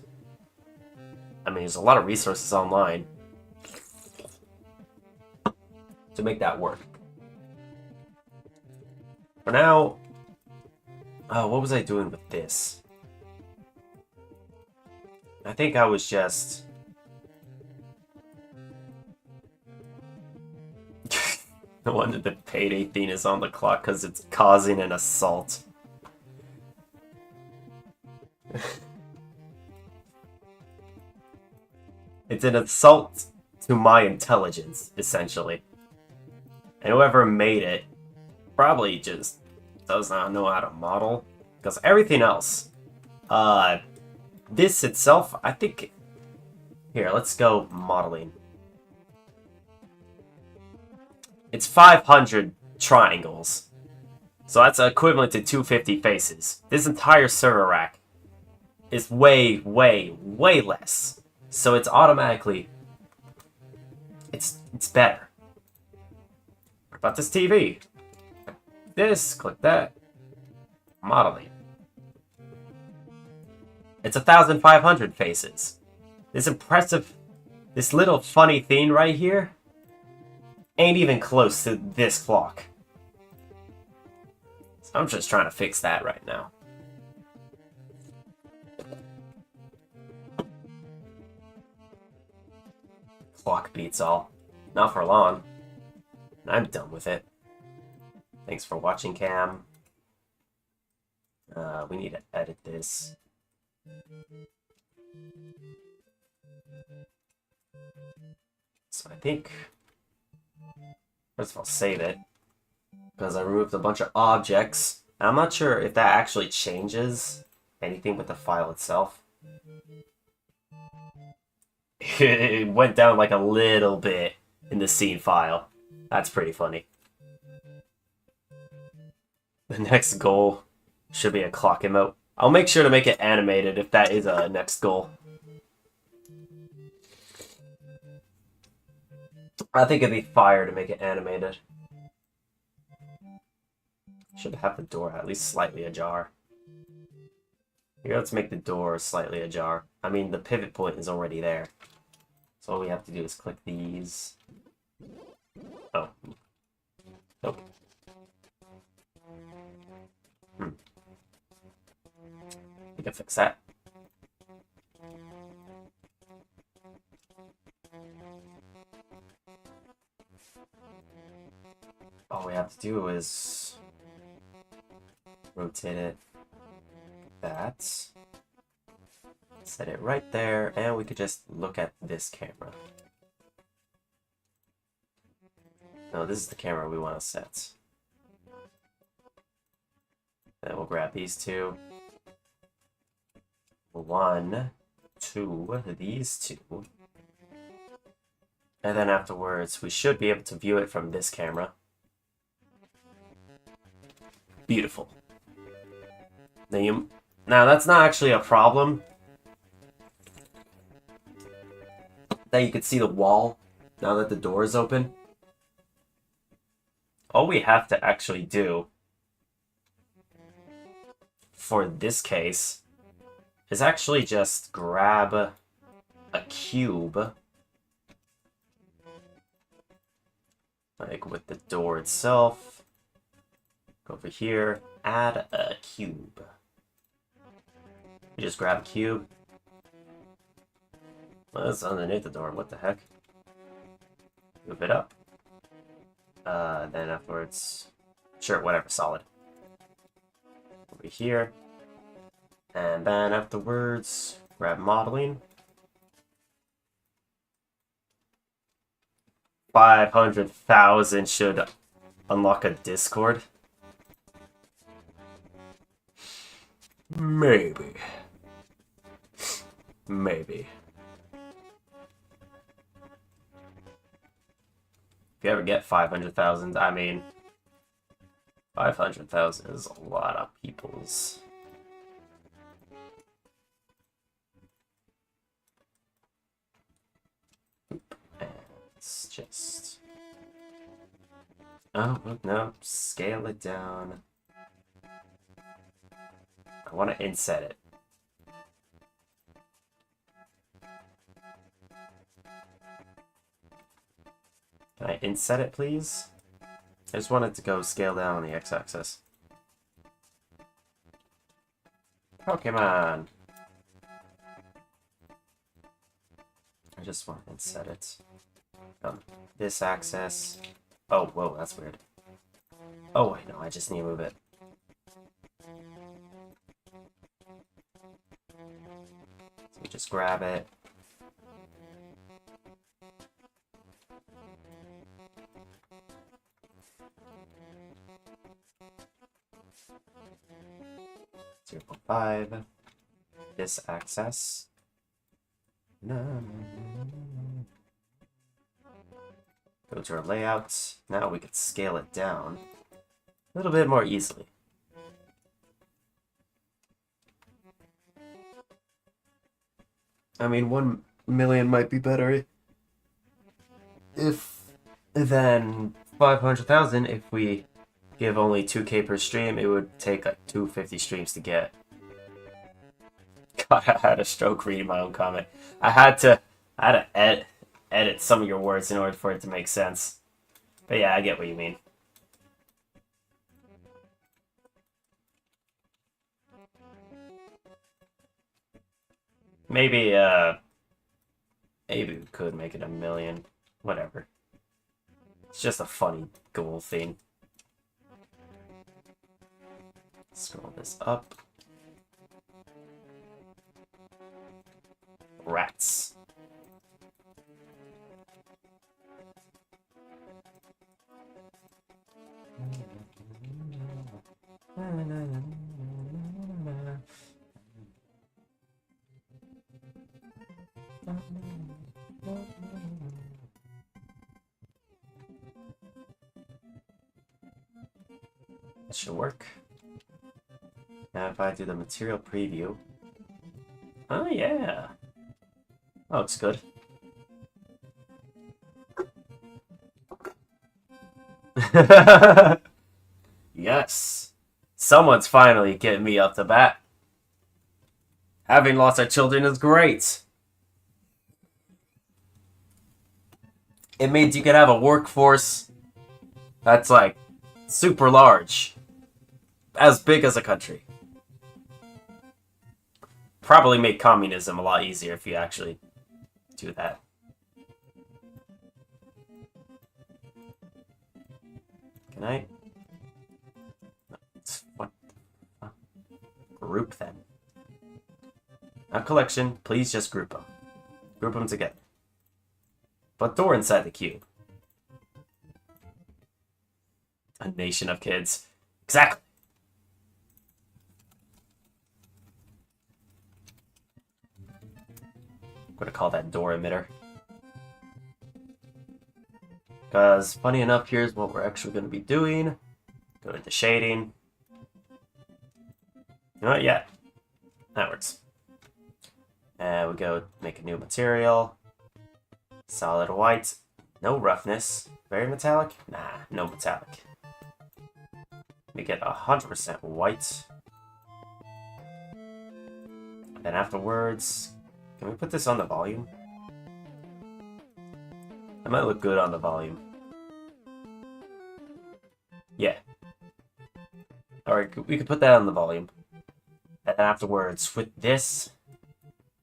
A: I mean, there's a lot of resources online to make that work. For now, what was I doing with this? I think I was just... I wanted the payday theme is on the clock because it's causing an assault. It's an assault to my intelligence, essentially. And whoever made it probably just does not know how to model. Because everything else, this itself, I think... Here, let's go modeling. It's 500 triangles. So that's equivalent to 250 faces. This entire server rack is way, way, way less. So it's automatically... It's better. What about this TV? This, click that. Modeling. It's 1,500 faces. This impressive... This little funny thing right here ain't even close to this clock. So I'm just trying to fix that right now. Clock beats all. Not for long. I'm done with it. Thanks for watching, Cam. We need to edit this. So I think... First of all, save it. Because I removed a bunch of objects. I'm not sure if that actually changes anything with the file itself. It went down like a little bit in the scene file. That's pretty funny. The next goal should be a clock emote. I'll make sure to make it animated if that is a next goal. I think it'd be fire to make it animated. Should have the door at least slightly ajar. Here, let's make the door slightly ajar. I mean, the pivot point is already there. So all we have to do is click these. Oh. Nope. We can fix that. All we have to do is rotate it like that. Set it right there, and we could just look at this camera. No, this is the camera we want to set. Then we'll grab these two. 1, 2, these two. And then afterwards, we should be able to view it from this camera. Beautiful. Now that's not actually a problem. That you can see the wall now that the door is open. All we have to actually do for this case is actually just grab a cube, like with the door itself. Go over here, add a cube. You just grab a cube. Well, that's underneath the door, what the heck? Move it up. Then afterwards, sure, whatever, solid. Over here. And then afterwards, grab modeling. 500,000 should unlock a Discord. Maybe. Maybe. If you ever get 500,000, I mean, 500,000 is a lot of peoples. And it's just... Oh, no. Scale it down. I want to inset it. Can I inset it, please? I just wanted to go scale down on the x-axis. Pokemon! I just want to inset it. This axis. Oh, whoa, that's weird. Oh, wait, no, I just need to move it. So just grab it. .5. This axis. No. Go to our layout. Now we can scale it down a little bit more easily. I mean, 1 million might be better if than 500,000. If we give only 2K per stream, it would take like 250 streams to get. God, I had a stroke reading my own comment. I had to edit some of your words in order for it to make sense. But yeah, I get what you mean. Maybe we could make it 1 million. Whatever. It's just a funny goal thing. Scroll this up. Rats. That should work. Now if I do the material preview. Oh yeah. Oh, it's good. Yes. Someone's finally getting me up to bat. Having lost our children is great. It means you can have a workforce that's like super large. As big as a country. Probably make communism a lot easier if you actually do that. Can I? What? Group them. Not collection. Please just group them. Group them together. But door inside the cube. A nation of kids. Exactly. I'm gonna call that door emitter. Because, funny enough, here's what we're actually going to be doing. Go into shading. You know what? Yeah. That works. And we go make a new material. Solid white. No roughness. Very metallic? Nah, no metallic. Make it 100% white. And then afterwards, can we put this on the volume? That might look good on the volume. Yeah. Alright, we could put that on the volume. And then afterwards, with this,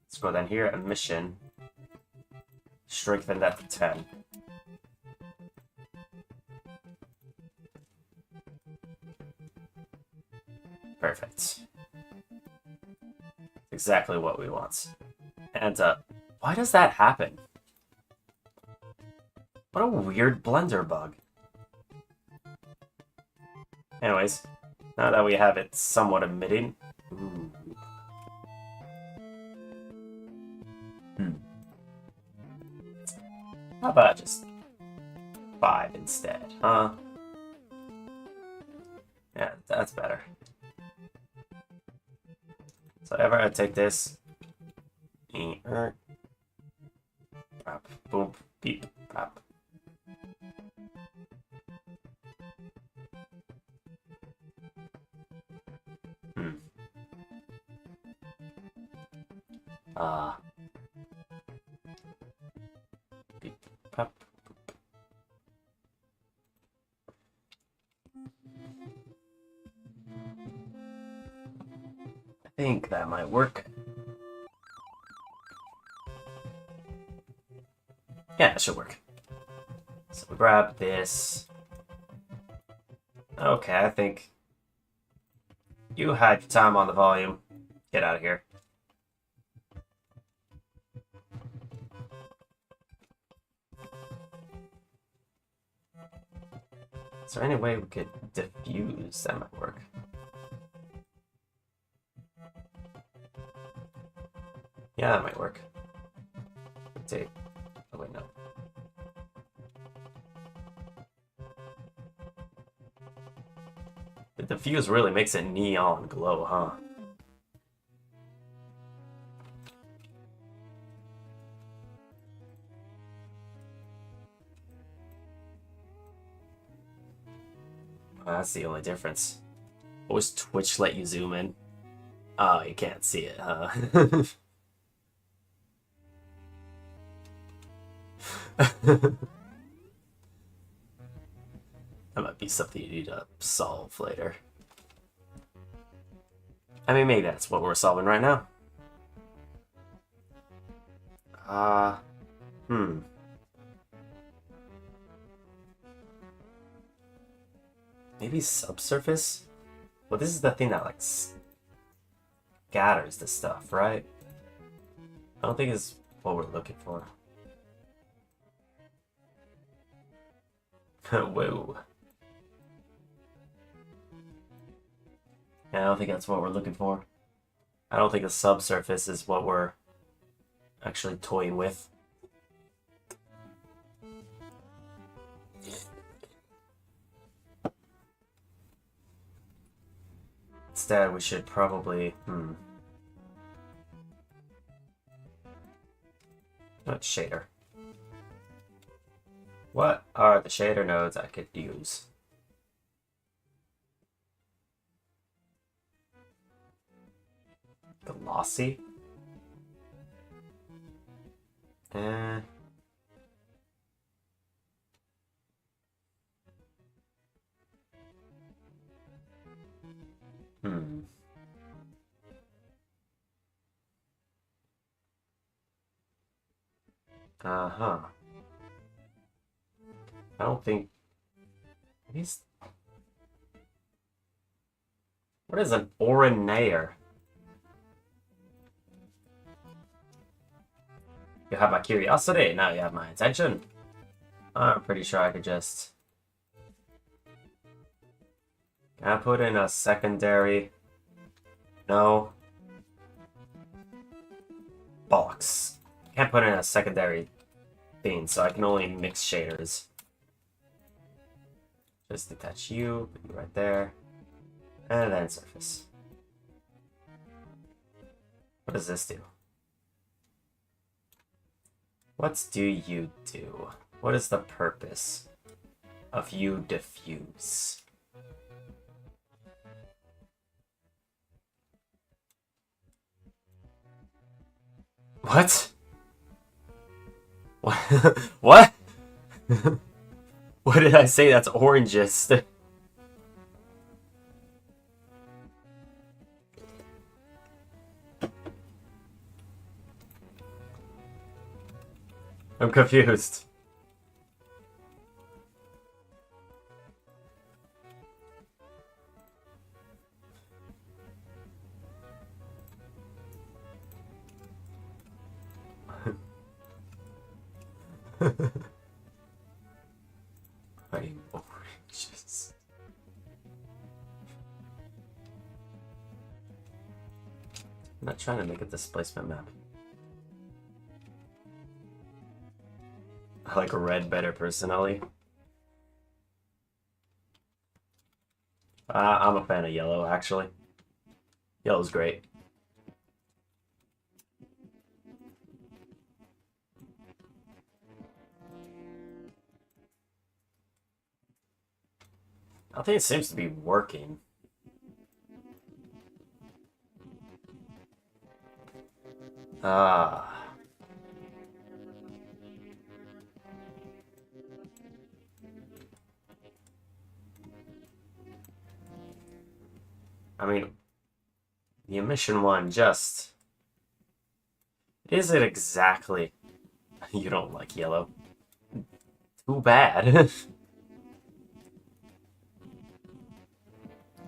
A: let's go down here, emission. Strengthen that to 10. Perfect. Exactly what we want. And, why does that happen? What a weird Blender bug. Anyways, now that we have it somewhat emitting... Ooh. How about just 5 instead, huh? Yeah, that's better. So if I take this, boom, beep, pop. Beep, pop. I think that might work. Yeah, it should work. So we grab this. Okay, I think you had your time on the volume. Get out of here. Is there any way we could diffuse? That might work. Yeah, that might work. Take. Oh wait, no. The diffuse really makes it neon glow, huh? Oh, that's the only difference. Always Twitch let you zoom in. Oh, you can't see it, huh? That might be something you need to solve later. I mean, maybe that's what we're solving right now. Maybe subsurface? Well, this is the thing that, like, scatters the stuff, right? I don't think it's what we're looking for. Whoa. Yeah, I don't think that's what we're looking for. I don't think the subsurface is what we're actually toying with. Instead, we should probably... What shader? What are the shader nodes I could use? Glossy? Uh-huh. I don't think... He's... What is an Orinator? You have my curiosity, now you have my attention. I'm pretty sure I could just... Can I put in a secondary? No. Bollocks. Can't put in a secondary thing, so I can only mix shaders. Just detach you, put you right there. And then surface. What does this do? What do you do? What is the purpose of you diffuse? What? What? What? What did I say? That's oranges. I'm confused. I'm oranges. I'm not trying to make a displacement map. I like red better personally. I'm a fan of yellow, actually. Yellow's great. I think it seems to be working. Ah. I mean, the emission one just... Is it exactly... You don't like yellow. Too bad.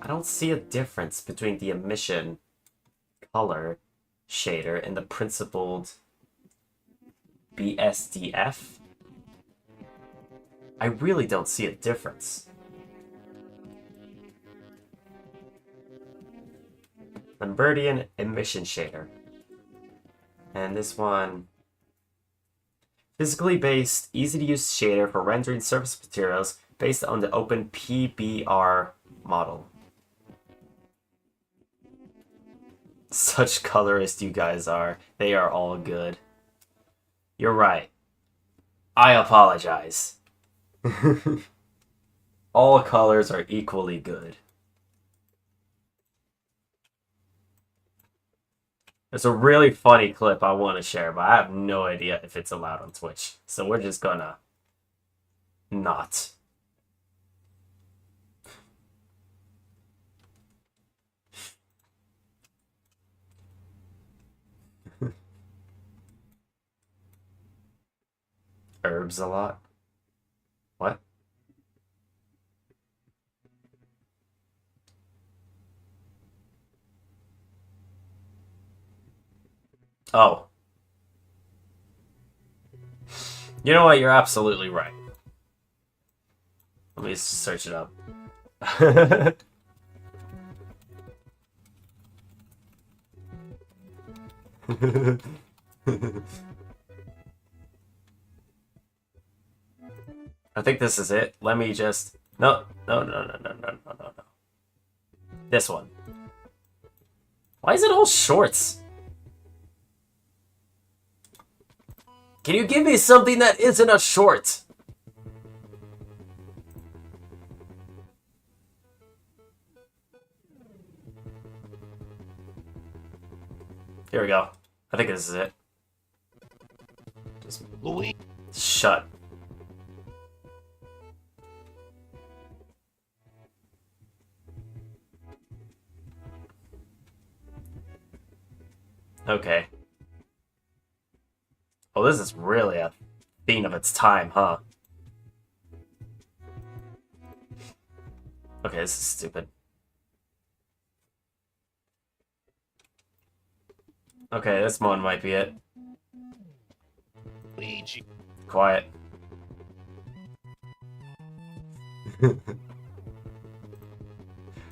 A: I don't see a difference between the emission color shader and the principled BSDF. I really don't see a difference. Lambertian emission shader. And this one, physically based, easy to use shader for rendering surface materials based on the open PBR model. Such colorist you guys are. They are all good. You're right. I apologize. All colors are equally good. There's a really funny clip I want to share, but I have no idea if it's allowed on Twitch. So we're just gonna not. Herbs a lot? What? Oh. You know what? You're absolutely right. Let me search it up. I think this is it. Let me just... No. This one. Why is it all shorts? Can you give me something that isn't a short? Here we go. I think this is it. Just Louis. Shut. Okay. Oh, this is really a thing of its time, huh? Okay, this is stupid. Okay, this one might be it. Luigi. Quiet.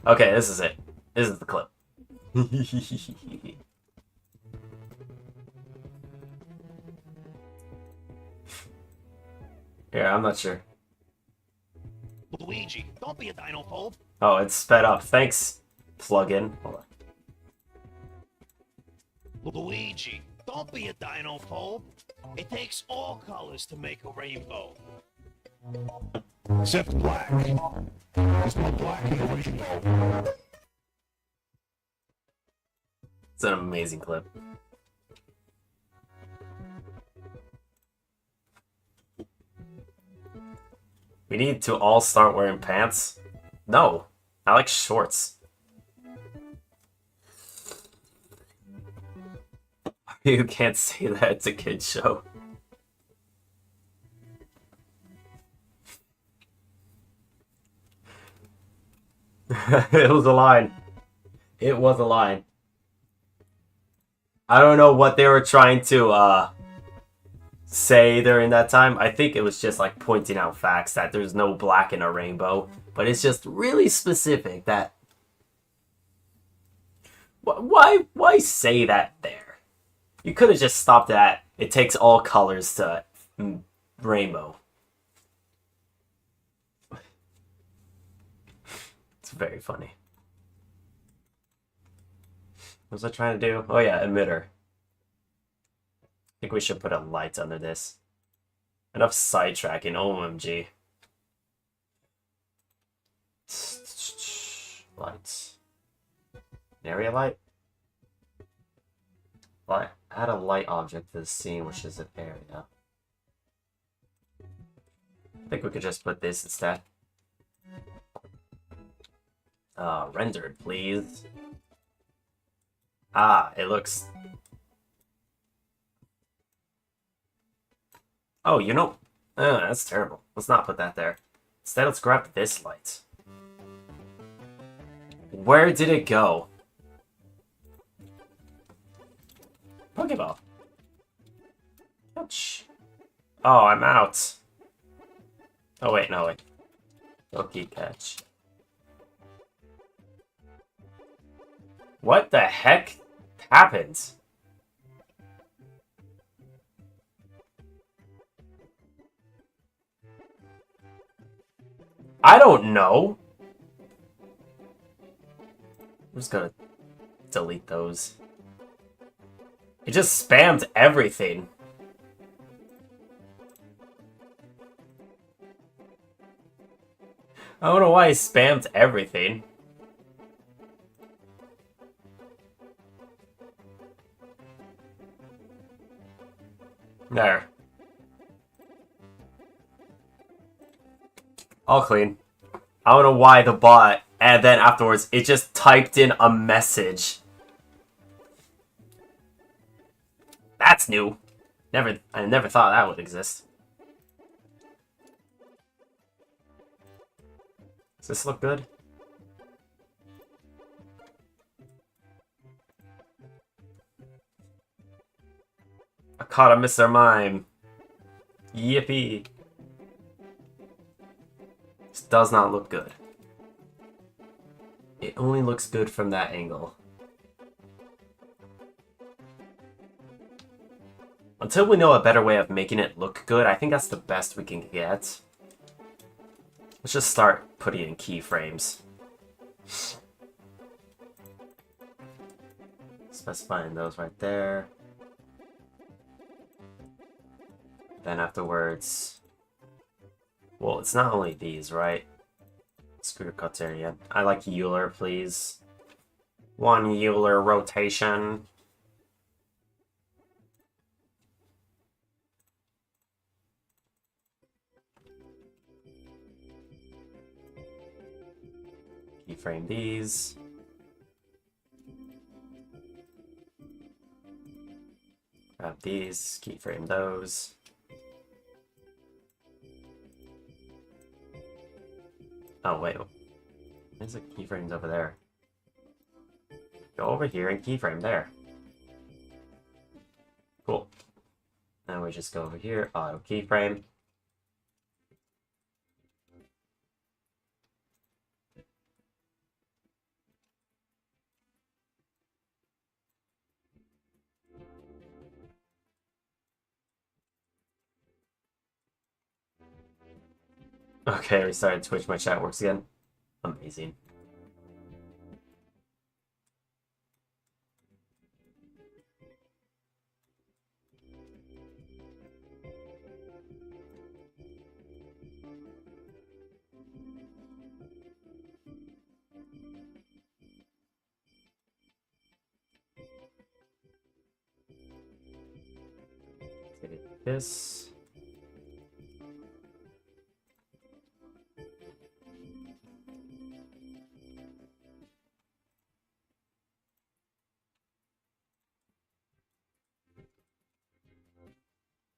A: Okay, this is it. This is the clip. Yeah, I'm not sure.
D: Luigi, don't be a dinophobe.
A: Oh, it's sped up. Thanks, plugin. Hold on.
D: Luigi, don't be a dinophobe. It takes all colors to make a rainbow. Except black. There's no black in the rainbow.
A: It's an amazing clip. We need to all start wearing pants? No, I like shorts. You can't say that, it's a kid's show. It was a line. It was a line. I don't know what they were trying to say during that time. I think it was just like pointing out facts that there's no black in a rainbow, but it's just really specific that why say that there? You could have just stopped at it takes all colors to rainbow. It's very funny. What was I trying to do? Oh yeah, emitter. I think we should put a light under this. Enough sidetracking, OMG. Lights. An area light? Light. Add a light object to the scene, which is an area. I think we could just put this instead. Rendered, please. Ah, it looks... Oh, you know... that's terrible. Let's not put that there. Instead, let's grab this light. Where did it go? Pokeball. Ouch. Oh, I'm out. Oh, wait, no, wait. Poke catch. What the heck happened? I don't know. I'm just gonna delete those. It just spammed everything. I don't know why it spammed everything. There. All clean. I don't know why the bot, and then afterwards, it just typed in a message. That's new. I never thought that would exist. Does this look good? I caught a Mr. Mime. Yippee. This does not look good. It only looks good from that angle. Until we know a better way of making it look good, I think that's the best we can get. Let's just start putting in keyframes. Specifying those right there. Then afterwards... Well, it's not only these, right? Scooter cuts area. I like Euler, please. One Euler rotation. Keyframe these. Grab these, keyframe those. Oh, wait. There's the keyframes over there. Go over here and keyframe there. Cool. Now we just go over here, auto keyframe. Okay, we started Twitch, my chat works again. Amazing. Take this.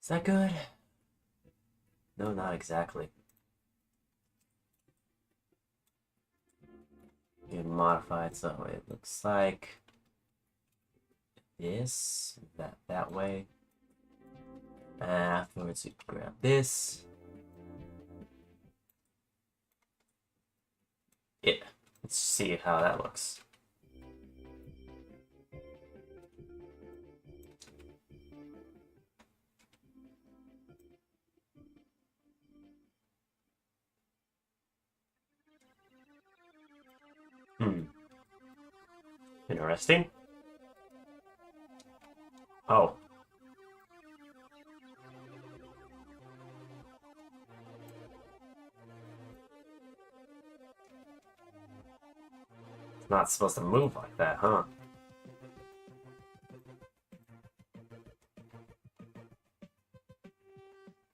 A: Is that good? No, not exactly. You can modify it so it looks like this, that way. And afterwards you grab this. Yeah, let's see how that looks. Hmm. Interesting. Oh. It's not supposed to move like that, huh?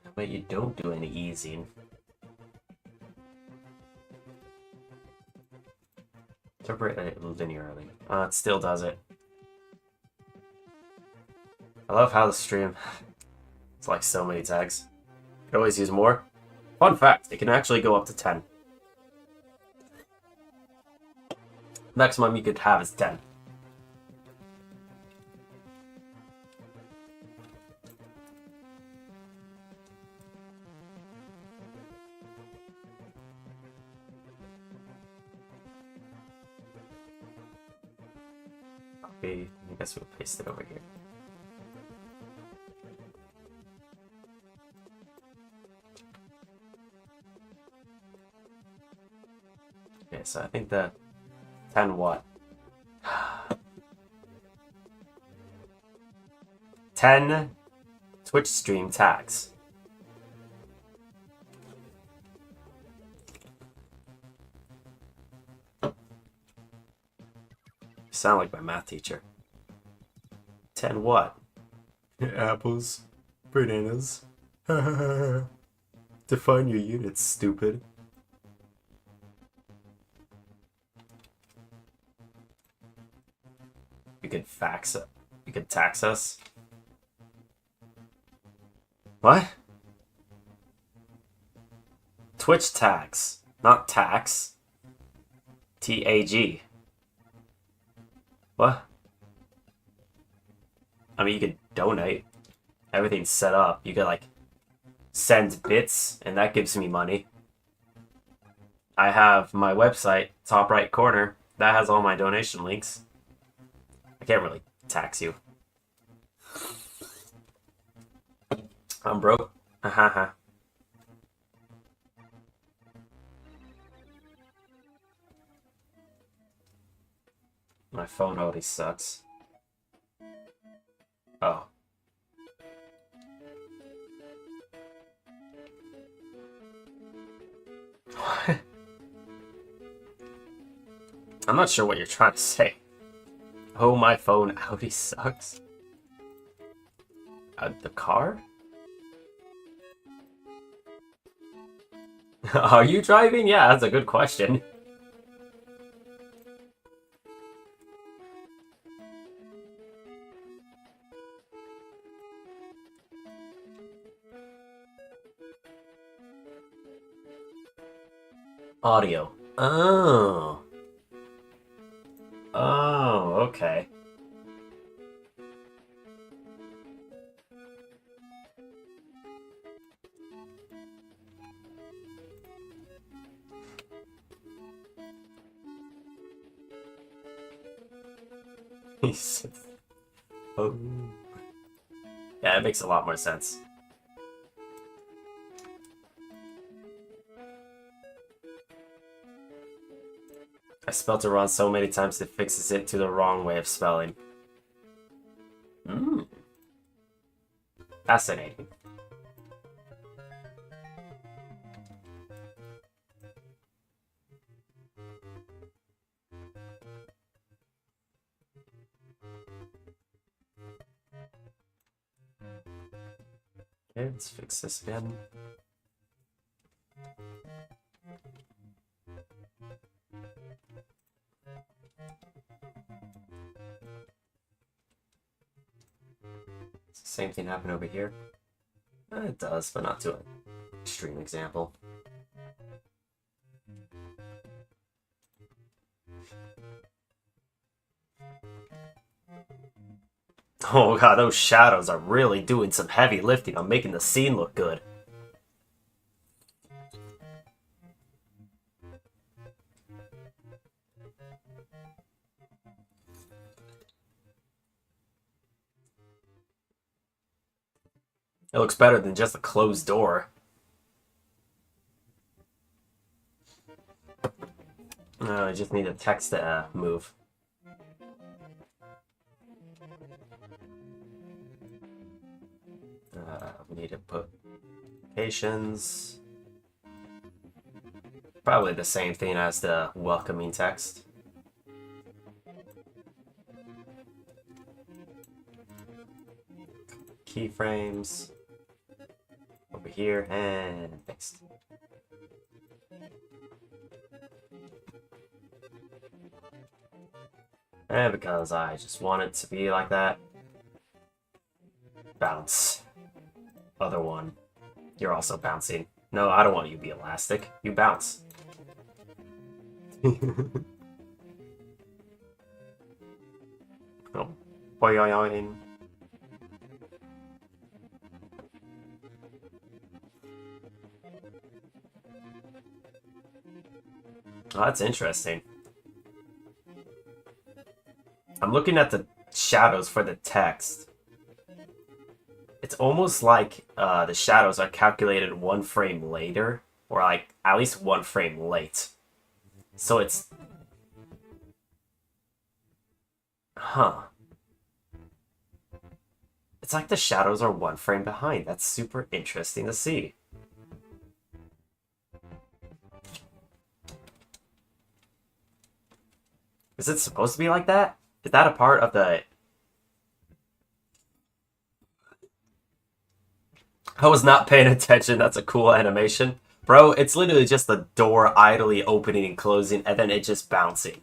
A: I bet you don't do any easing. Interpret it linearly. It still does it. I love how the stream... It's like so many tags. You can always use more. Fun fact, it can actually go up to 10. Maximum you could have is 10. Okay, I guess we'll paste it over here. Okay, so I think the 10 what? 10 Twitch stream tags. You sound like my math teacher. 10 what? Apples. Bananas. Define your units, stupid. You could fax it. You could tax us. What? Twitch tags, not tax. T-A-G. What? I mean, you could donate. Everything's set up. You could, like, send bits, and that gives me money. I have my website, top right corner. That has all my donation links. I can't really tax you. I'm broke. Haha. My phone already sucks. Oh. I'm not sure what you're trying to say. Oh, my phone Audi sucks. The car? Are you driving? Yeah, that's a good question. Audio. Oh. Oh, okay. Oh. Yeah, it makes a lot more sense. I spelled it wrong so many times it fixes it to the wrong way of spelling. Hmm. Fascinating. Okay, let's fix this again. Same thing happened over here. It does, but not to an extreme example. Oh god, those shadows are really doing some heavy lifting on making the scene look good. It looks better than just a closed door. No, I just need the text to move. We need to put locations. Probably the same thing as the welcoming text. Keyframes over here and next. And because I just want it to be like that, bounce. Other one, you're also bouncing. No, I don't want you to be elastic. You bounce. Oh, boing. Oh, that's interesting. I'm looking at the shadows for the text. It's almost like the shadows are calculated 1 frame later, or like at least 1 frame late. So it's... Huh. It's like the shadows are 1 frame behind. That's super interesting to see. Is it supposed to be like that? Is that a part of the... I was not paying attention. That's a cool animation. Bro, it's literally just the door idly opening and closing, and then it just bouncing.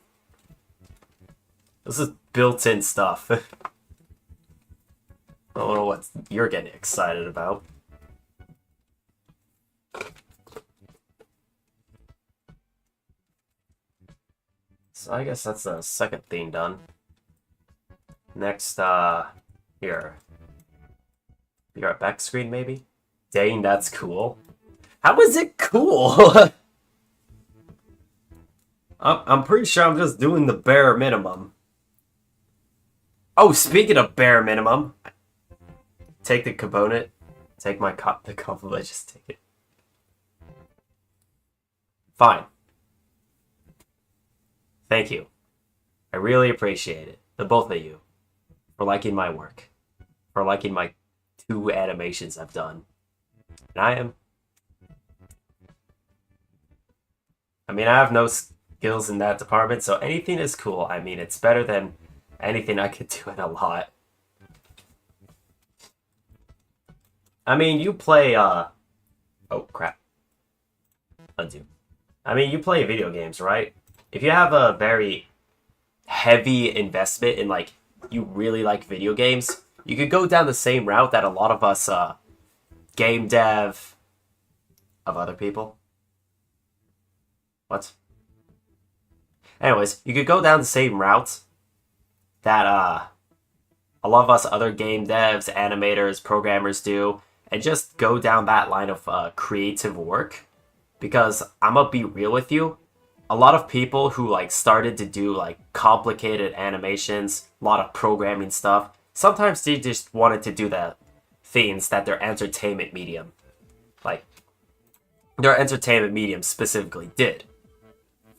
A: This is built-in stuff. I don't know what you're getting excited about. So I guess that's the second theme done. Next, here. You're at back screen, maybe? Dang, that's cool. How is it cool? I'm pretty sure I'm just doing the bare minimum. Oh, speaking of bare minimum, take the component. Take my the compliment, just take it. Fine. Thank you. I really appreciate it. The both of you. For liking my work. For liking my 2 animations I've done. And I have no skills in that department, so anything is cool. I mean, it's better than anything I could do in a lot. I mean, you play, oh, crap. Undo. I mean, you play video games, right? If you have a very heavy investment in, like, you really like video games, you could go down the same route that a lot of us, game dev of other people. What? Anyways, you could go down the same route that, a lot of us other game devs, animators, programmers do, and just go down that line of, creative work. Because, I'm gonna be real with you, a lot of people who, like, started to do, like, complicated animations, a lot of programming stuff, sometimes they just wanted to do the things that their entertainment medium, like, their entertainment medium specifically did.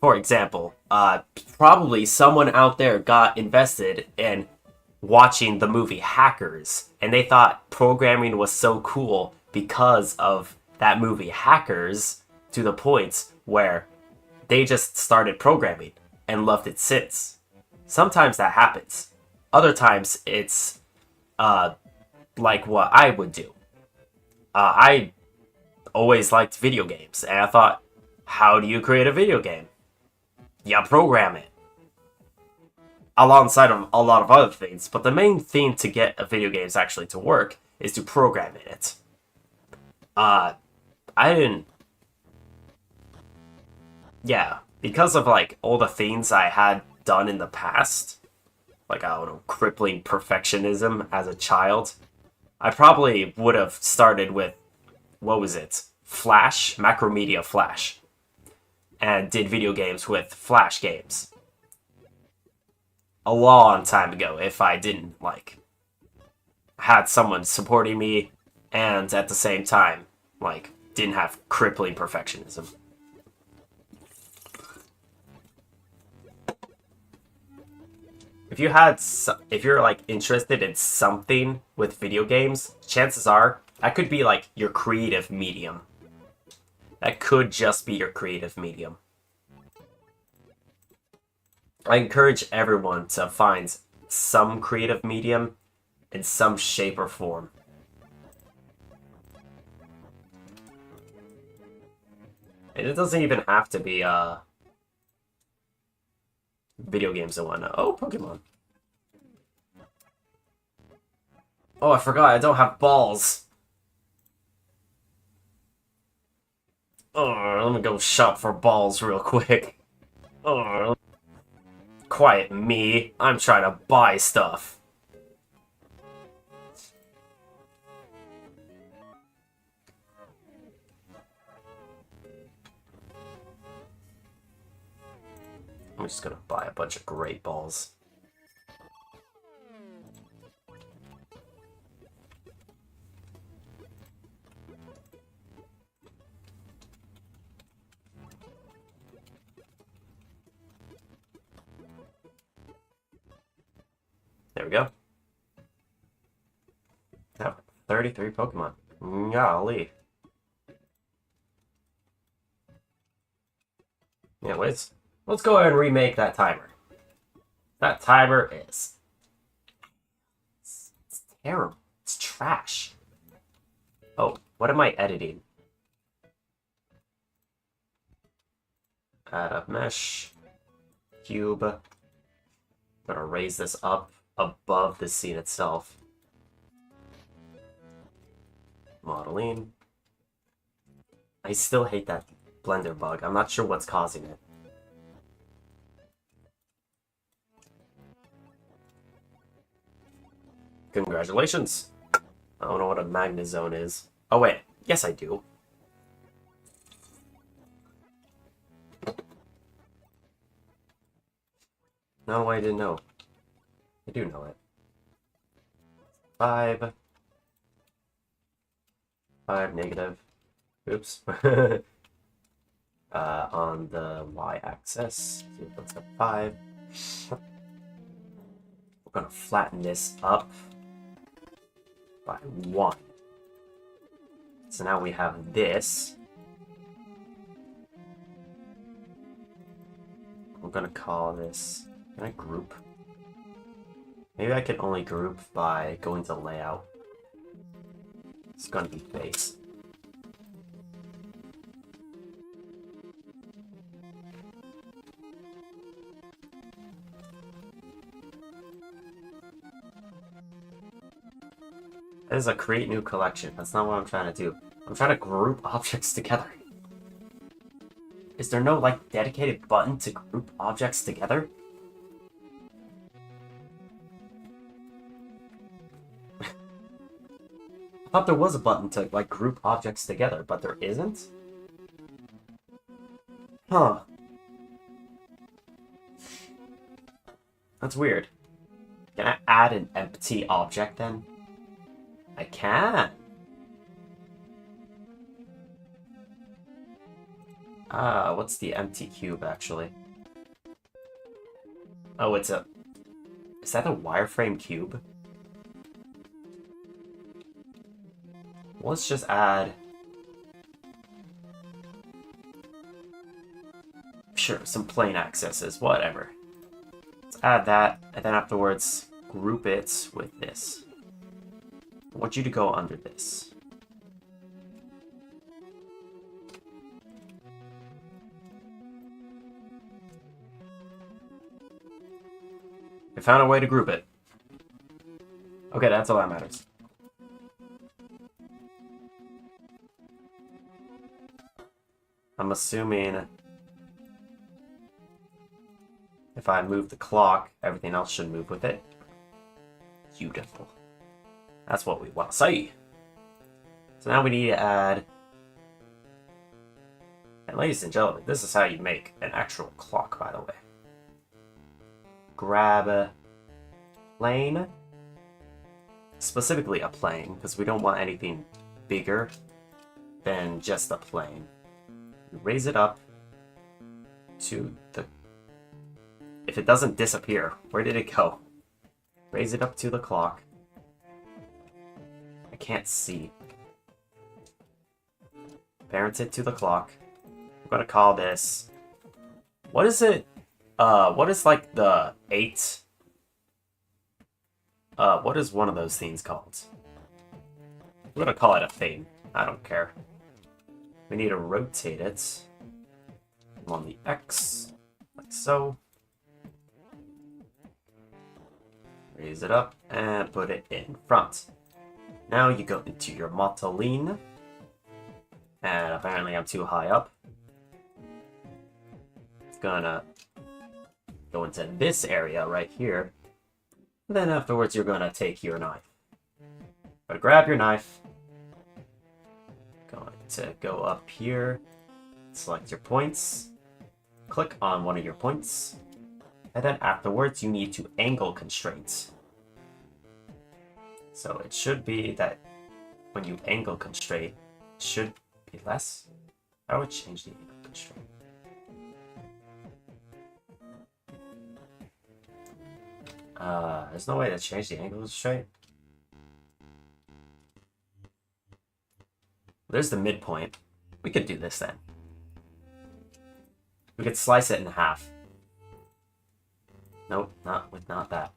A: For example, probably someone out there got invested in watching the movie Hackers, and they thought programming was so cool because of that movie Hackers, to the point where they just started programming and loved it since. Sometimes that happens. Other times it's like what I would do. I always liked video games, and I thought, how do you create a video game? You program it. Alongside of a lot of other things, but the main thing to get a video game actually to work is to program it. I didn't... Yeah, because of, like, all the things I had done in the past, like, I don't know, crippling perfectionism as a child, I probably would have started with, what was it? Flash, Macromedia Flash, and did video games with Flash games. A long time ago, if I didn't, like, had someone supporting me, and at the same time, like, didn't have crippling perfectionism. if you're like interested in something with video games, chances are that could be like your creative medium. That could just be your creative medium. I encourage everyone to find some creative medium in some shape or form. And it doesn't even have to be video games and whatnot. Oh, Pokemon. Oh, I forgot, I don't have balls. Oh, let me go shop for balls real quick. Oh, quiet me. I'm trying to buy stuff. I'm just gonna buy a bunch of great balls. There we go. Now, 33 Pokemon. Golly. Yeah, let's go ahead and remake that timer. That timer is... It's terrible. It's trash. Oh, what am I editing? Add up mesh. Cube. I'm gonna raise this up above the scene itself. Modeling. I still hate that Blender bug. I'm not sure what's causing it. Congratulations. I don't know what a Magnezone is. Oh wait, yes I do. No, I didn't know. I do know it. 5 negative. Oops. On the y-axis, let's go 5. We're gonna flatten this up by 1. So now we have this. I'm gonna call this. Can I group? Maybe I can only group by going to layout. It's gonna be face. That is a create new collection. That's not what I'm trying to do. I'm trying to group objects together. Is there no, like, dedicated button to group objects together? I thought there was a button to, like, group objects together, but there isn't? Huh. That's weird. Can I add an empty object, then? I can! What's the empty cube, actually? Oh, it's a... Is that a wireframe cube? Let's just add... Sure, some plain accesses, whatever. Let's add that, and then afterwards, group it with this. I want you to go under this. I found a way to group it. Okay, that's all that matters. I'm assuming if I move the clock, everything else should move with it. Beautiful. That's what we want to see. So now we need to add... And ladies and gentlemen, this is how you make an actual clock, by the way. Grab a plane. Specifically a plane, because we don't want anything bigger than just a plane. Raise it up to the... If it doesn't disappear, where did it go? Raise it up to the clock. I can't see. Parent it to the clock. I'm gonna call this... What is it? What is like the 8? What is one of those things called? I'm gonna call it a thing. I don't care. We need to rotate it on the X, like so. Raise it up and put it in front. Now you go into your modeling, and apparently I'm too high up. It's gonna go into this area right here. Then afterwards you're gonna take your knife. But grab your knife. Going to go up here, select your points, click on one of your points, and then afterwards you need to angle constraint. So it should be that when you angle constraint, it should be less. I would change the angle constraint. There's no way to change the angle constraint. There's the midpoint. We could do this then. We could slice it in half. Nope, not that.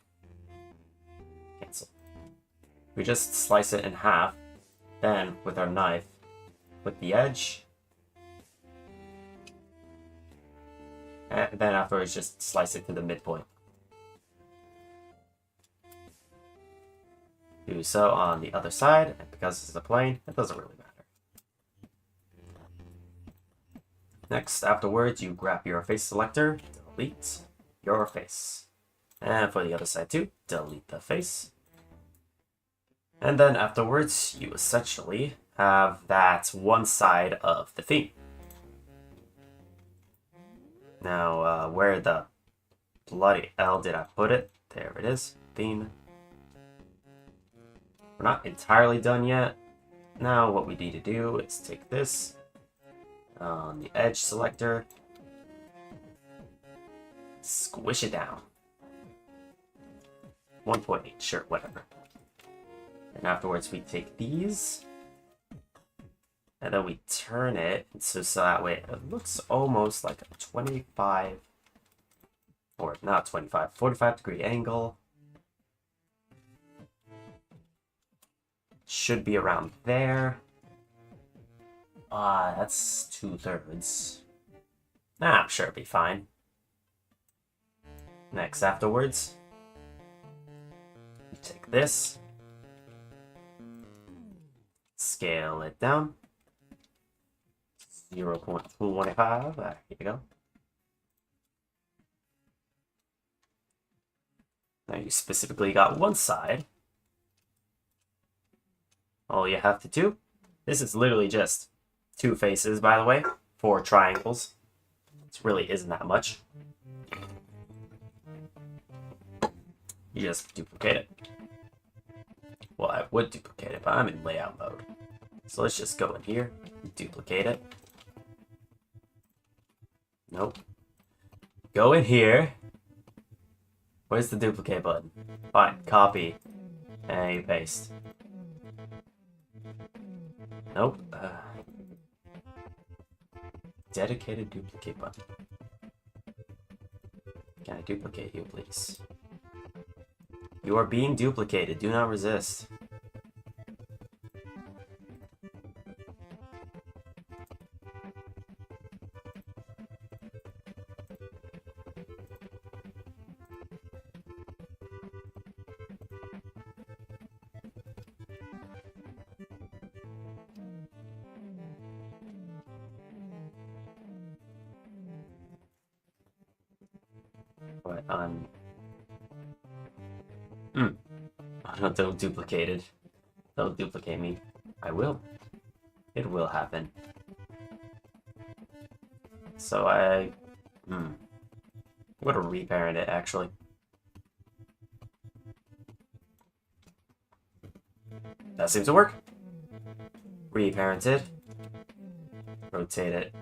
A: Cancel. We just slice it in half. Then, with our knife, with the edge. And then afterwards, just slice it to the midpoint. Do so on the other side, and because this is a plane, it doesn't really matter. Next, afterwards, you grab your face selector, delete your face. And for the other side too, delete the face. And then afterwards, you essentially have that one side of the theme. Now, where the bloody hell did I put it? There it is, theme. We're not entirely done yet. Now what we need to do is take this on the edge selector, squish it down. 1.8, sure, whatever. And afterwards we take these, and then we turn it so that way it looks almost like a 25, or not 25, 45 degree angle. Should be around there. That's 2/3. Nah, I'm sure it'll be fine. Next, afterwards, you take this, scale it down, 0.215, here you go. Now you specifically got one side. All you have to do, this is literally just 2 faces, by the way, 4 triangles. It really isn't that much. You just duplicate it. Well, I would duplicate it, but I'm in layout mode. So let's just go in here, duplicate it. Nope. Go in here. Where's the duplicate button? Fine, copy, and you paste. Nope. Dedicated duplicate button. Can I duplicate you, please? You are being duplicated. Do not resist. But Oh, don't duplicate it. Don't duplicate me. I will. It will happen. So I'm gonna reparent it actually. That seems to work. Reparent it. Rotate it.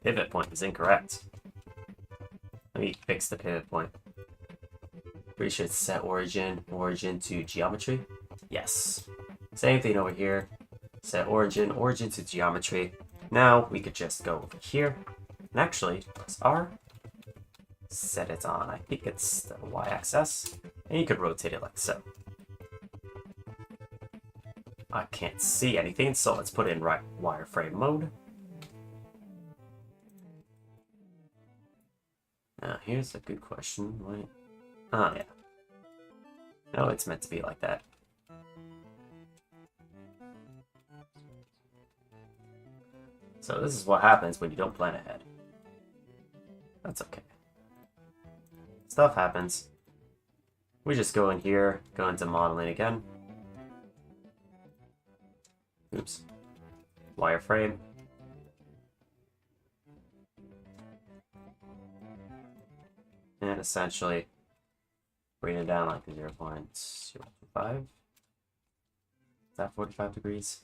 A: Pivot point is incorrect. Let me fix the pivot point. We should set origin to geometry. Yes. Same thing over here. Set origin to geometry. Now we could just go over here. And actually, press R. Set it on, I think it's the y-axis. And you could rotate it like so. I can't see anything, so let's put it in right wireframe mode. Now, here's a good question. Wait. Oh, yeah. No, it's meant to be like that. So this is what happens when you don't plan ahead. That's okay. Stuff happens. We just go in here, go into modeling again. Oops. Wireframe. And essentially bring it down like 0.05. Is that 45 degrees?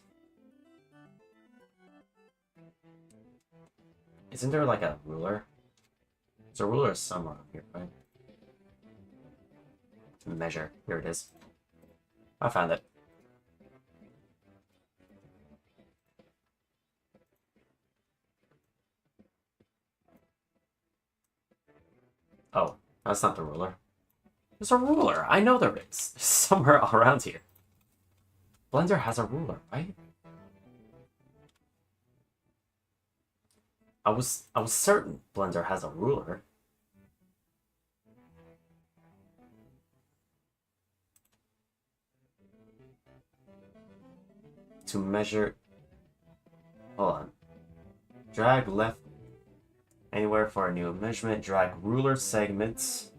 A: Isn't there like a ruler? There's a ruler somewhere up here, right? To measure. Here it is. I found it. Oh, that's not the ruler. There's a ruler. I know there is. There's somewhere around here. Blender has a ruler, right? I was certain Blender has a ruler. To measure. Hold on. Drag left anywhere for a new measurement. Drag ruler segments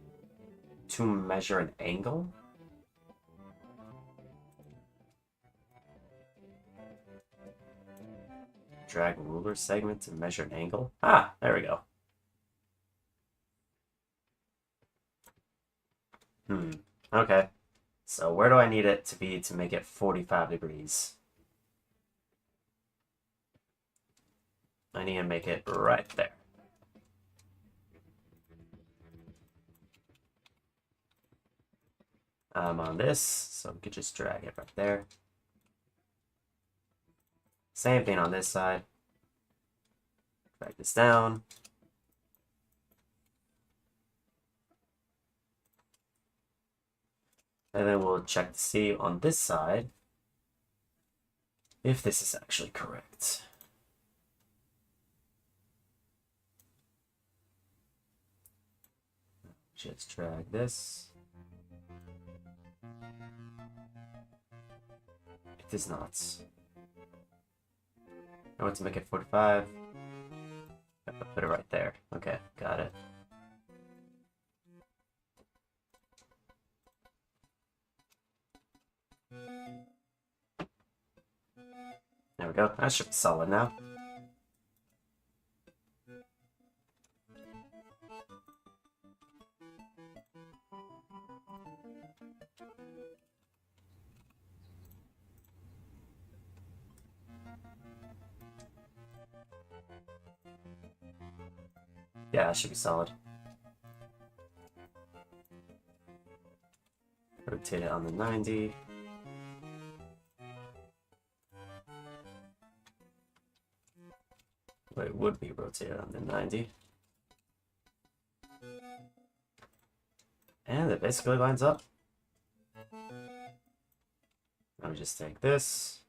A: to measure an angle. Drag ruler segment to measure an angle. Ah, there we go. Okay. So where do I need it to be to make it 45 degrees? I need to make it right there. I'm on this, so we could just drag it right there. Same thing on this side. Drag this down. And then we'll check to see on this side if this is actually correct. Just drag this. It is not. I want to make it 45. Put it right there. Okay, got it. There we go. That should be solid now. Yeah, that should be solid. Rotate it on the 90. Well, it would be rotated on the 90. And it basically lines up. Let me just take this.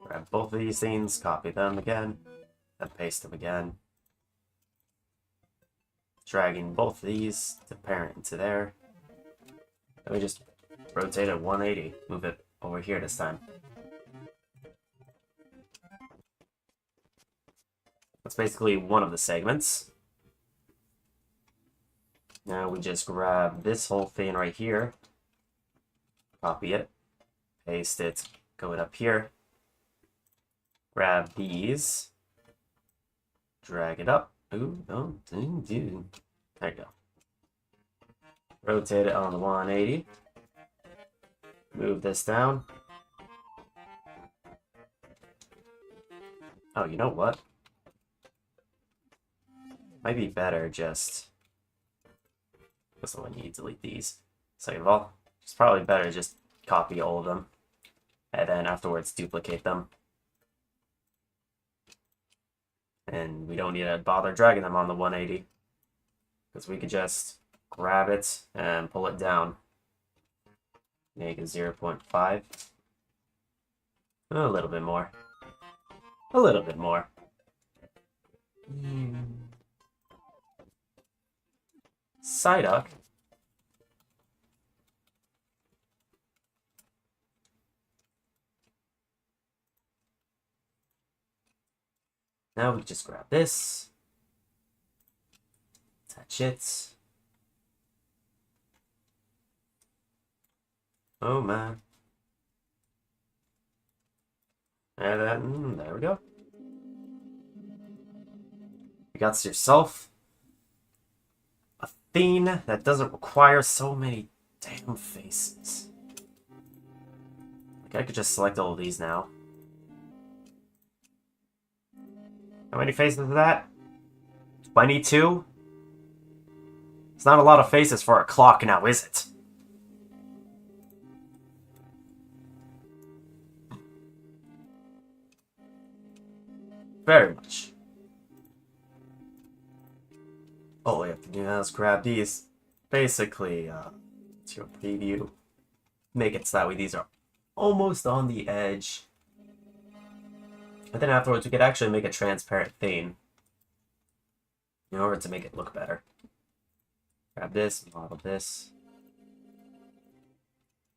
A: Grab both of these things, copy them again, and paste them again. Dragging both of these to parent into there. Let me just rotate it 180, move it over here this time. That's basically one of the segments. Now we just grab this whole thing right here, copy it, paste it, go it up here. Grab these, drag it up. Ooh, no, there you go. Rotate it on the 180. Move this down. Oh, you know what? Might be better just So when you delete these. Second of all, it's probably better to just copy all of them. And then afterwards duplicate them. And we don't need to bother dragging them on the 180. Because we could just grab it and pull it down. Make it 0.5. A little bit more. A little bit more. Psyduck. Now we just grab this. Attach it. Oh man. And then, there we go. You got yourself a theme that doesn't require so many damn faces. Like I could just select all of these now. How many faces is that? 22? It's not a lot of faces for a clock now, is it? Very much. All we have to do now is grab these. Basically, to your preview. Make it so that way these are almost on the edge. And then afterwards, we could actually make a transparent thing in order to make it look better. Grab this, model this.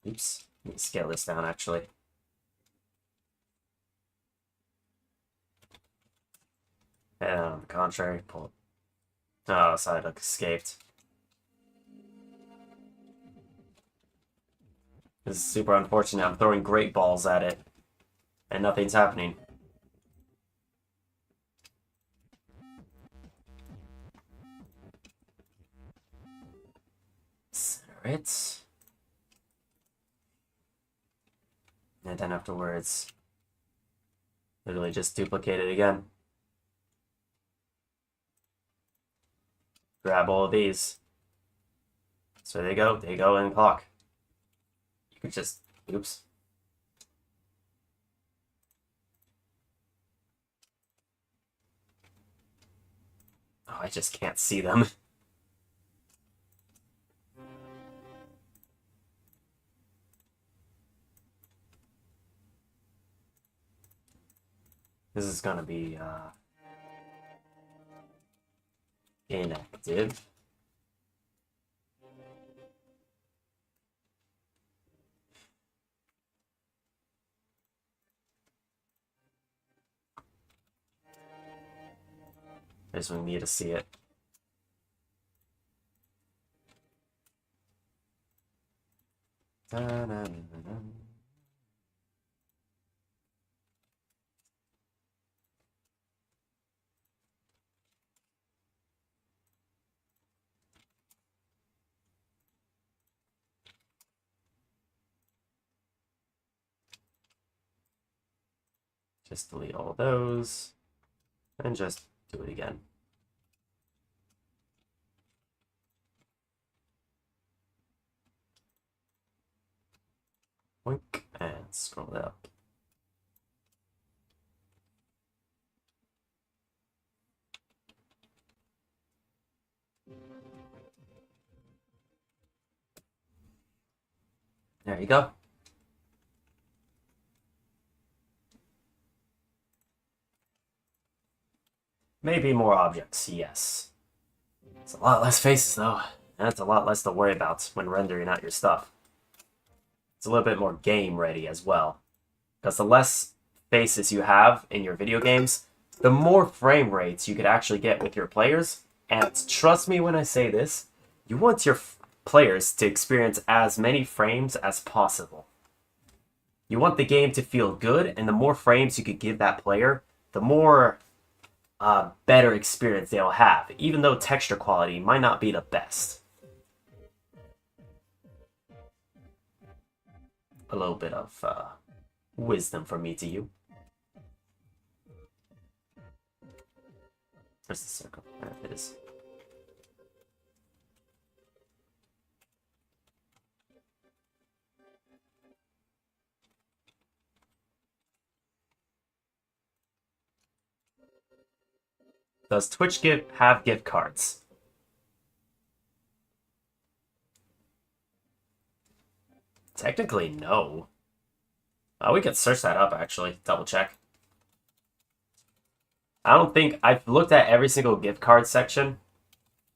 A: Oops, let me scale this down actually. And on the contrary, pull it. Oh, Psyduck escaped. This is super unfortunate. I'm throwing great balls at it, and nothing's happening. Center it. And then afterwards, literally just duplicate it again. Grab all of these. So they go in the clock. You could just, oops. Oh, I just can't see them. This is gonna be, inactive. I just want me to see it. Da-na-na-na-na. Just delete all those and just do it again. Boink, and scroll it up. There you go. Maybe more objects, yes. It's a lot less faces though. That's a lot less to worry about when rendering out your stuff. It's a little bit more game ready as well. Because the less faces you have in your video games, the more frame rates you could actually get with your players. And trust me when I say this, you want your players to experience as many frames as possible. You want the game to feel good, and the more frames you could give that player, the more better experience they'll have, even though texture quality might not be the best. A little bit of wisdom from me to you. Where's the circle? There it is. Does Twitch have gift cards? Technically, no. We could search that up, actually. Double check. I don't think... I've looked at every single gift card section.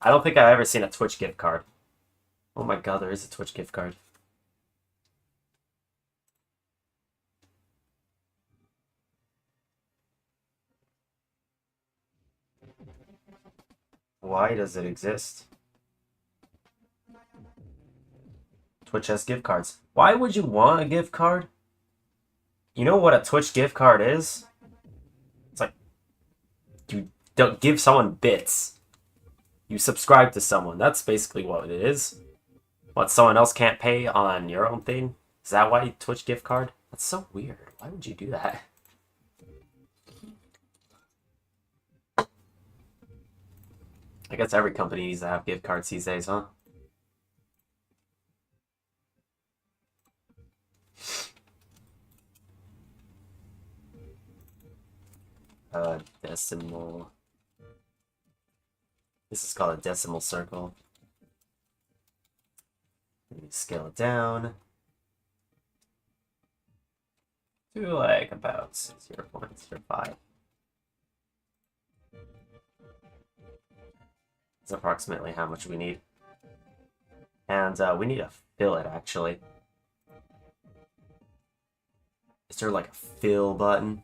A: I don't think I've ever seen a Twitch gift card. Oh my god, there is a Twitch gift card. Why does it exist? Twitch has gift cards. Why would you want a gift card? You know what a Twitch gift card is? It's like you don't give someone bits. You subscribe to someone. That's basically what it is. What, someone else can't pay on your own thing? Is that why Twitch gift card? That's so weird. Why would you do that? I guess every company needs to have gift cards these days, huh? Decimal. This is called a decimal circle. Let me scale it down to like about 0.05. That's approximately how much we need. And we need to fill it, actually. Is there like a fill button?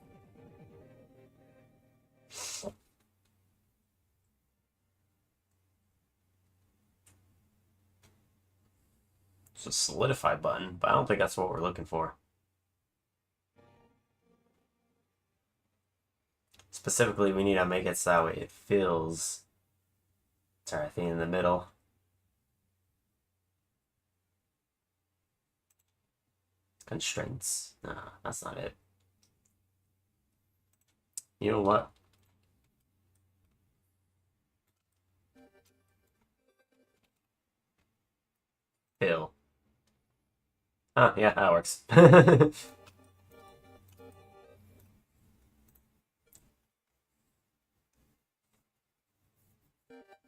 A: It's a solidify button, but I don't think that's what we're looking for. Specifically, we need to make it so that way it fills. Sorry, I think in the middle. Constraints. No, that's not it. You know what? Fill. Ah, yeah, that works.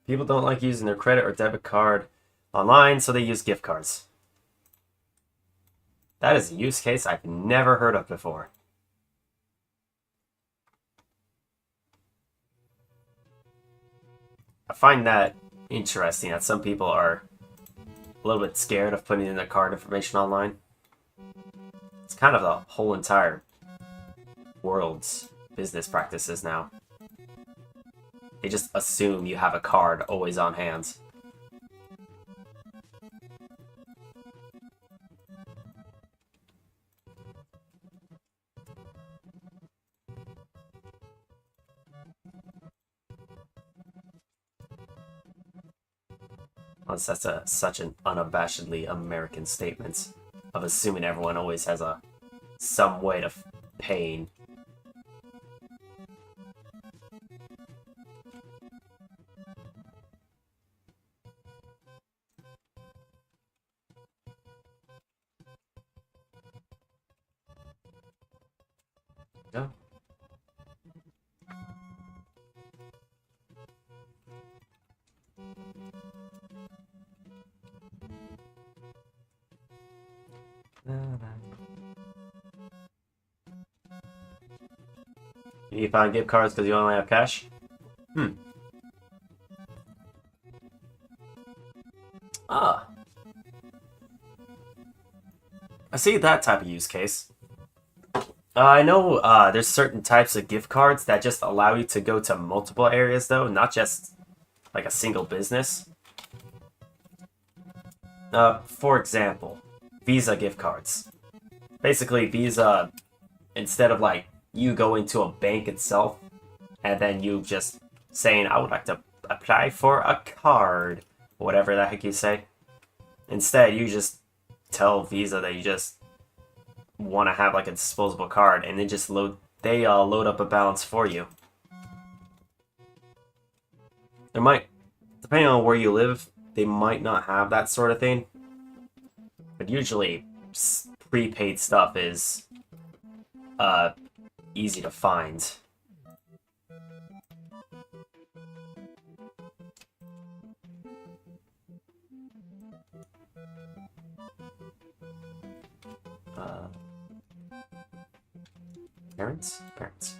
A: People don't like using their credit or debit card online, so they use gift cards. That is a use case I've never heard of before. I find that interesting that some people are a little bit scared of putting in their card information online. It's kind of the whole entire world's business practices now. They just assume you have a card always on hand. Unless that's such an unabashedly American statement of assuming everyone always has some way of paying. No. You find gift cards because you only have cash? Ah. I see that type of use case. I know there's certain types of gift cards that just allow you to go to multiple areas, though, not just like a single business. For example, Visa gift cards. Basically, Visa, instead of like you going to a bank itself and then you just saying, I would like to apply for a card, whatever the heck you say. Instead, you just tell Visa that you just want to have like a disposable card, and they just load up a balance for you. There might, depending on where you live, they might not have that sort of thing, but usually prepaid stuff is easy to find. Uh, parents? Parents.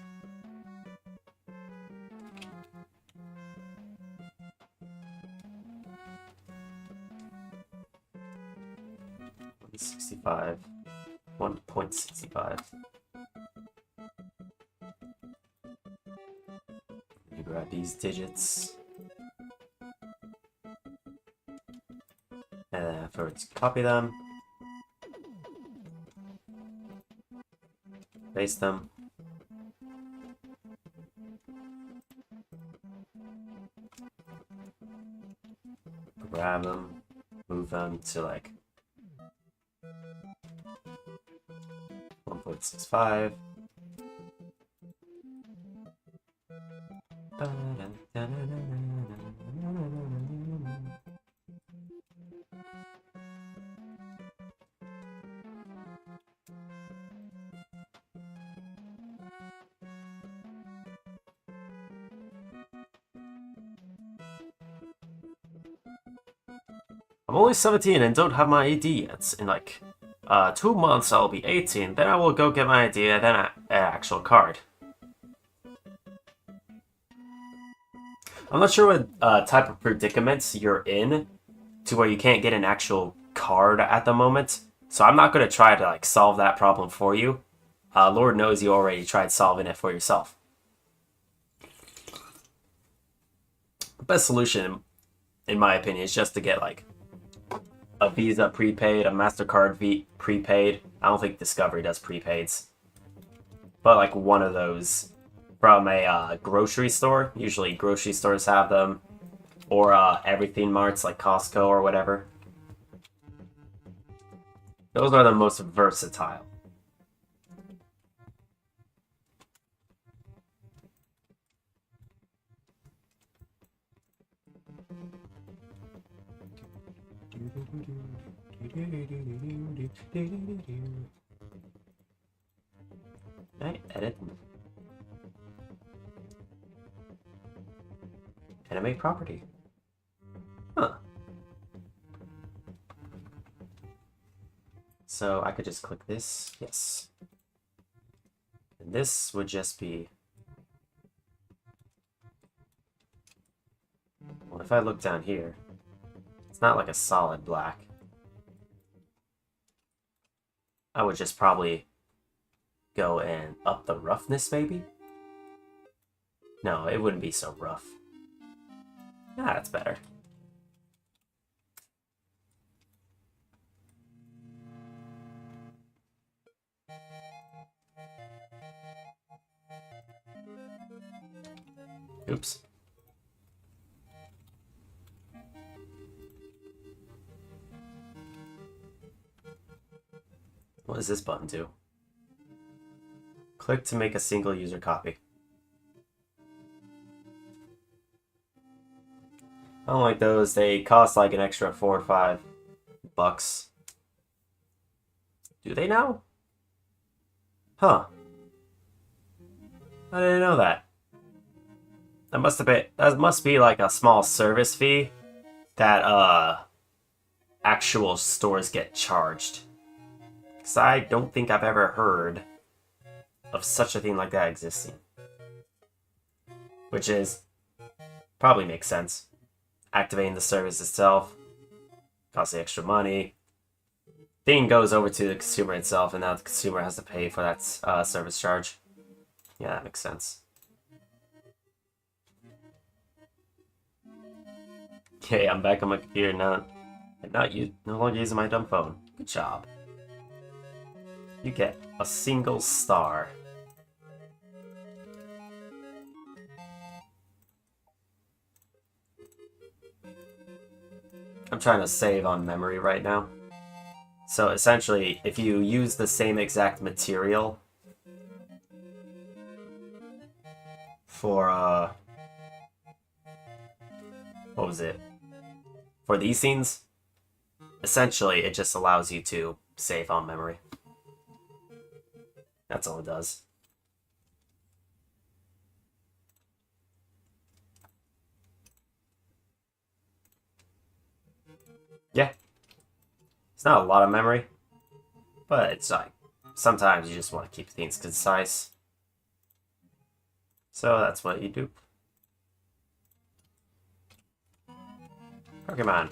A: $1.65. 1.65. Let me grab these digits. And then afterwards, copy them. Paste them. Grab them. Move them to like 1.65. I'm only 17 and don't have my ID yet. In like 2 months I'll be 18, then I will go get my ID and then an actual card. I'm not sure what type of predicaments you're in to where you can't get an actual card at the moment. So I'm not going to try to like solve that problem for you. Lord knows you already tried solving it for yourself. The best solution, in my opinion, is just to get like a Visa prepaid, a MasterCard prepaid. I don't think Discovery does prepaids. But like one of those from a grocery store. Usually grocery stores have them. Or everything marts like Costco or whatever. Those are the most versatile. Right, edit. Animate property. Huh. So I could just click this. Yes. And this would just be... Well, if I look down here, it's not like a solid black. I would just probably go and up the roughness, maybe? No, it wouldn't be so rough. Ah, that's better. Oops. What does this button do? Click to make a single user copy. I don't like those. They cost like an extra $4 or $5. Do they now? Huh. I didn't know that. That must be like a small service fee that actual stores get charged. Because I don't think I've ever heard of such a thing like that existing. Which is probably makes sense. Activating the service itself costs the extra money. Thing goes over to the consumer itself, and now the consumer has to pay for that service charge. Yeah, that makes sense. Okay, I'm back on my computer now. I'm no longer using my dumb phone. Good job. You get a single star. I'm trying to save on memory right now. So essentially, if you use the same exact material for, what was it? For these scenes, essentially it just allows you to save on memory. That's all it does. Yeah. It's not a lot of memory. But it's like, sometimes you just want to keep things concise. So that's what you do. Pokemon.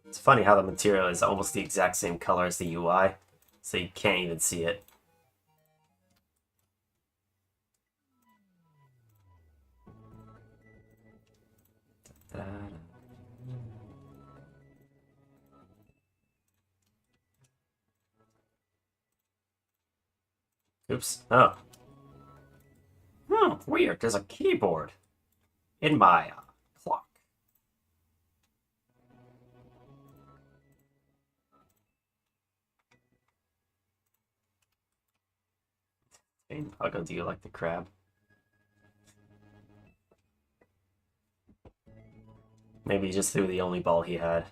A: It's funny how the material is almost the exact same color as the UI, so you can't even see it. Oops. Oh. Weird. There's a keyboard in my clock. Puggo, do you like the crab? Maybe he just threw the only ball he had.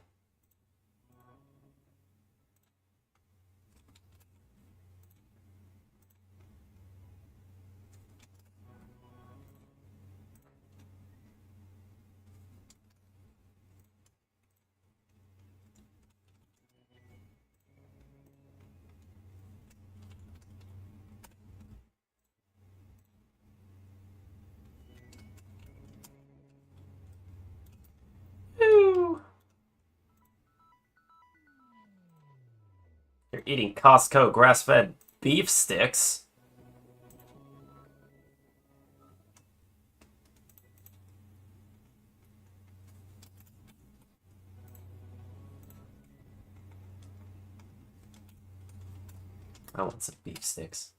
A: You're eating Costco grass-fed beef sticks. I want some beef sticks.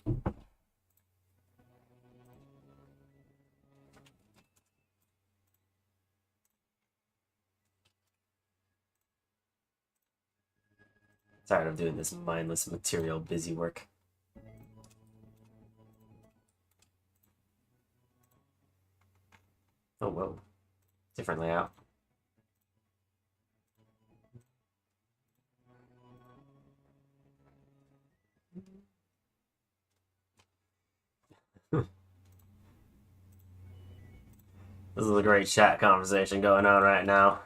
A: Tired of doing this mindless material busy work. Oh, whoa. Different layout. This is a great chat conversation going on right now.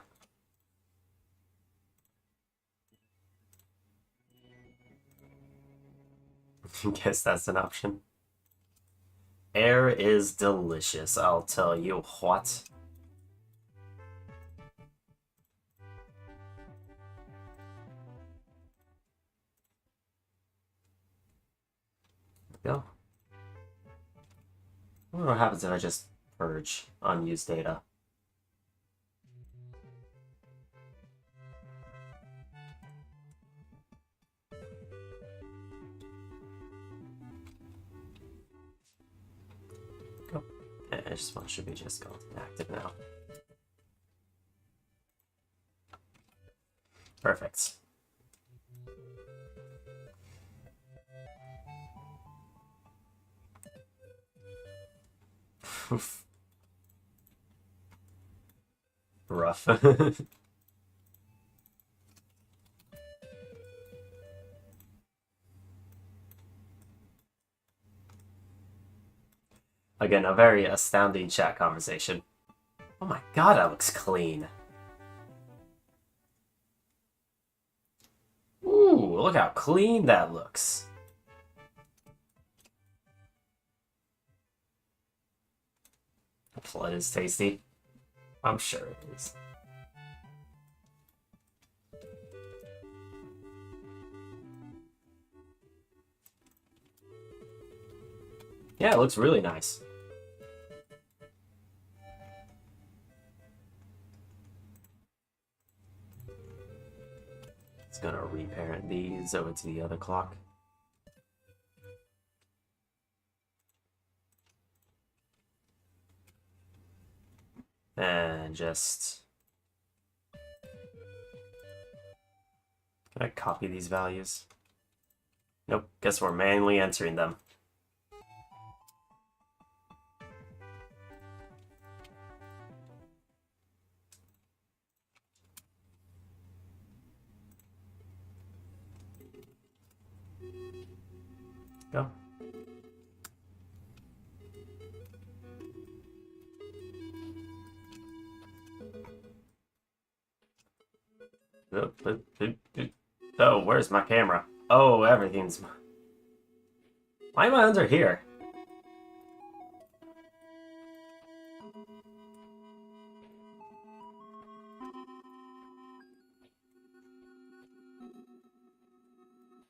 A: Guess that's an option. Air is delicious, I'll tell you what. There we go. I wonder what happens if I just purge unused data. This one should be just going active now. Perfect. Rough. Again, a very astounding chat conversation. Oh my god, that looks clean. Ooh, look how clean that looks. The blood is tasty. I'm sure it is. Yeah, it looks really nice. It's gonna reparent these over to the other clock. And just... Can I copy these values? Nope, guess we're manually entering them. Go. Oh, where's my camera? Oh, everything's... Why am I under here?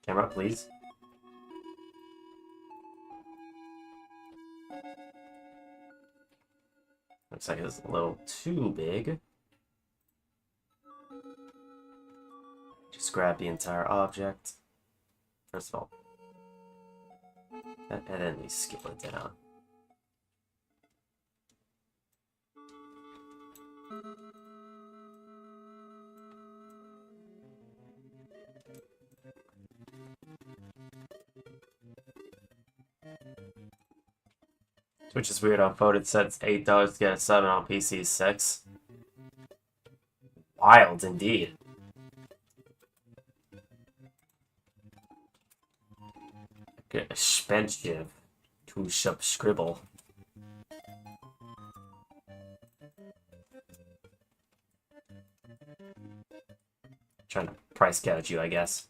A: Camera, please. Looks like it's a little too big. Just grab the entire object. First of all. And then we scale it down. Which is weird on phone. It says $8 to get a 7 on PC 6. Wild indeed. Get expensive to subscribe. Trying to price gouge you, I guess.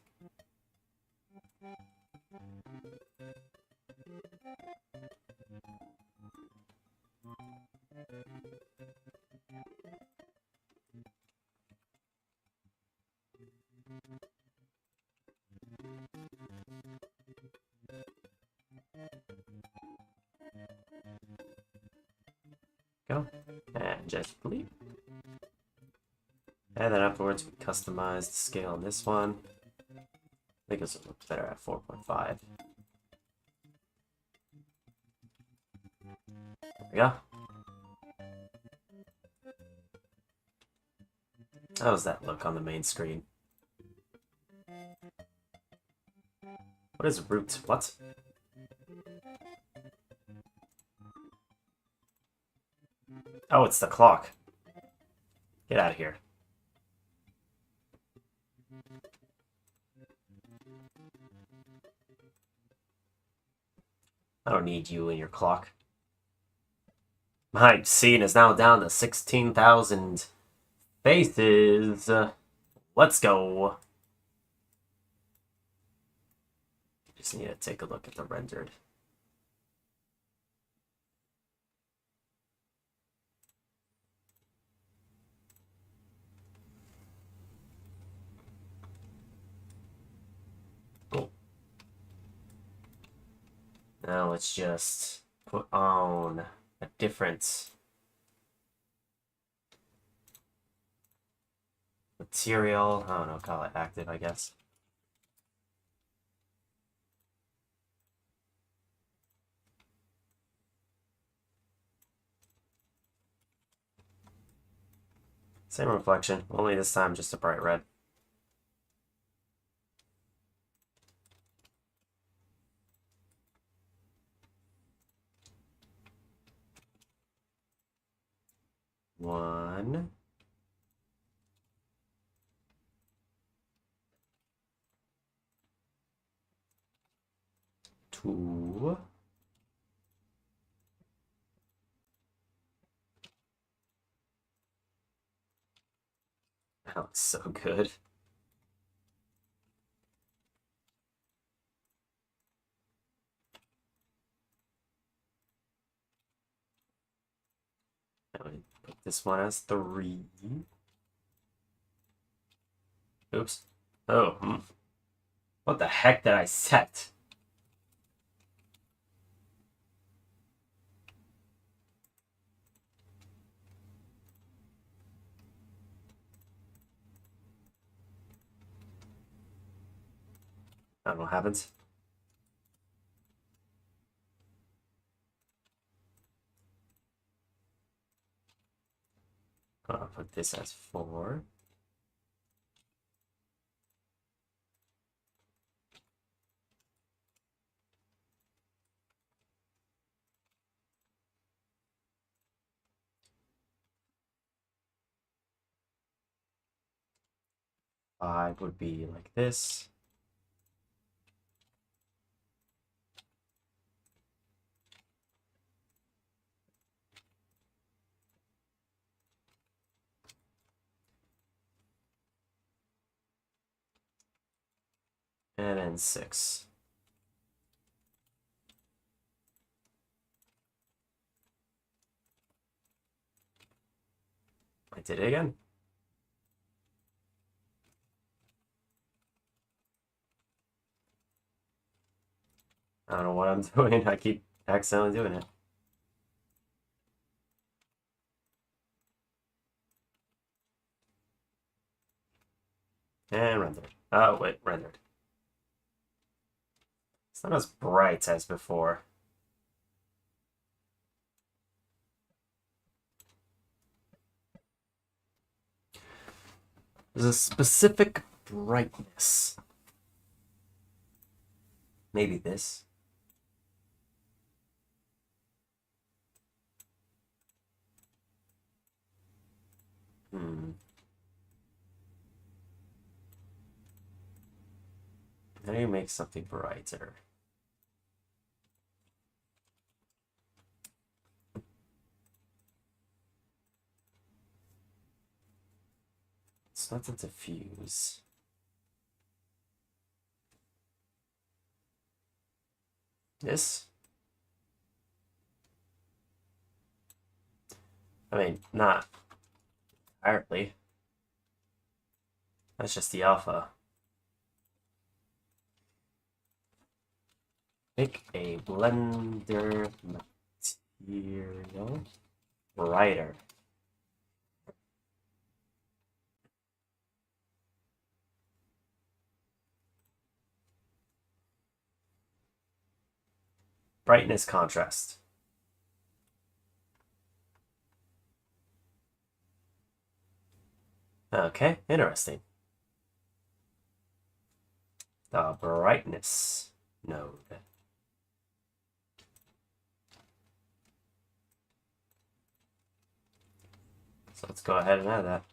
A: Go. And just bleep. And then afterwards we customize the scale on this one. I think this will look better at 4.5. There we go. How does that look on the main screen? What is root? What? Oh, it's the clock. Get out of here. I don't need you and your clock. My scene is now down to 16,000 faces. Let's go. Just need to take a look at the rendered. Cool. Now let's just put on a different material. I don't know, call it active, I guess. Same reflection, only this time just a bright red. One. Two. That looks so good. Now we put this one as 3. Oops. Oh, What the heck did I set? I don't know what happens. I'll put this as 4. Five would be like this. And then 6. I did it again. I don't know what I'm doing. I keep accidentally doing it. And rendered. Oh, wait, rendered. It's not as bright as before. There's a specific brightness. Maybe this. How do you make something brighter? It's not to diffuse. This? I mean, not entirely. That's just the alpha. Make a blender material brighter. Brightness contrast. Okay, interesting. The brightness node. So let's go ahead and add that.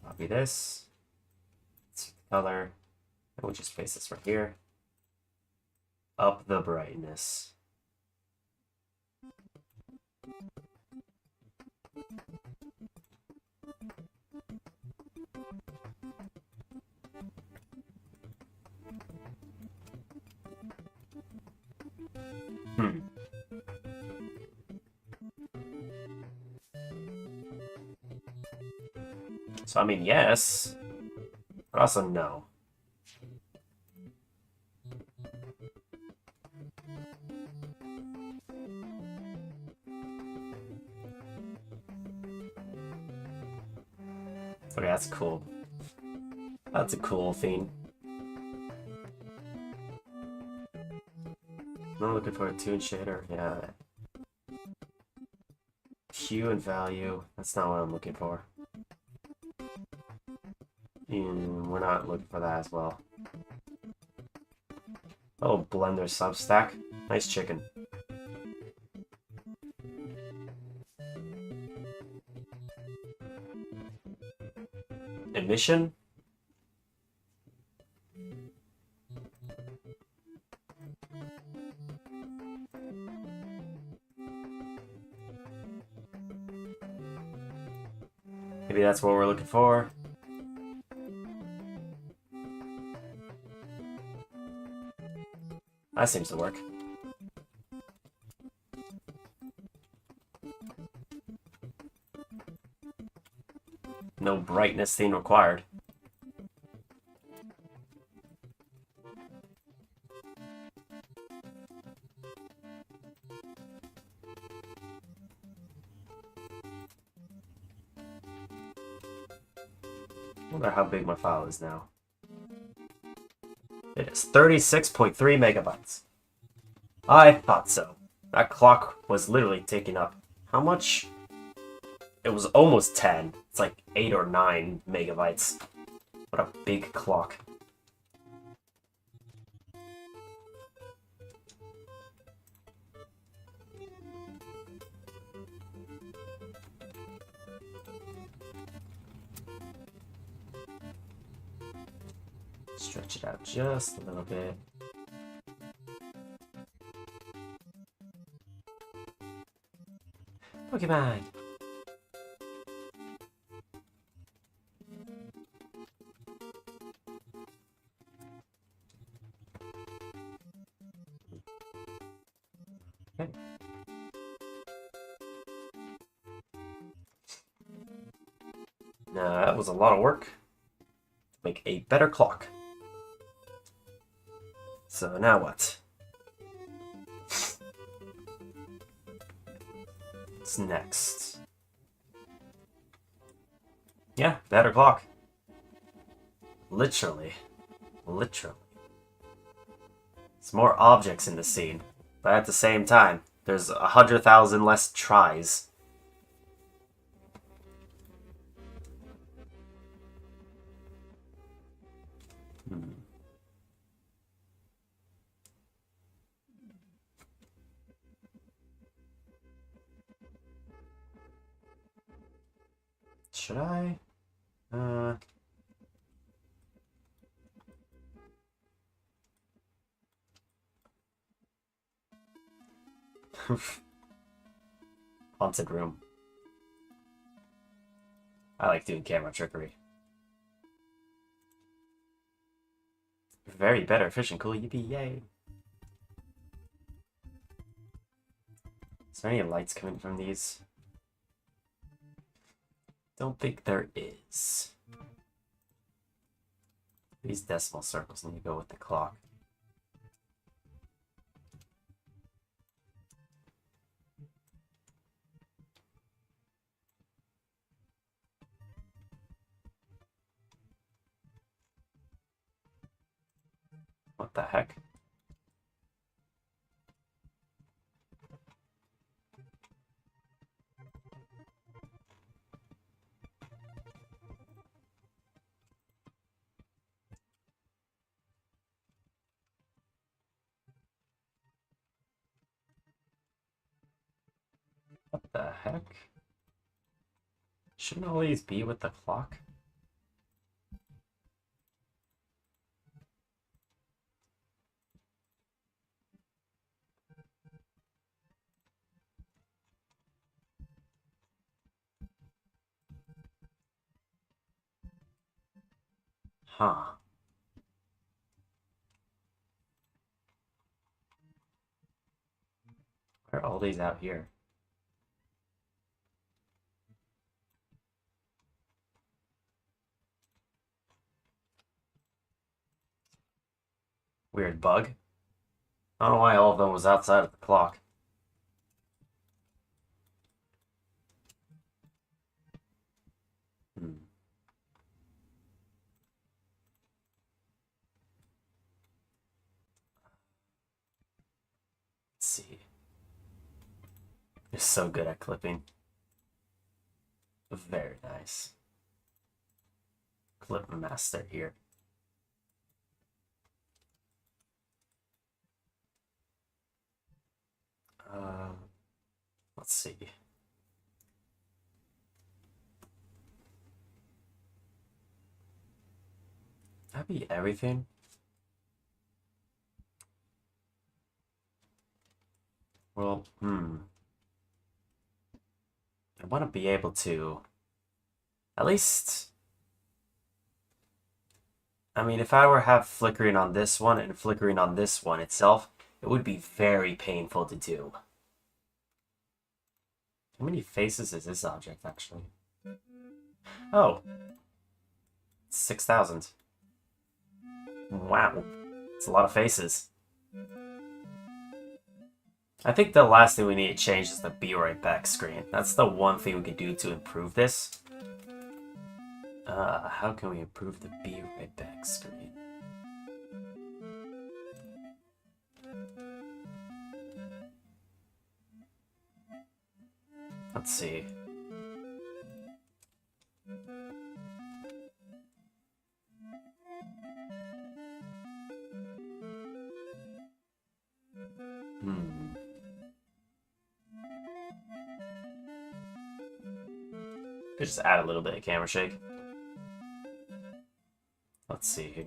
A: Copy this. Let's see the color. And we'll just paste this right here. Up the brightness. So, I mean, yes, but also no. Okay, that's cool. That's a cool theme. I'm looking for a tune shader. Yeah. Hue and value. That's not what I'm looking for. And we're not looking for that as well. Oh, Blender Substack. Nice chicken. Emission? Maybe that's what we're looking for. That seems to work. No brightness theme required. I wonder how big my file is now. It is 36.3 megabytes. I thought so. That clock was literally taking up how much? It was almost 10. It's like 8 or 9 megabytes. What a big clock. Stretch it out just a little bit. Pokemon. Okay. Now, that was a lot of work to make a better clock. So now what? What's next? Yeah, better clock. Literally. Literally. It's more objects in the scene, but at the same time, there's 100,000 less tries. Should I? Haunted room. I like doing camera trickery. Very better, efficient, cool, yippee, yay. Is there any lights coming from these? Don't think there is. These decimal circles need to go with the clock. What the heck? What the heck? Shouldn't all these be with the clock? Huh. Why are all these out here? Weird bug. I don't know why all of them was outside of the clock. Hmm. Let's see. You're so good at clipping. Very nice. Clip master here. Let's see. That'd be everything. Well, I want to be able to, at least, I mean, if I were to have flickering on this one and flickering on this one itself, it would be very painful to do. How many faces is this object, actually? Oh. 6,000. Wow. It's a lot of faces. I think the last thing we need to change is the be right back screen. That's the one thing we can do to improve this. How can we improve the be right back screen? Let's see. Could just add a little bit of camera shake. Let's see here.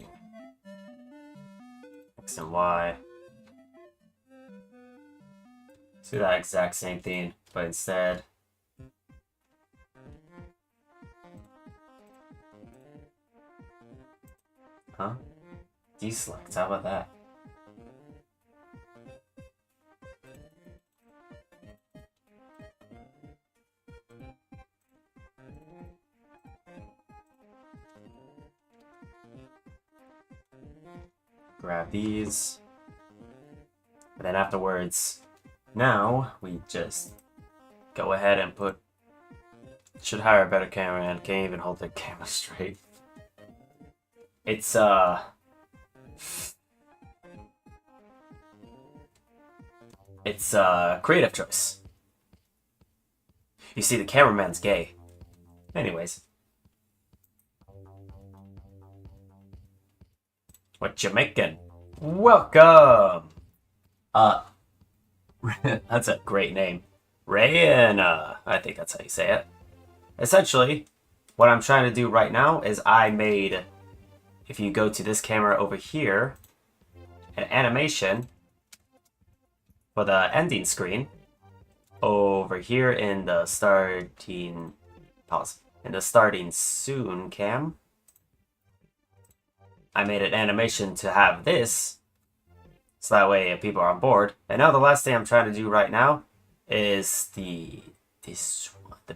A: X and Y. Let's do that exact same thing, but instead Huh? Deselect, how about that? Grab these. And then afterwards, now we just go ahead and put... Should hire a better cameraman. Can't even hold the camera straight. It's creative choice. You see, the cameraman's gay. Anyways. What you making? Welcome! That's a great name. Rayana. I think that's how you say it. Essentially, what I'm trying to do right now is I made, if you go to this camera over here, an animation for the ending screen over here in the starting, pause, in the starting soon cam. I made an animation to have this, so that way people are on board. And now the last thing I'm trying to do right now is the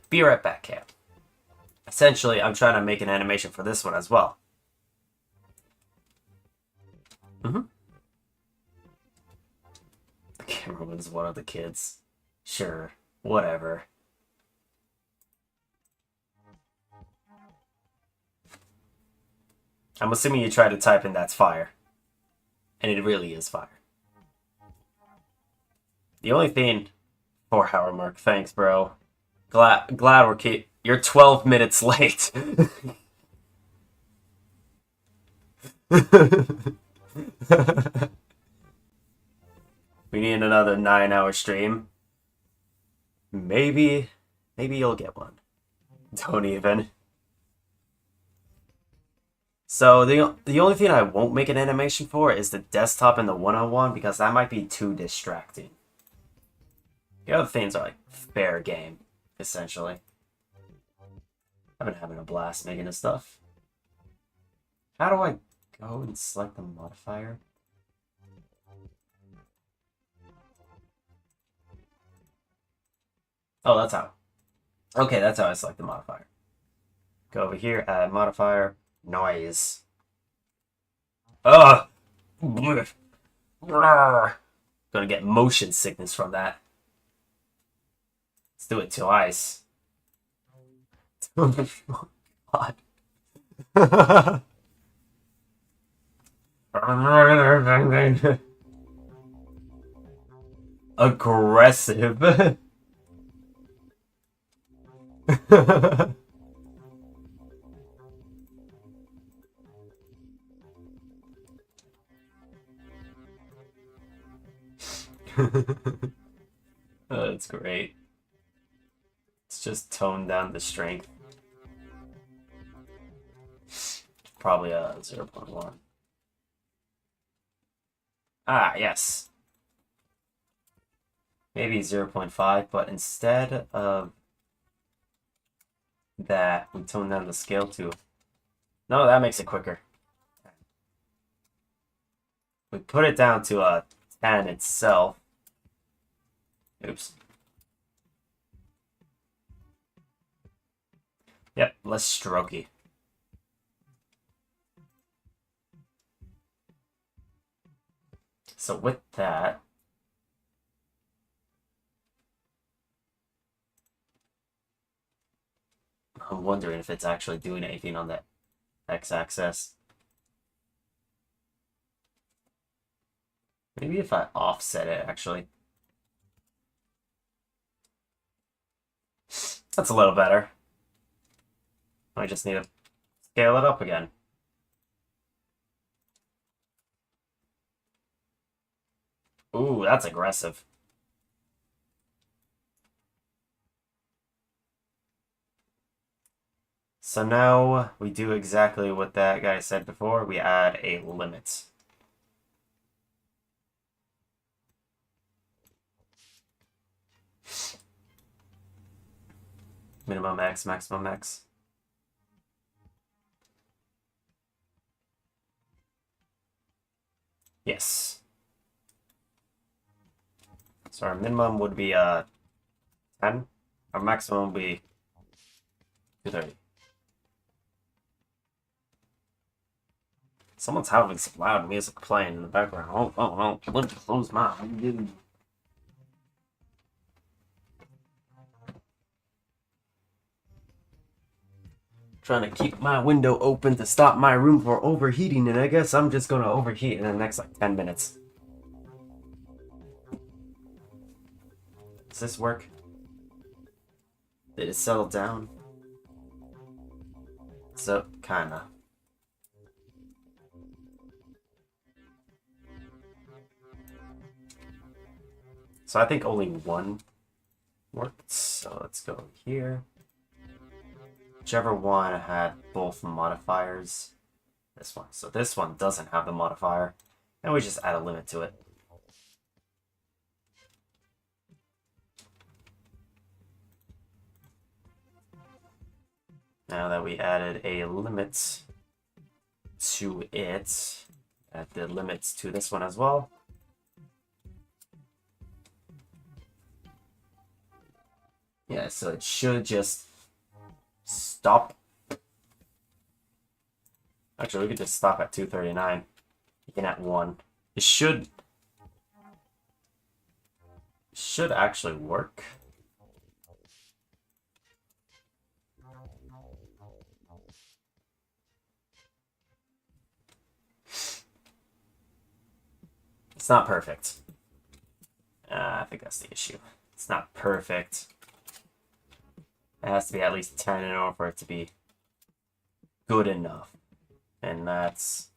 A: Be Right Back cam. Essentially, I'm trying to make an animation for this one as well. The cameraman's one of the kids. Sure, whatever. I'm assuming you try to type in "that's fire." And it really is fire. The only thing... 4-hour mark, thanks, bro. Glad we're You're 12 minutes late. We need another 9-hour stream. Maybe you'll get one. Don't even. So the only thing I won't make an animation for is the desktop and the one-on-one, because that might be too distracting. The other things are like fair game, essentially. I've been having a blast making this stuff. How do I go and select the modifier? Oh, that's how. Okay, that's how I select the modifier. Go over here, add modifier, noise. Ugh! Gonna get motion sickness from that. Let's do it twice. Oh God. Aggressive. Oh, that's great. Let's just tone down the strength. Probably a 0.1. Ah, yes. Maybe 0.5, but instead of that, we tone down the scale to... No, that makes it quicker. We put it down to a 10 itself. Oops. Yep, less strokey. So with that, I'm wondering if it's actually doing anything on the x-axis. Maybe if I offset it, actually. That's a little better. I just need to scale it up again. Ooh, that's aggressive. So now we do exactly what that guy said before. We add a limit. Minimum max, maximum max. Yes. So our minimum would be 10. Our maximum would be 230. Someone's having some loud music playing in the background. Oh. Let me close my window. Trying to keep my window open to stop my room from overheating, and I guess I'm just gonna overheat in the next like 10 minutes. Does this work? Did it settle down? So, kinda. So I think only one worked, so let's go here. Whichever one had both modifiers. This one. So this one doesn't have the modifier, and we just add a limit to it. Now that we added a limit to it, add the limits to this one as well. Yeah, so it should just stop. Actually, we could just stop at 239. Begin at 1. It should actually work. It's not perfect. I think that's the issue. It's not perfect. It has to be at least 10 in order for it to be good enough. And that's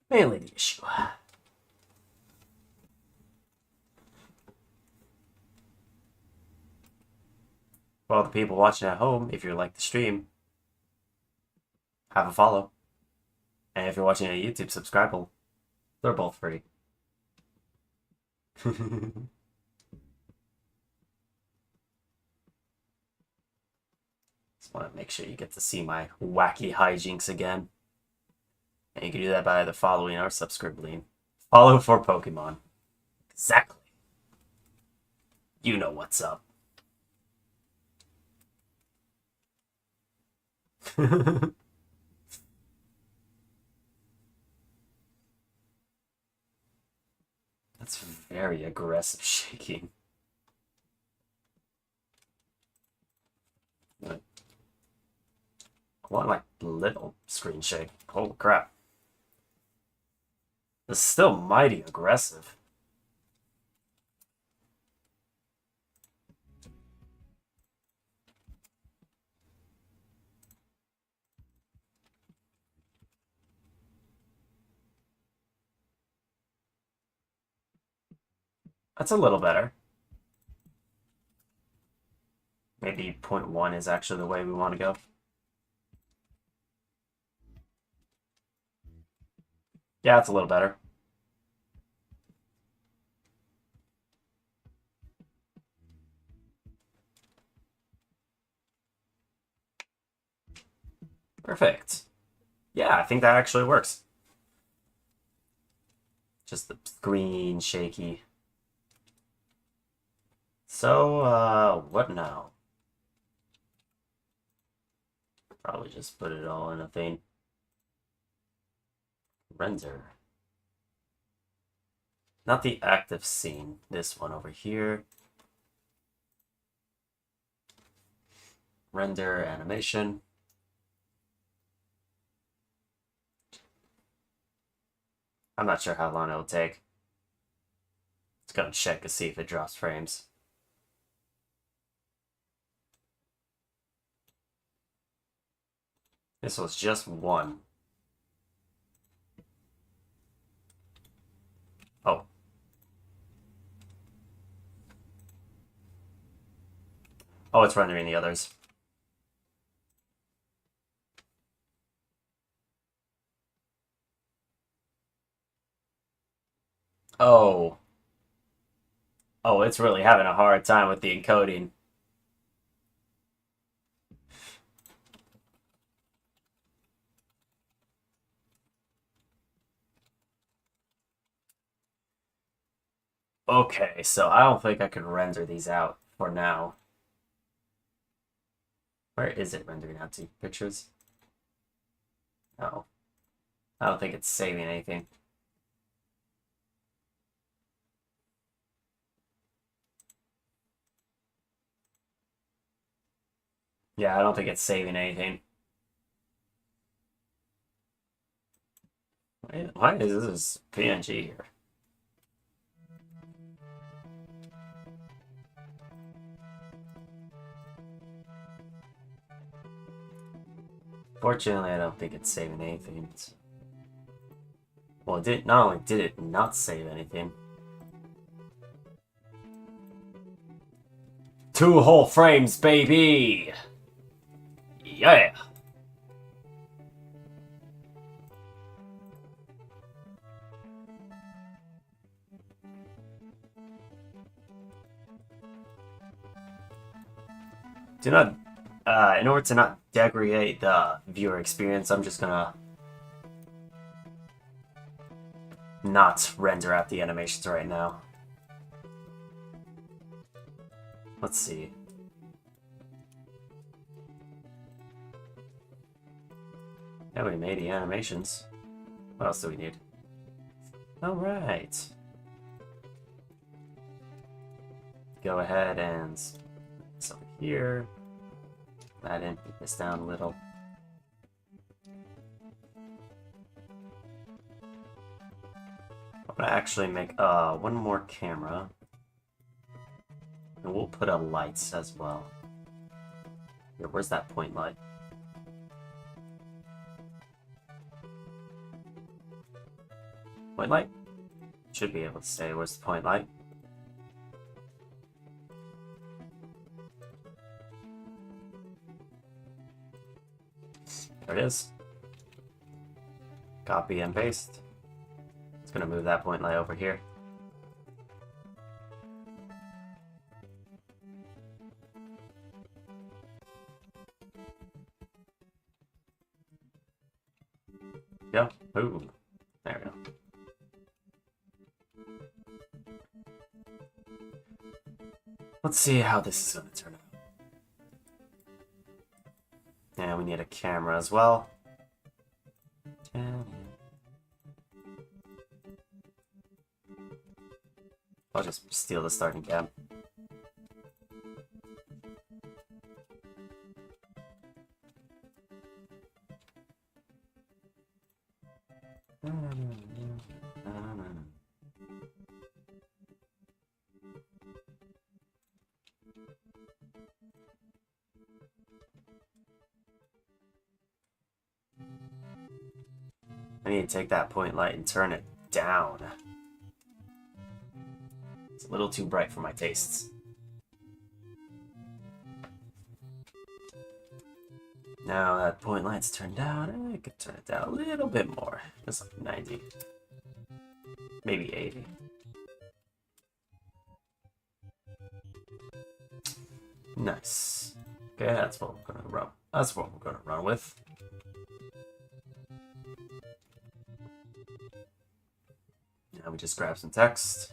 A: mainly the issue. For all the people watching at home, if you like the stream, have a follow. And if you're watching on YouTube, subscribe. They're both free. Just want to make sure you get to see my wacky hijinks again. And you can do that by either following or subscribing. Follow for Pokemon. Exactly. You know what's up. That's very aggressive shaking. I want like little screen shake. Holy crap. It's still mighty aggressive. That's a little better. Maybe 0.1 is actually the way we want to go. Yeah, it's a little better. Perfect. Yeah, I think that actually works. Just the screen shaky. So, what now? Probably just put it all in a thing. Render. Not the active scene. This one over here. Render animation. I'm not sure how long it'll take. Let's go and check to see if it drops frames. This was just one. Oh. Oh, it's rendering the others. Oh. Oh, it's really having a hard time with the encoding. Okay, so I don't think I can render these out for now. Where is it rendering out to? Pictures? No. I don't think it's saving anything. Yeah, I don't think it's saving anything. Why is this PNG here? Fortunately, I don't think it's saving anything. Well, it did. Not only did it not save anything. 2 whole frames, baby! Yeah! Do not, in order to not degrade the viewer experience, I'm just gonna not render out the animations right now. Let's see. Yeah, we made the animations. What else do we need? Alright. Go ahead and some here. Add in this down a little. I'm gonna actually make one more camera. And we'll put a lights as well. Here, where's that point light? Point light? Should be able to say where's the point light. There it is. Copy and paste. It's gonna move that point light over here. Yeah. Ooh. There we go. Let's see how this is gonna turn out. And we need a camera as well. I'll just steal the starting cam. I need to take that point light and turn it down. It's a little too bright for my tastes. Now that point light's turned down, I could turn it down a little bit more. Just like 90. Maybe 80. Nice. Okay, that's what we're gonna run. That's what we're gonna run with. Now we just grab some text.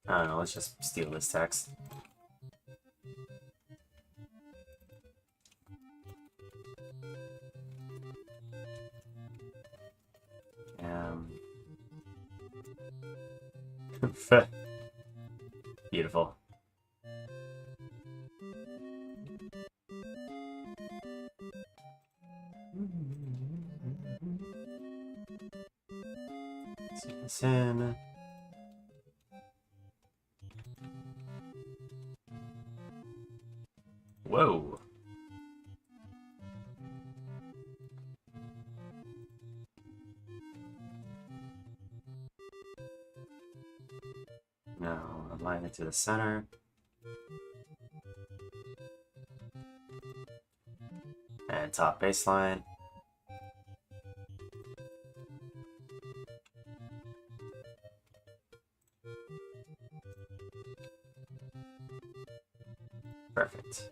A: I don't know, let's just steal this text. Beautiful. Set this in. Whoa. Now align it to the center. And top baseline. Perfect.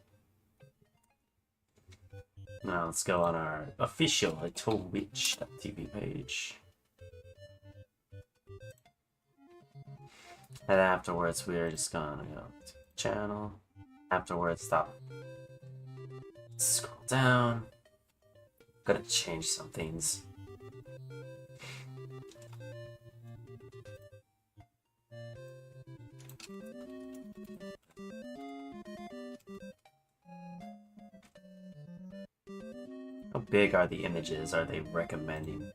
A: Now let's go on our official Twitch.tv page. And afterwards, we're just gonna go to channel. Afterwards, stop. Scroll down. Gotta change some things. How big are the images? Are they recommending?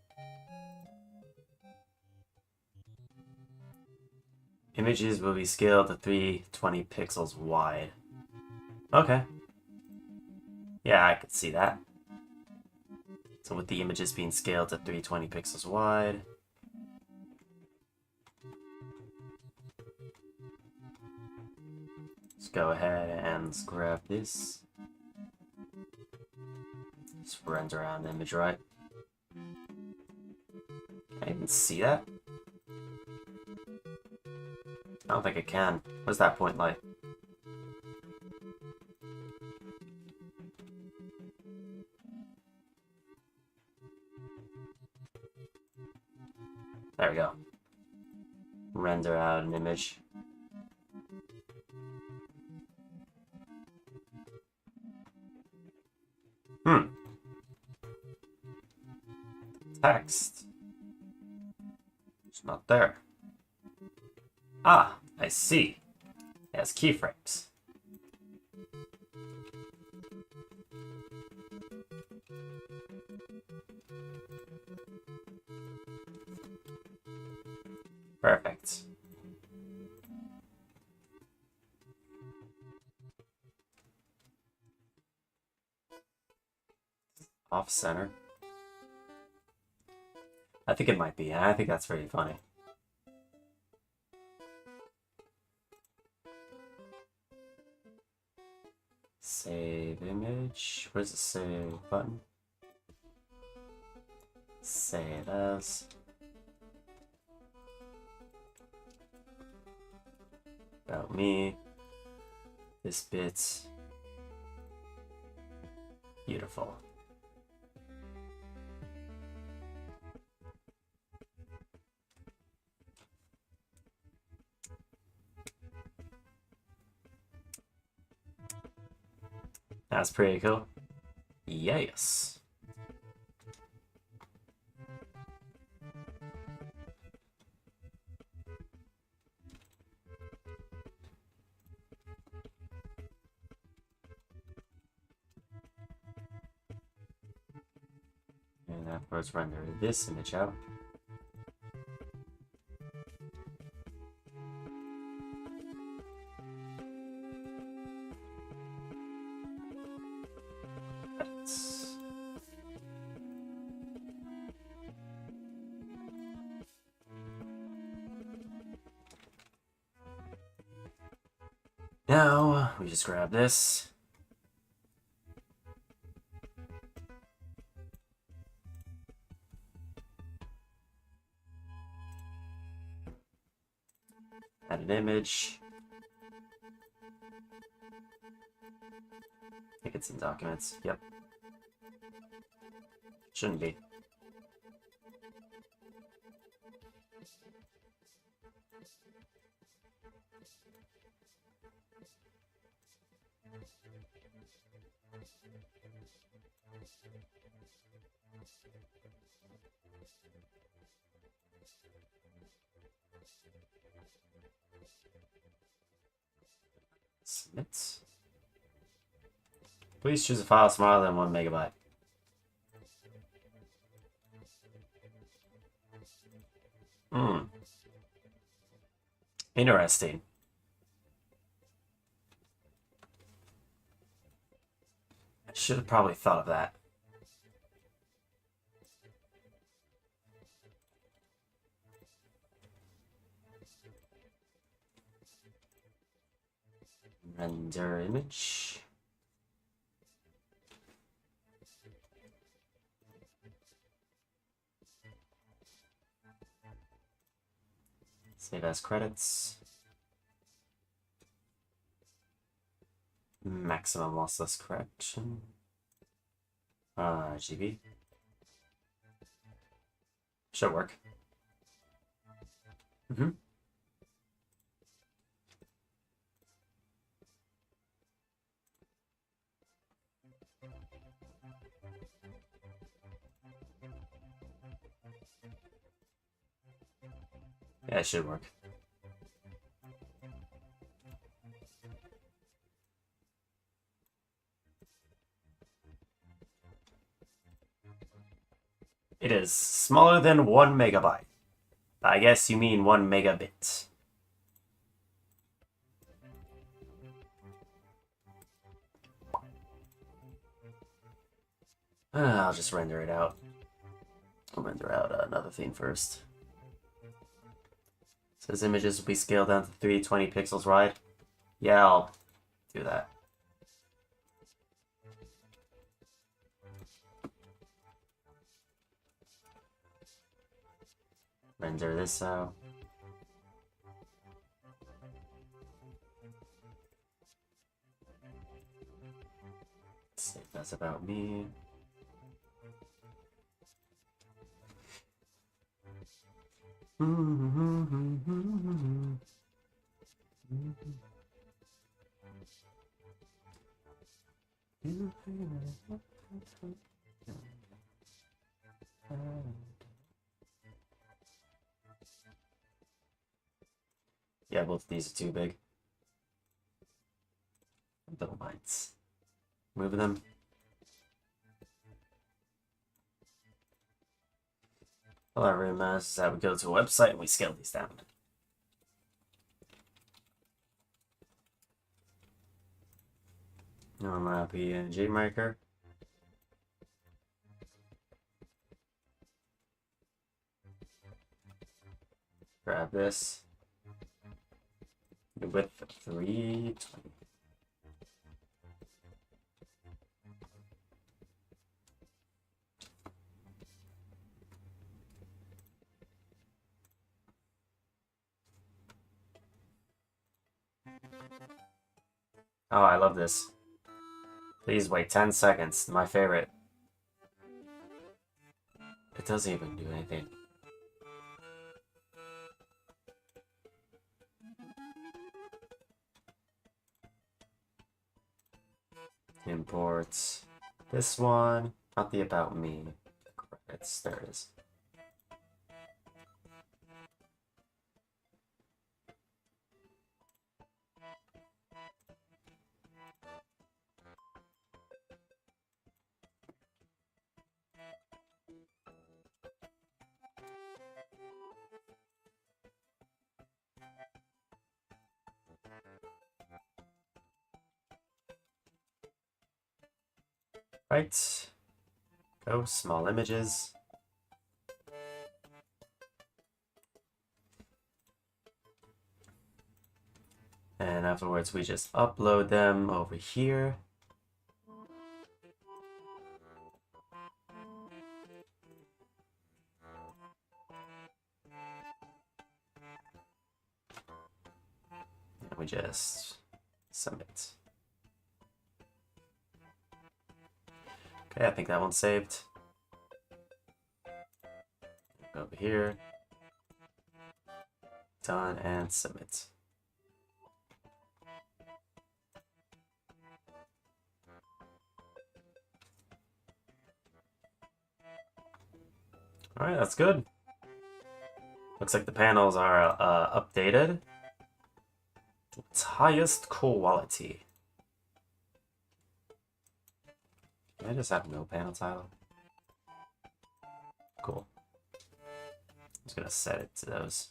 A: Images will be scaled to 320 pixels wide. Okay. Yeah, I could see that. So with the images being scaled to 320 pixels wide. Let's go ahead and let's grab this. Just render around the image, right? I didn't see that. I don't think I can. What's that point like? There we go. Render out an image. Text. It's not there. Ah, I see. It has keyframes. Perfect. Off center. I think it might be. I think that's pretty funny. Save image. Where's the save button? Save as. About me. This bit. Beautiful. That's pretty cool. Yes. And afterwards render this image out. Now, we just grab this. Add an image. I think it's in documents. Yep. Shouldn't be. Submit. Please choose a file smaller than 1 megabyte. Interesting. I should have probably thought of that. Render image. Save as credits. Maximum lossless correction. GB. Should work. Mm-hmm. Yeah, it should work. It is smaller than 1 megabyte. I guess you mean 1 megabit. I'll just render it out. I'll render out another thing first. It says images will be scaled down to 320 pixels wide. Yeah, I'll do that. Render this out. See if that's about me. Yeah, both of these are too big. Double binds. Move them. All I realize is that we go to a website and we scale these down. Normal PNG marker. Grab this. Width 320. Oh, I love this. Please wait 10 seconds. My favorite. It doesn't even do anything. Import this one. Not the about me. Credits. There it is. Right. Go small images. And afterwards, we just upload them over here. And we just submit. Okay, I think that one's saved. Go over here. Done and submit. Alright, that's good. Looks like the panels are updated. It's highest quality. Can I just have no panel tile? Cool. I'm just gonna set it to those.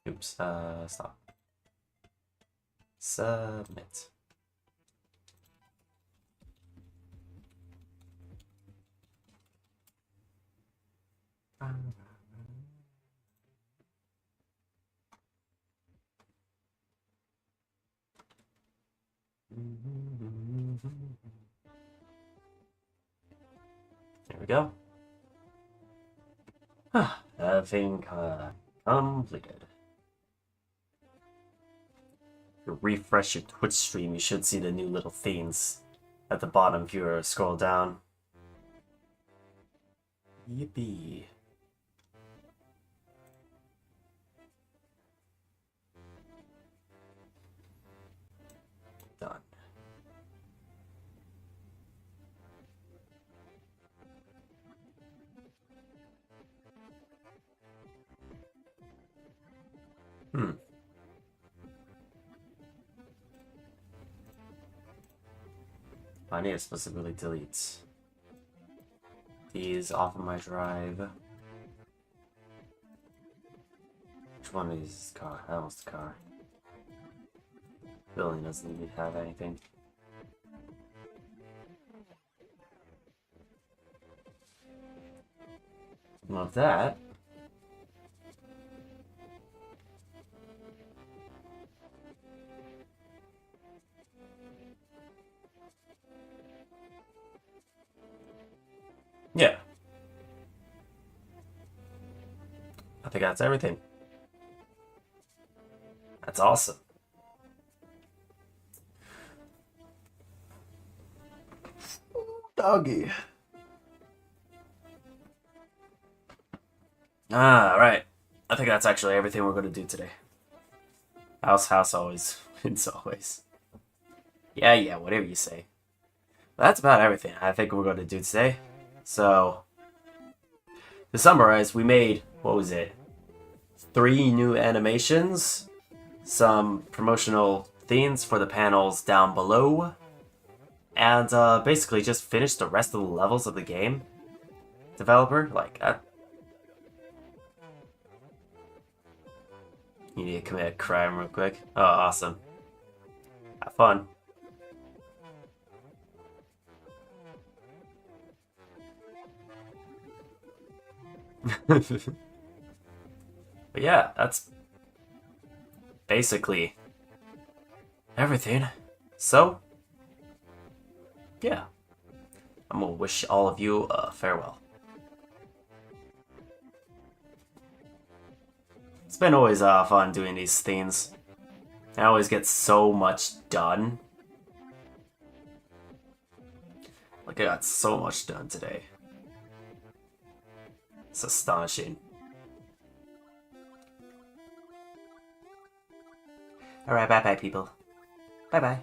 A: Oops, stop. Submit. There we go. Everything completed. If you refresh your Twitch stream, you should see the new little themes at the bottom if you scroll down. Yippee. Done. I need to specifically delete these off of my drive. Which one is the car? That was the car. Building doesn't need to have anything. Love that. Yeah. I think that's everything. That's awesome.
C: Doggy.
A: Right. I think that's actually everything we're going to do today. House always wins always. Yeah, whatever you say. That's about everything I think we're going to do today. So, to summarize, we made, what was it? 3 new animations, some promotional themes for the panels down below, and basically just finished the rest of the levels of the game. Developer, like, you need to commit a crime real quick. Oh, awesome. Have fun. But yeah, that's basically everything. So, yeah. I'm gonna wish all of you farewell. It's been always fun doing these themes. I always get so much done. Like, I got so much done today. It's astonishing. Alright, bye-bye, people. Bye-bye.